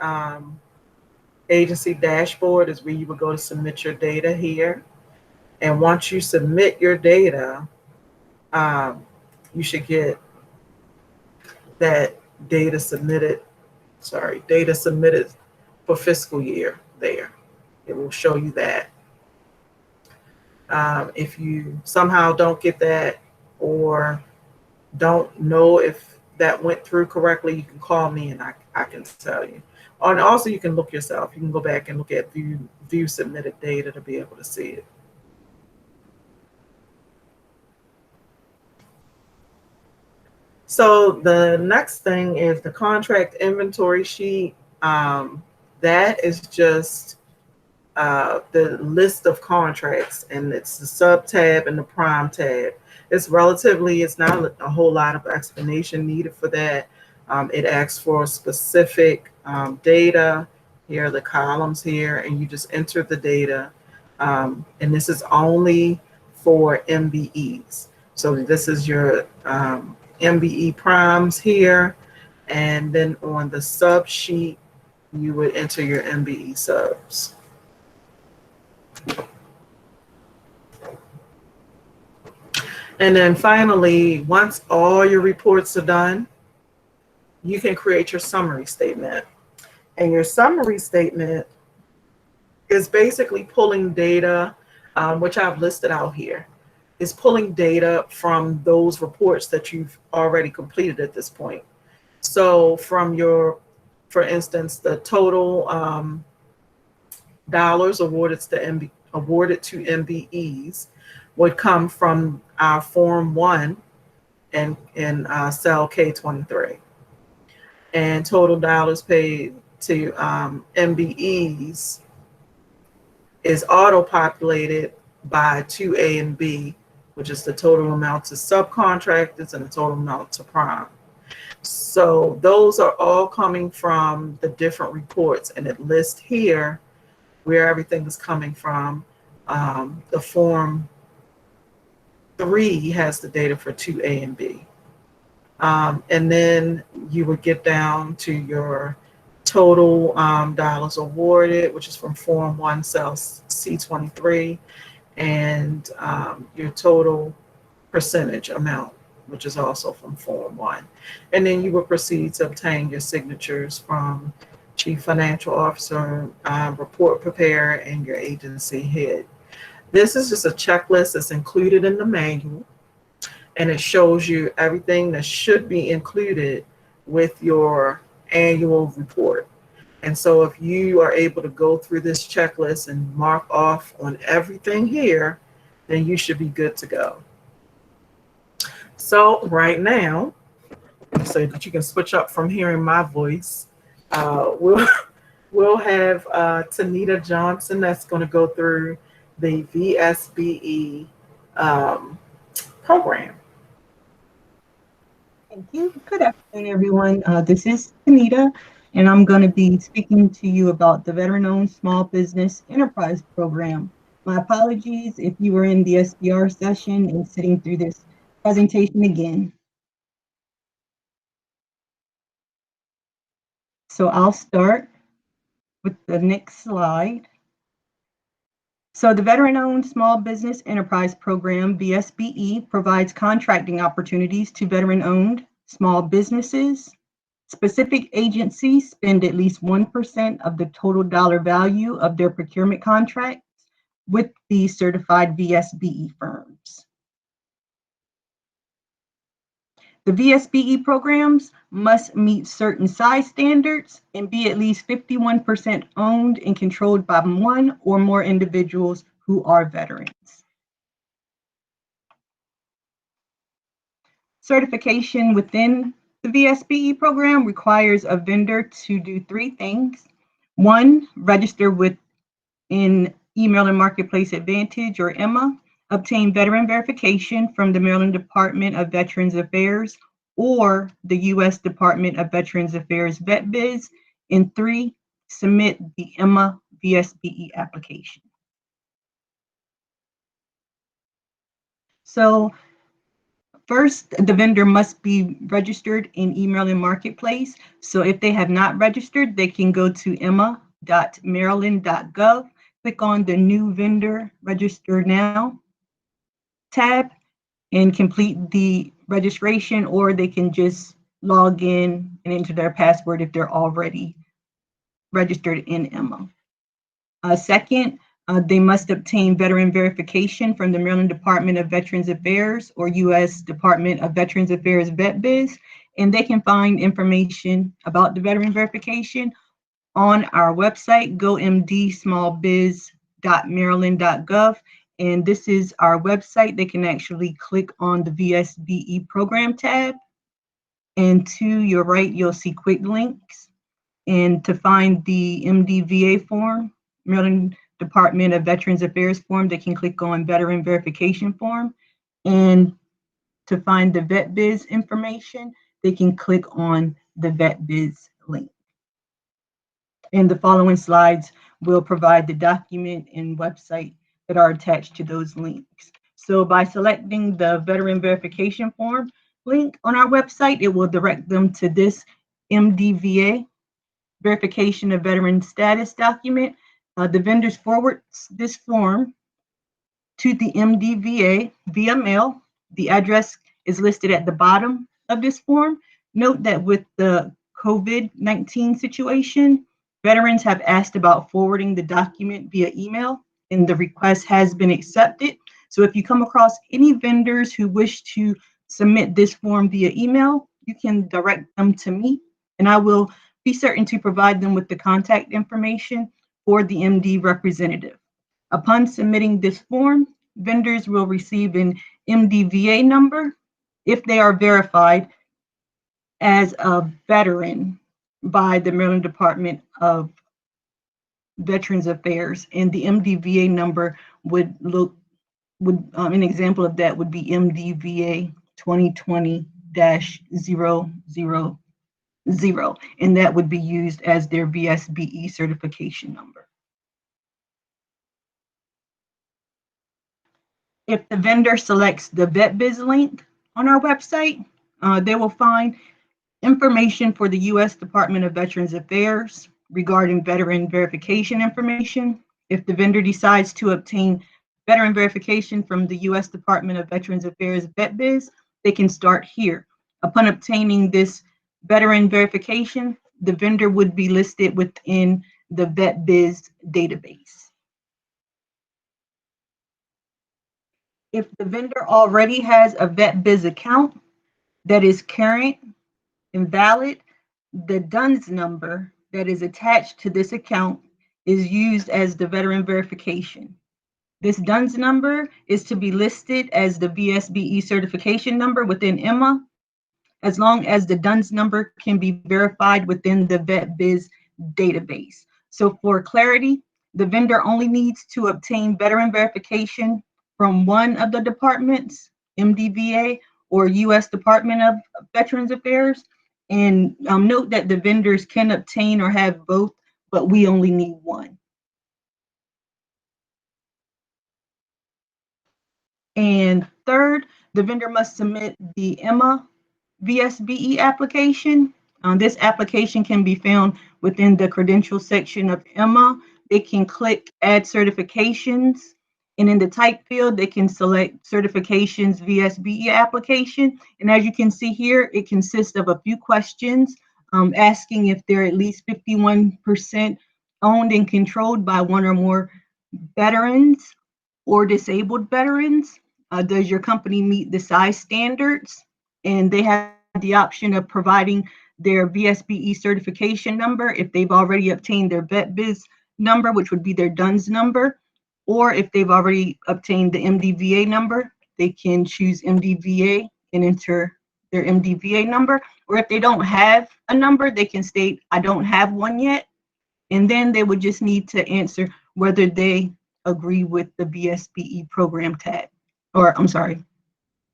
agency dashboard is where you would go to submit your data here. And once you submit your data, you should get that data submitted for fiscal year there. It will show you that. If you somehow don't get that or don't know if that went through correctly, you can call me and I can tell you. And also you can look yourself. You can go back and look at view submitted data to be able to see it. So the next thing is the contract inventory sheet. That is just the list of contracts, and it's the sub tab and the prime tab. It's not a whole lot of explanation needed for that. It asks for specific data. Here are the columns here, and you just enter the data. And this is only for MBEs. So this is your MBE primes here. And then on the sub sheet, you would enter your MBE subs. And then finally, once all your reports are done, you can create your summary statement. And your summary statement is basically pulling data, which I've listed out here. Is pulling data from those reports that you've already completed at this point. So from for instance, the total dollars awarded to MBEs would come from our Form 1 and in cell K23. And total dollars paid to MBEs is auto-populated by 2A and B, which is the total amount to subcontractors and the total amount to prime. So those are all coming from the different reports, and it lists here where everything is coming from. The Form 3 has the data for 2A and B. And then you would get down to your total dollars awarded, which is from Form 1 cell C23, and your total percentage amount, which is also from Form 1. And then you will proceed to obtain your signatures from Chief Financial Officer, report preparer, and your agency head. This is just a checklist that's included in the manual, and it shows you everything that should be included with your annual report. And so if you are able to go through this checklist and mark off on everything here, then you should be good to go. So right now, so that you can switch up from hearing my voice, we'll have Tanita Johnson that's going to go through the VSBE program. Thank you. Good afternoon, everyone. This is Tanita, and I'm going to be speaking to you about the Veteran-Owned Small Business Enterprise Program. My apologies if you were in the SBR session and sitting through this presentation again. So I'll start with the next slide. So the Veteran-Owned Small Business Enterprise Program, VSBE, provides contracting opportunities to veteran-owned small businesses. Specific agencies spend at least 1% of the total dollar value of their procurement contracts with the certified VSBE firms. The VSBE programs must meet certain size standards and be at least 51% owned and controlled by one or more individuals who are veterans. Certification within the VSBE program requires a vendor to do 3 things. 1, register within Email and Marketplace Advantage, or EMA, obtain veteran verification from the Maryland Department of Veterans Affairs or the U.S. Department of Veterans Affairs VetBiz, and 3, submit the EMA VSBE application. So first, the vendor must be registered in Email and Marketplace. So if they have not registered, they can go to emma.maryland.gov, click on the New Vendor Register Now tab, and complete the registration, or they can just log in and enter their password if they're already registered in EMA. Second, they must obtain veteran verification from the Maryland Department of Veterans Affairs or U.S. Department of Veterans Affairs VetBiz, and they can find information about the veteran verification on our website, gomdsmallbiz.maryland.gov. And this is our website. They can actually click on the VSBE program tab, and to your right, you'll see quick links. And to find the MDVA form, Maryland Department of Veterans Affairs form, they can click on Veteran Verification Form. And to find the VetBiz information, they can click on the VetBiz link. And the following slides will provide the document and website that are attached to those links. So by selecting the Veteran Verification Form link on our website, it will direct them to this MDVA, Verification of Veteran Status document. The vendors forwards this form to the MDVA via mail. The address is listed at the bottom of this form. Note that with the COVID-19 situation, veterans have asked about forwarding the document via email, and the request has been accepted. So if you come across any vendors who wish to submit this form via email, you can direct them to me, and I will be certain to provide them with the contact information for the MD representative. Upon submitting this form, vendors will receive an MDVA number if they are verified as a veteran by the Maryland Department of Veterans Affairs, and the MDVA number would an example of that would be MDVA 2020-000, and that would be used as their VSBE certification number. If the vendor selects the VetBiz link on our website, they will find information for the U.S. Department of Veterans Affairs regarding veteran verification information. If the vendor decides to obtain veteran verification from the U.S. Department of Veterans Affairs VetBiz, they can start here. Upon obtaining this veteran verification, the vendor would be listed within the VetBiz database. If the vendor already has a VetBiz account that is current and valid, the DUNS number that is attached to this account is used as the veteran verification. This DUNS number is to be listed as the VSBE certification number within EMA, as long as the DUNS number can be verified within the VetBiz database. So for clarity, the vendor only needs to obtain veteran verification from one of the departments, MDVA or U.S. Department of Veterans Affairs. And note that the vendors can obtain or have both, but we only need one. And third, the vendor must submit the EMA VSBE application. This application can be found within the credentials section of EMA. They can click Add Certifications, and in the type field, they can select Certifications VSBE application. And as you can see here, it consists of a few questions asking if they're at least 51% owned and controlled by one or more veterans or disabled veterans. Does your company meet the size standards? And they have the option of providing their VSBE certification number if they've already obtained their VetBiz number, which would be their DUNS number, or if they've already obtained the MDVA number, they can choose MDVA and enter their MDVA number, or if they don't have a number, they can state, I don't have one yet. And then they would just need to answer whether they agree with the VSBE program tab, or I'm sorry,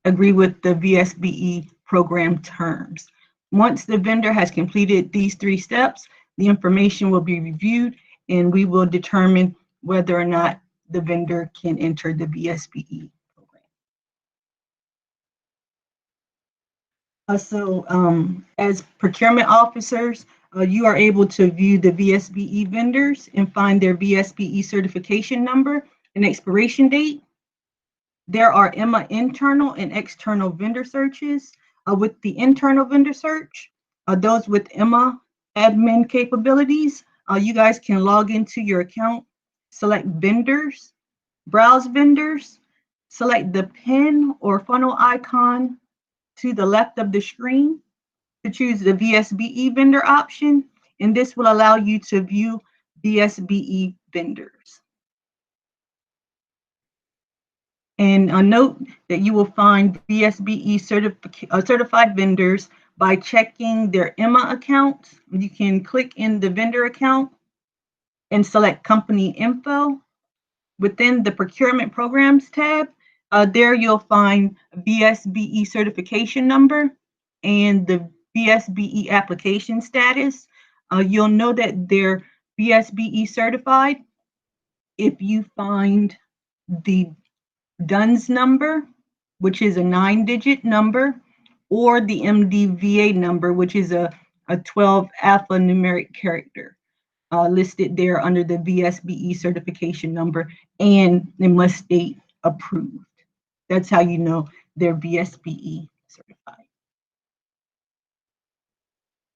agree with the VSBE program terms. Once the vendor has completed these 3 steps, the information will be reviewed and we will determine whether or not the vendor can enter the VSBE program. As procurement officers, you are able to view the VSBE vendors and find their VSBE certification number and expiration date. There are Emma internal and external vendor searches. With the internal vendor search, those with Emma admin capabilities, you guys can log into your account, select vendors, browse vendors, select the pin or funnel icon to the left of the screen to choose the VSBE vendor option, and this will allow you to view VSBE vendors. And note that you will find VSBE certified vendors by checking their Emma account. You can click in the vendor account and select company info. Within the procurement programs tab, there you'll find VSBE certification number and the VSBE application status. You'll know that they're VSBE certified if you find the DUNS number, which is a 9-digit number, or the MDVA number, which is a 12 alphanumeric character, listed there under the VSBE certification number, and they must state approved. That's how you know they're VSBE certified.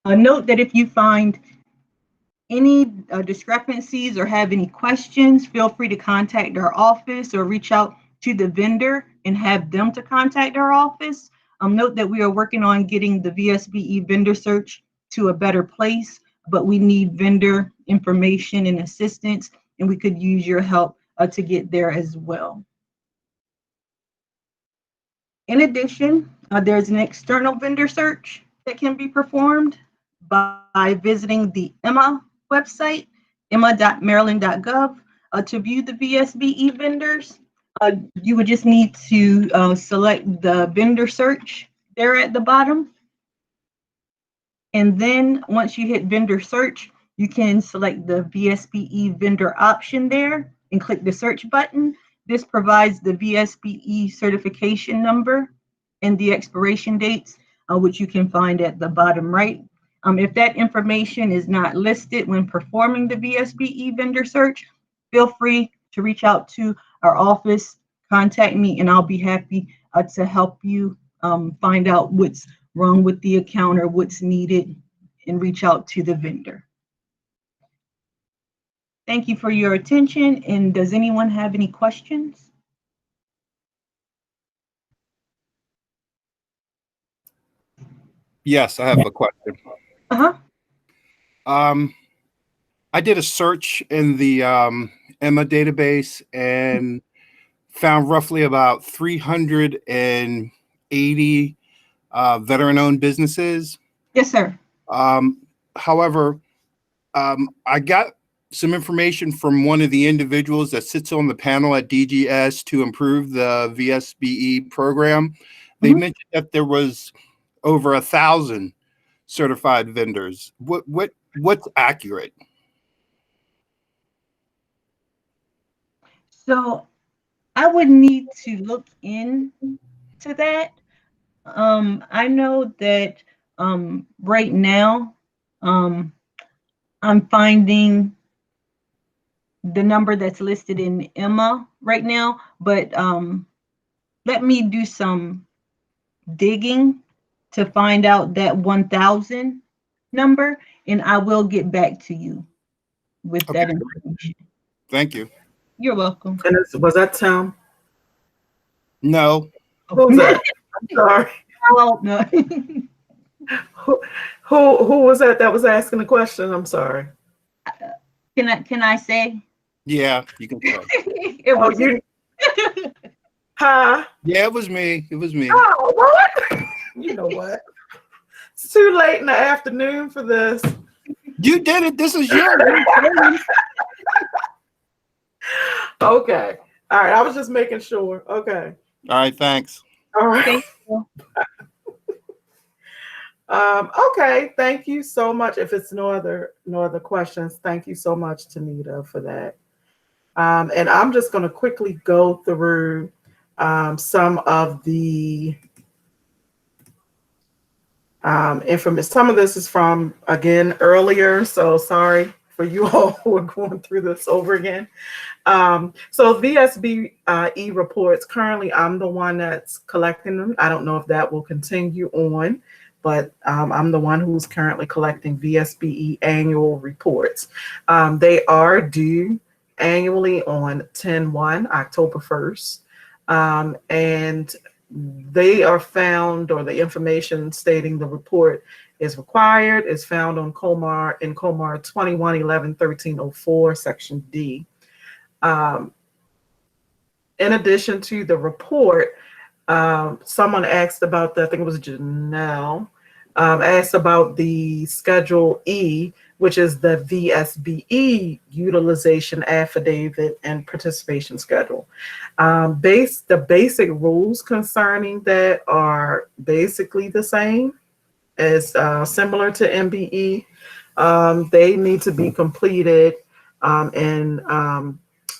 Note that if you find any discrepancies or have any questions, feel free to contact our office or reach out to the vendor and have them to contact our office. Note that we are working on getting the VSBE vendor search to a better place, but we need vendor information and assistance, and we could use your help to get there as well. In addition, there's an external vendor search that can be performed by visiting the Emma website, emma.maryland.gov. To view the VSBE vendors, you would just need to select the vendor search there at the bottom. And then once you hit vendor search, you can select the VSBE vendor option there and click the search button. This provides the VSBE certification number and the expiration dates, which you can find at the bottom right. If that information is not listed when performing the VSBE vendor search, feel free to reach out to our office, contact me, and I'll be happy to help you find out what's wrong with the account or what's needed and reach out to the vendor. Thank you for your attention. And does anyone have any questions? Yes, I have a question. Uh-huh. I did a search in the Emma database and found roughly about 380 veteran-owned businesses. Yes, sir. However, I got some information from one of the individuals that sits on the panel at DGS to improve the VSBE program. They mentioned that there was over 1,000 certified vendors. What's accurate? So I would need to look into that. I know that right now I'm finding the number that's listed in Emma right now, but let me do some digging to find out that 1,000 number, and I will get back to you with that information. Thank you. You're welcome. And was that Tim? No. Who was that? I'm sorry. Oh, no. Who was that was asking the question? I'm sorry. Can I say? Yeah, you can tell. It was you. Huh? Yeah, it was me. It was me. Oh, what? You know what? It's too late in the afternoon for this. You did it. This is yours. Okay. All right. I was just making sure. Okay. All right, thanks. All right. Thank you. Okay. Thank you so much. If it's no other questions, thank you so much, Tanita, for that. And I'm just going to quickly go through some of the information. Some of this is from, again, earlier, so sorry for you all who are going through this over again. So VSBE reports, currently I'm the one that's collecting them. I don't know if that will continue on, but I'm the one who's currently collecting VSBE annual reports. They are due annually on 10/1, October 1st. And they are found, or the information stating the report is required is found on COMAR in COMAR 2111-1304, Section D. In addition to the report, someone asked about I think it was Janelle, asked about the Schedule E, which is the VSBE utilization affidavit and participation schedule. The basic rules concerning that are basically the same as similar to MBE. They need to be completed and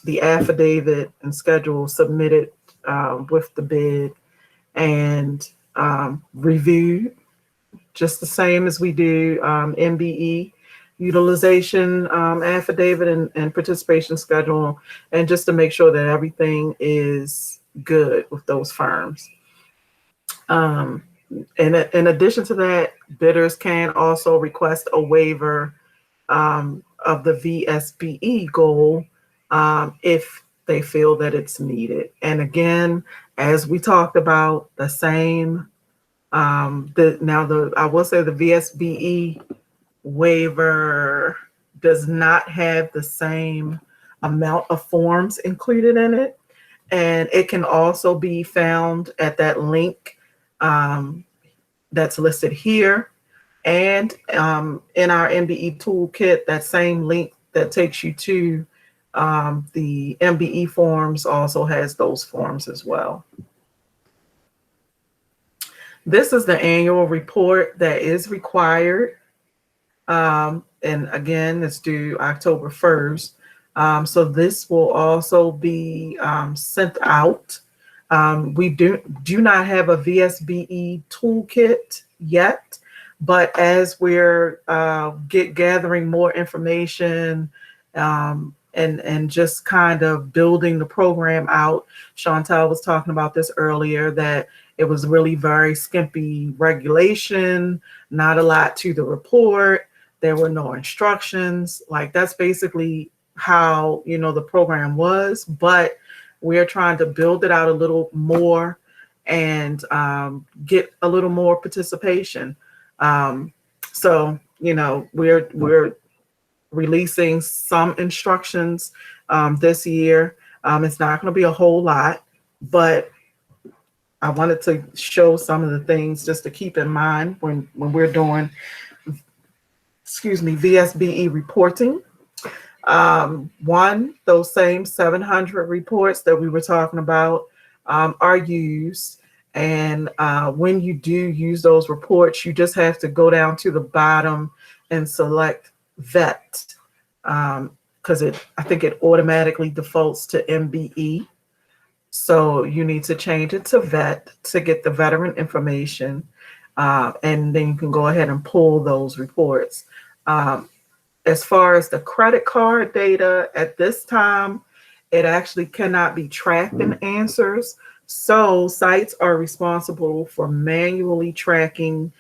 the affidavit and schedule submitted with the bid and reviewed just the same as we do MBE utilization affidavit and participation schedule, and just to make sure that everything is good with those firms. In addition to that, bidders can also request a waiver of the VSBE goal if they feel that it's needed. And again, as we talked about, the same, I will say the VSBE waiver does not have the same amount of forms included in it. And it can also be found at that link that's listed here. And in our MBE toolkit, that same link that takes you to the MBE forms also has those forms as well. This is the annual report that is required. And again, it's due October 1st. So this will also be sent out. We do not have a VSBE toolkit yet, but as we're gathering more information and just kind of building the program out, Chantal was talking about this earlier, that it was really very skimpy regulation, not a lot to the report. There were no instructions. Like, that's basically how, the program was, but we're trying to build it out a little more and get a little more participation. So, we're releasing some instructions this year. It's not going to be a whole lot, but I wanted to show some of the things just to keep in mind when we're doing, VSBE reporting. Those same 700 reports that we were talking about are used. And when you do use those reports, you just have to go down to the bottom and select VET, because I think it automatically defaults to MBE. So you need to change it to VET to get the veteran information. And then you can go ahead and pull those reports. As far as the credit card data, at this time, it actually cannot be tracked in answers. So sites are responsible for manually tracking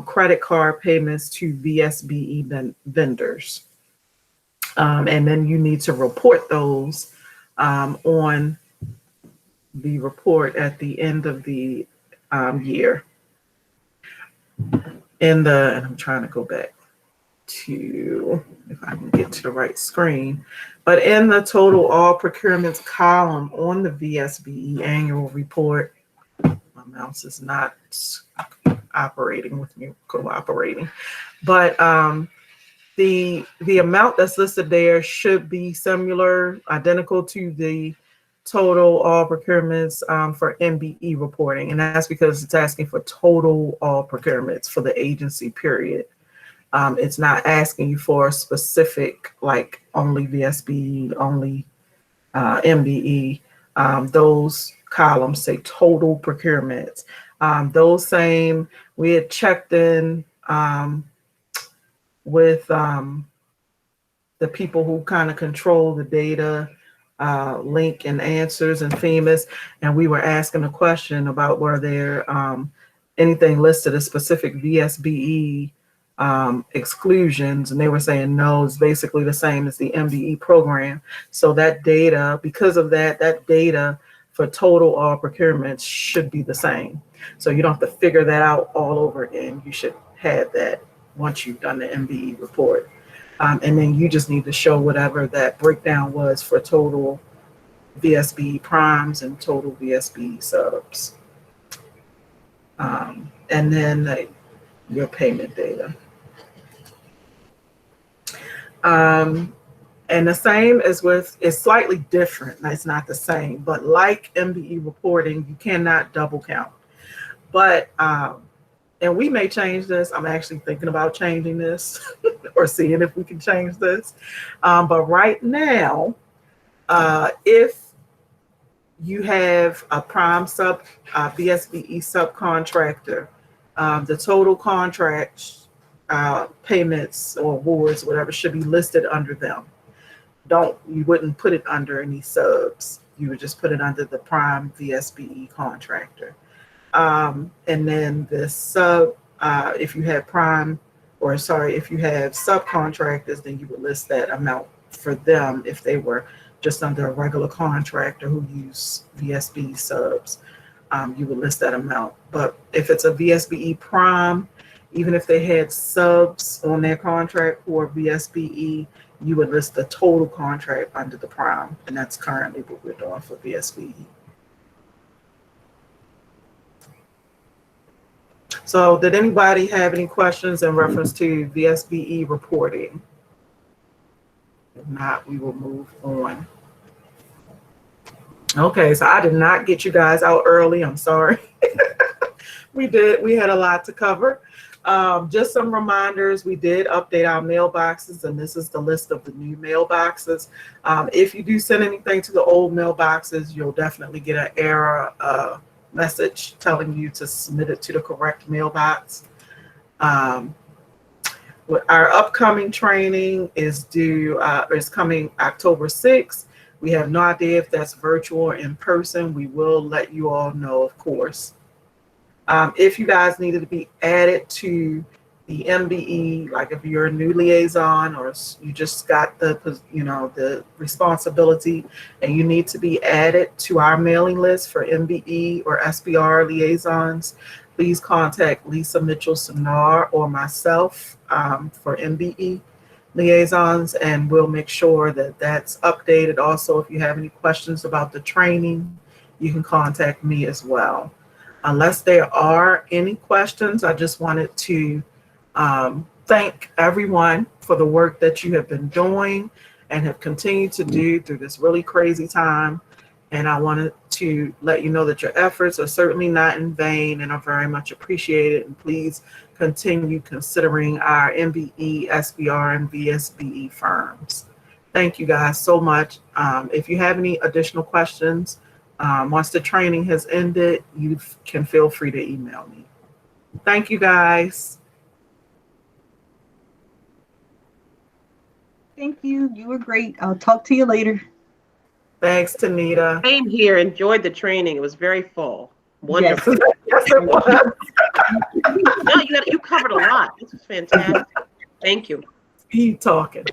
credit card payments to VSBE vendors. And then you need to report those on the report at the end of the year. And I'm trying to go back to, if I can get to the right screen, but in the total all procurements column on the VSBE annual report, my mouse is not operating with me, cooperating. But the amount that's listed there should be similar, identical to the total all procurements for MBE reporting. And that's because it's asking for total all procurements for the agency period. It's not asking you for a specific, like only VSB, only MBE. Those columns say total procurements. Those same, we had checked in with the people who kind of control the data, link and answers and FEMAS, and we were asking a question about were there anything listed as specific VSBE exclusions, and they were saying no, it's basically the same as the MBE program. So that data, because of that, that data for total all procurements should be the same. So you don't have to figure that out all over again. You should have that once you've done the MBE report. And then you just need to show whatever that breakdown was for total VSB primes and total VSB subs. And then your payment data. And the same as with, it's slightly different. It's not the same, but like MBE reporting, you cannot double count. But, and we may change this. I'm actually thinking about changing this or seeing if we can change this. But right now, if you have a prime sub, VSBE subcontractor, the total contract payments or awards, whatever, should be listed under them. You wouldn't put it under any subs. You would just put it under the prime VSBE contractor. And then the sub, if you have prime, or sorry, if you have subcontractors, then you would list that amount for them if they were just under a regular contractor who use VSB subs. You would list that amount. But if it's a VSBE prime, even if they had subs on their contract for VSBE, you would list the total contract under the prime. And that's currently what we're doing for VSBE. So did anybody have any questions in reference to VSBE reporting? If not, we will move on. Okay, so I did not get you guys out early. I'm sorry. We had a lot to cover. Just some reminders, we did update our mailboxes, and this is the list of the new mailboxes. If you do send anything to the old mailboxes, you'll definitely get an error message telling you to submit it to the correct mailbox. Our upcoming training is coming October 6th. We have no idea if that's virtual or in person. We will let you all know, of course. If you guys needed to be added to the MBE, like if you're a new liaison or you just got the responsibility and you need to be added to our mailing list for MBE or SBR liaisons, please contact Lisa Mitchell-Sinar or myself for MBE liaisons, and we'll make sure that that's updated. Also, if you have any questions about the training, you can contact me as well. Unless there are any questions, I just wanted to thank everyone for the work that you have been doing and have continued to do through this really crazy time. And I wanted to let you know that your efforts are certainly not in vain and are very much appreciated. And please continue considering our MBE, SBR, and VSBE firms. Thank you guys so much. If you have any additional questions, once the training has ended, you can feel free to email me. Thank you guys. Thank you. You were great. I'll talk to you later. Thanks, Tanita. Same here. Enjoyed the training. It was very full. Wonderful. Yes, it was. No, you covered a lot. This was fantastic. Thank you. Keep talking.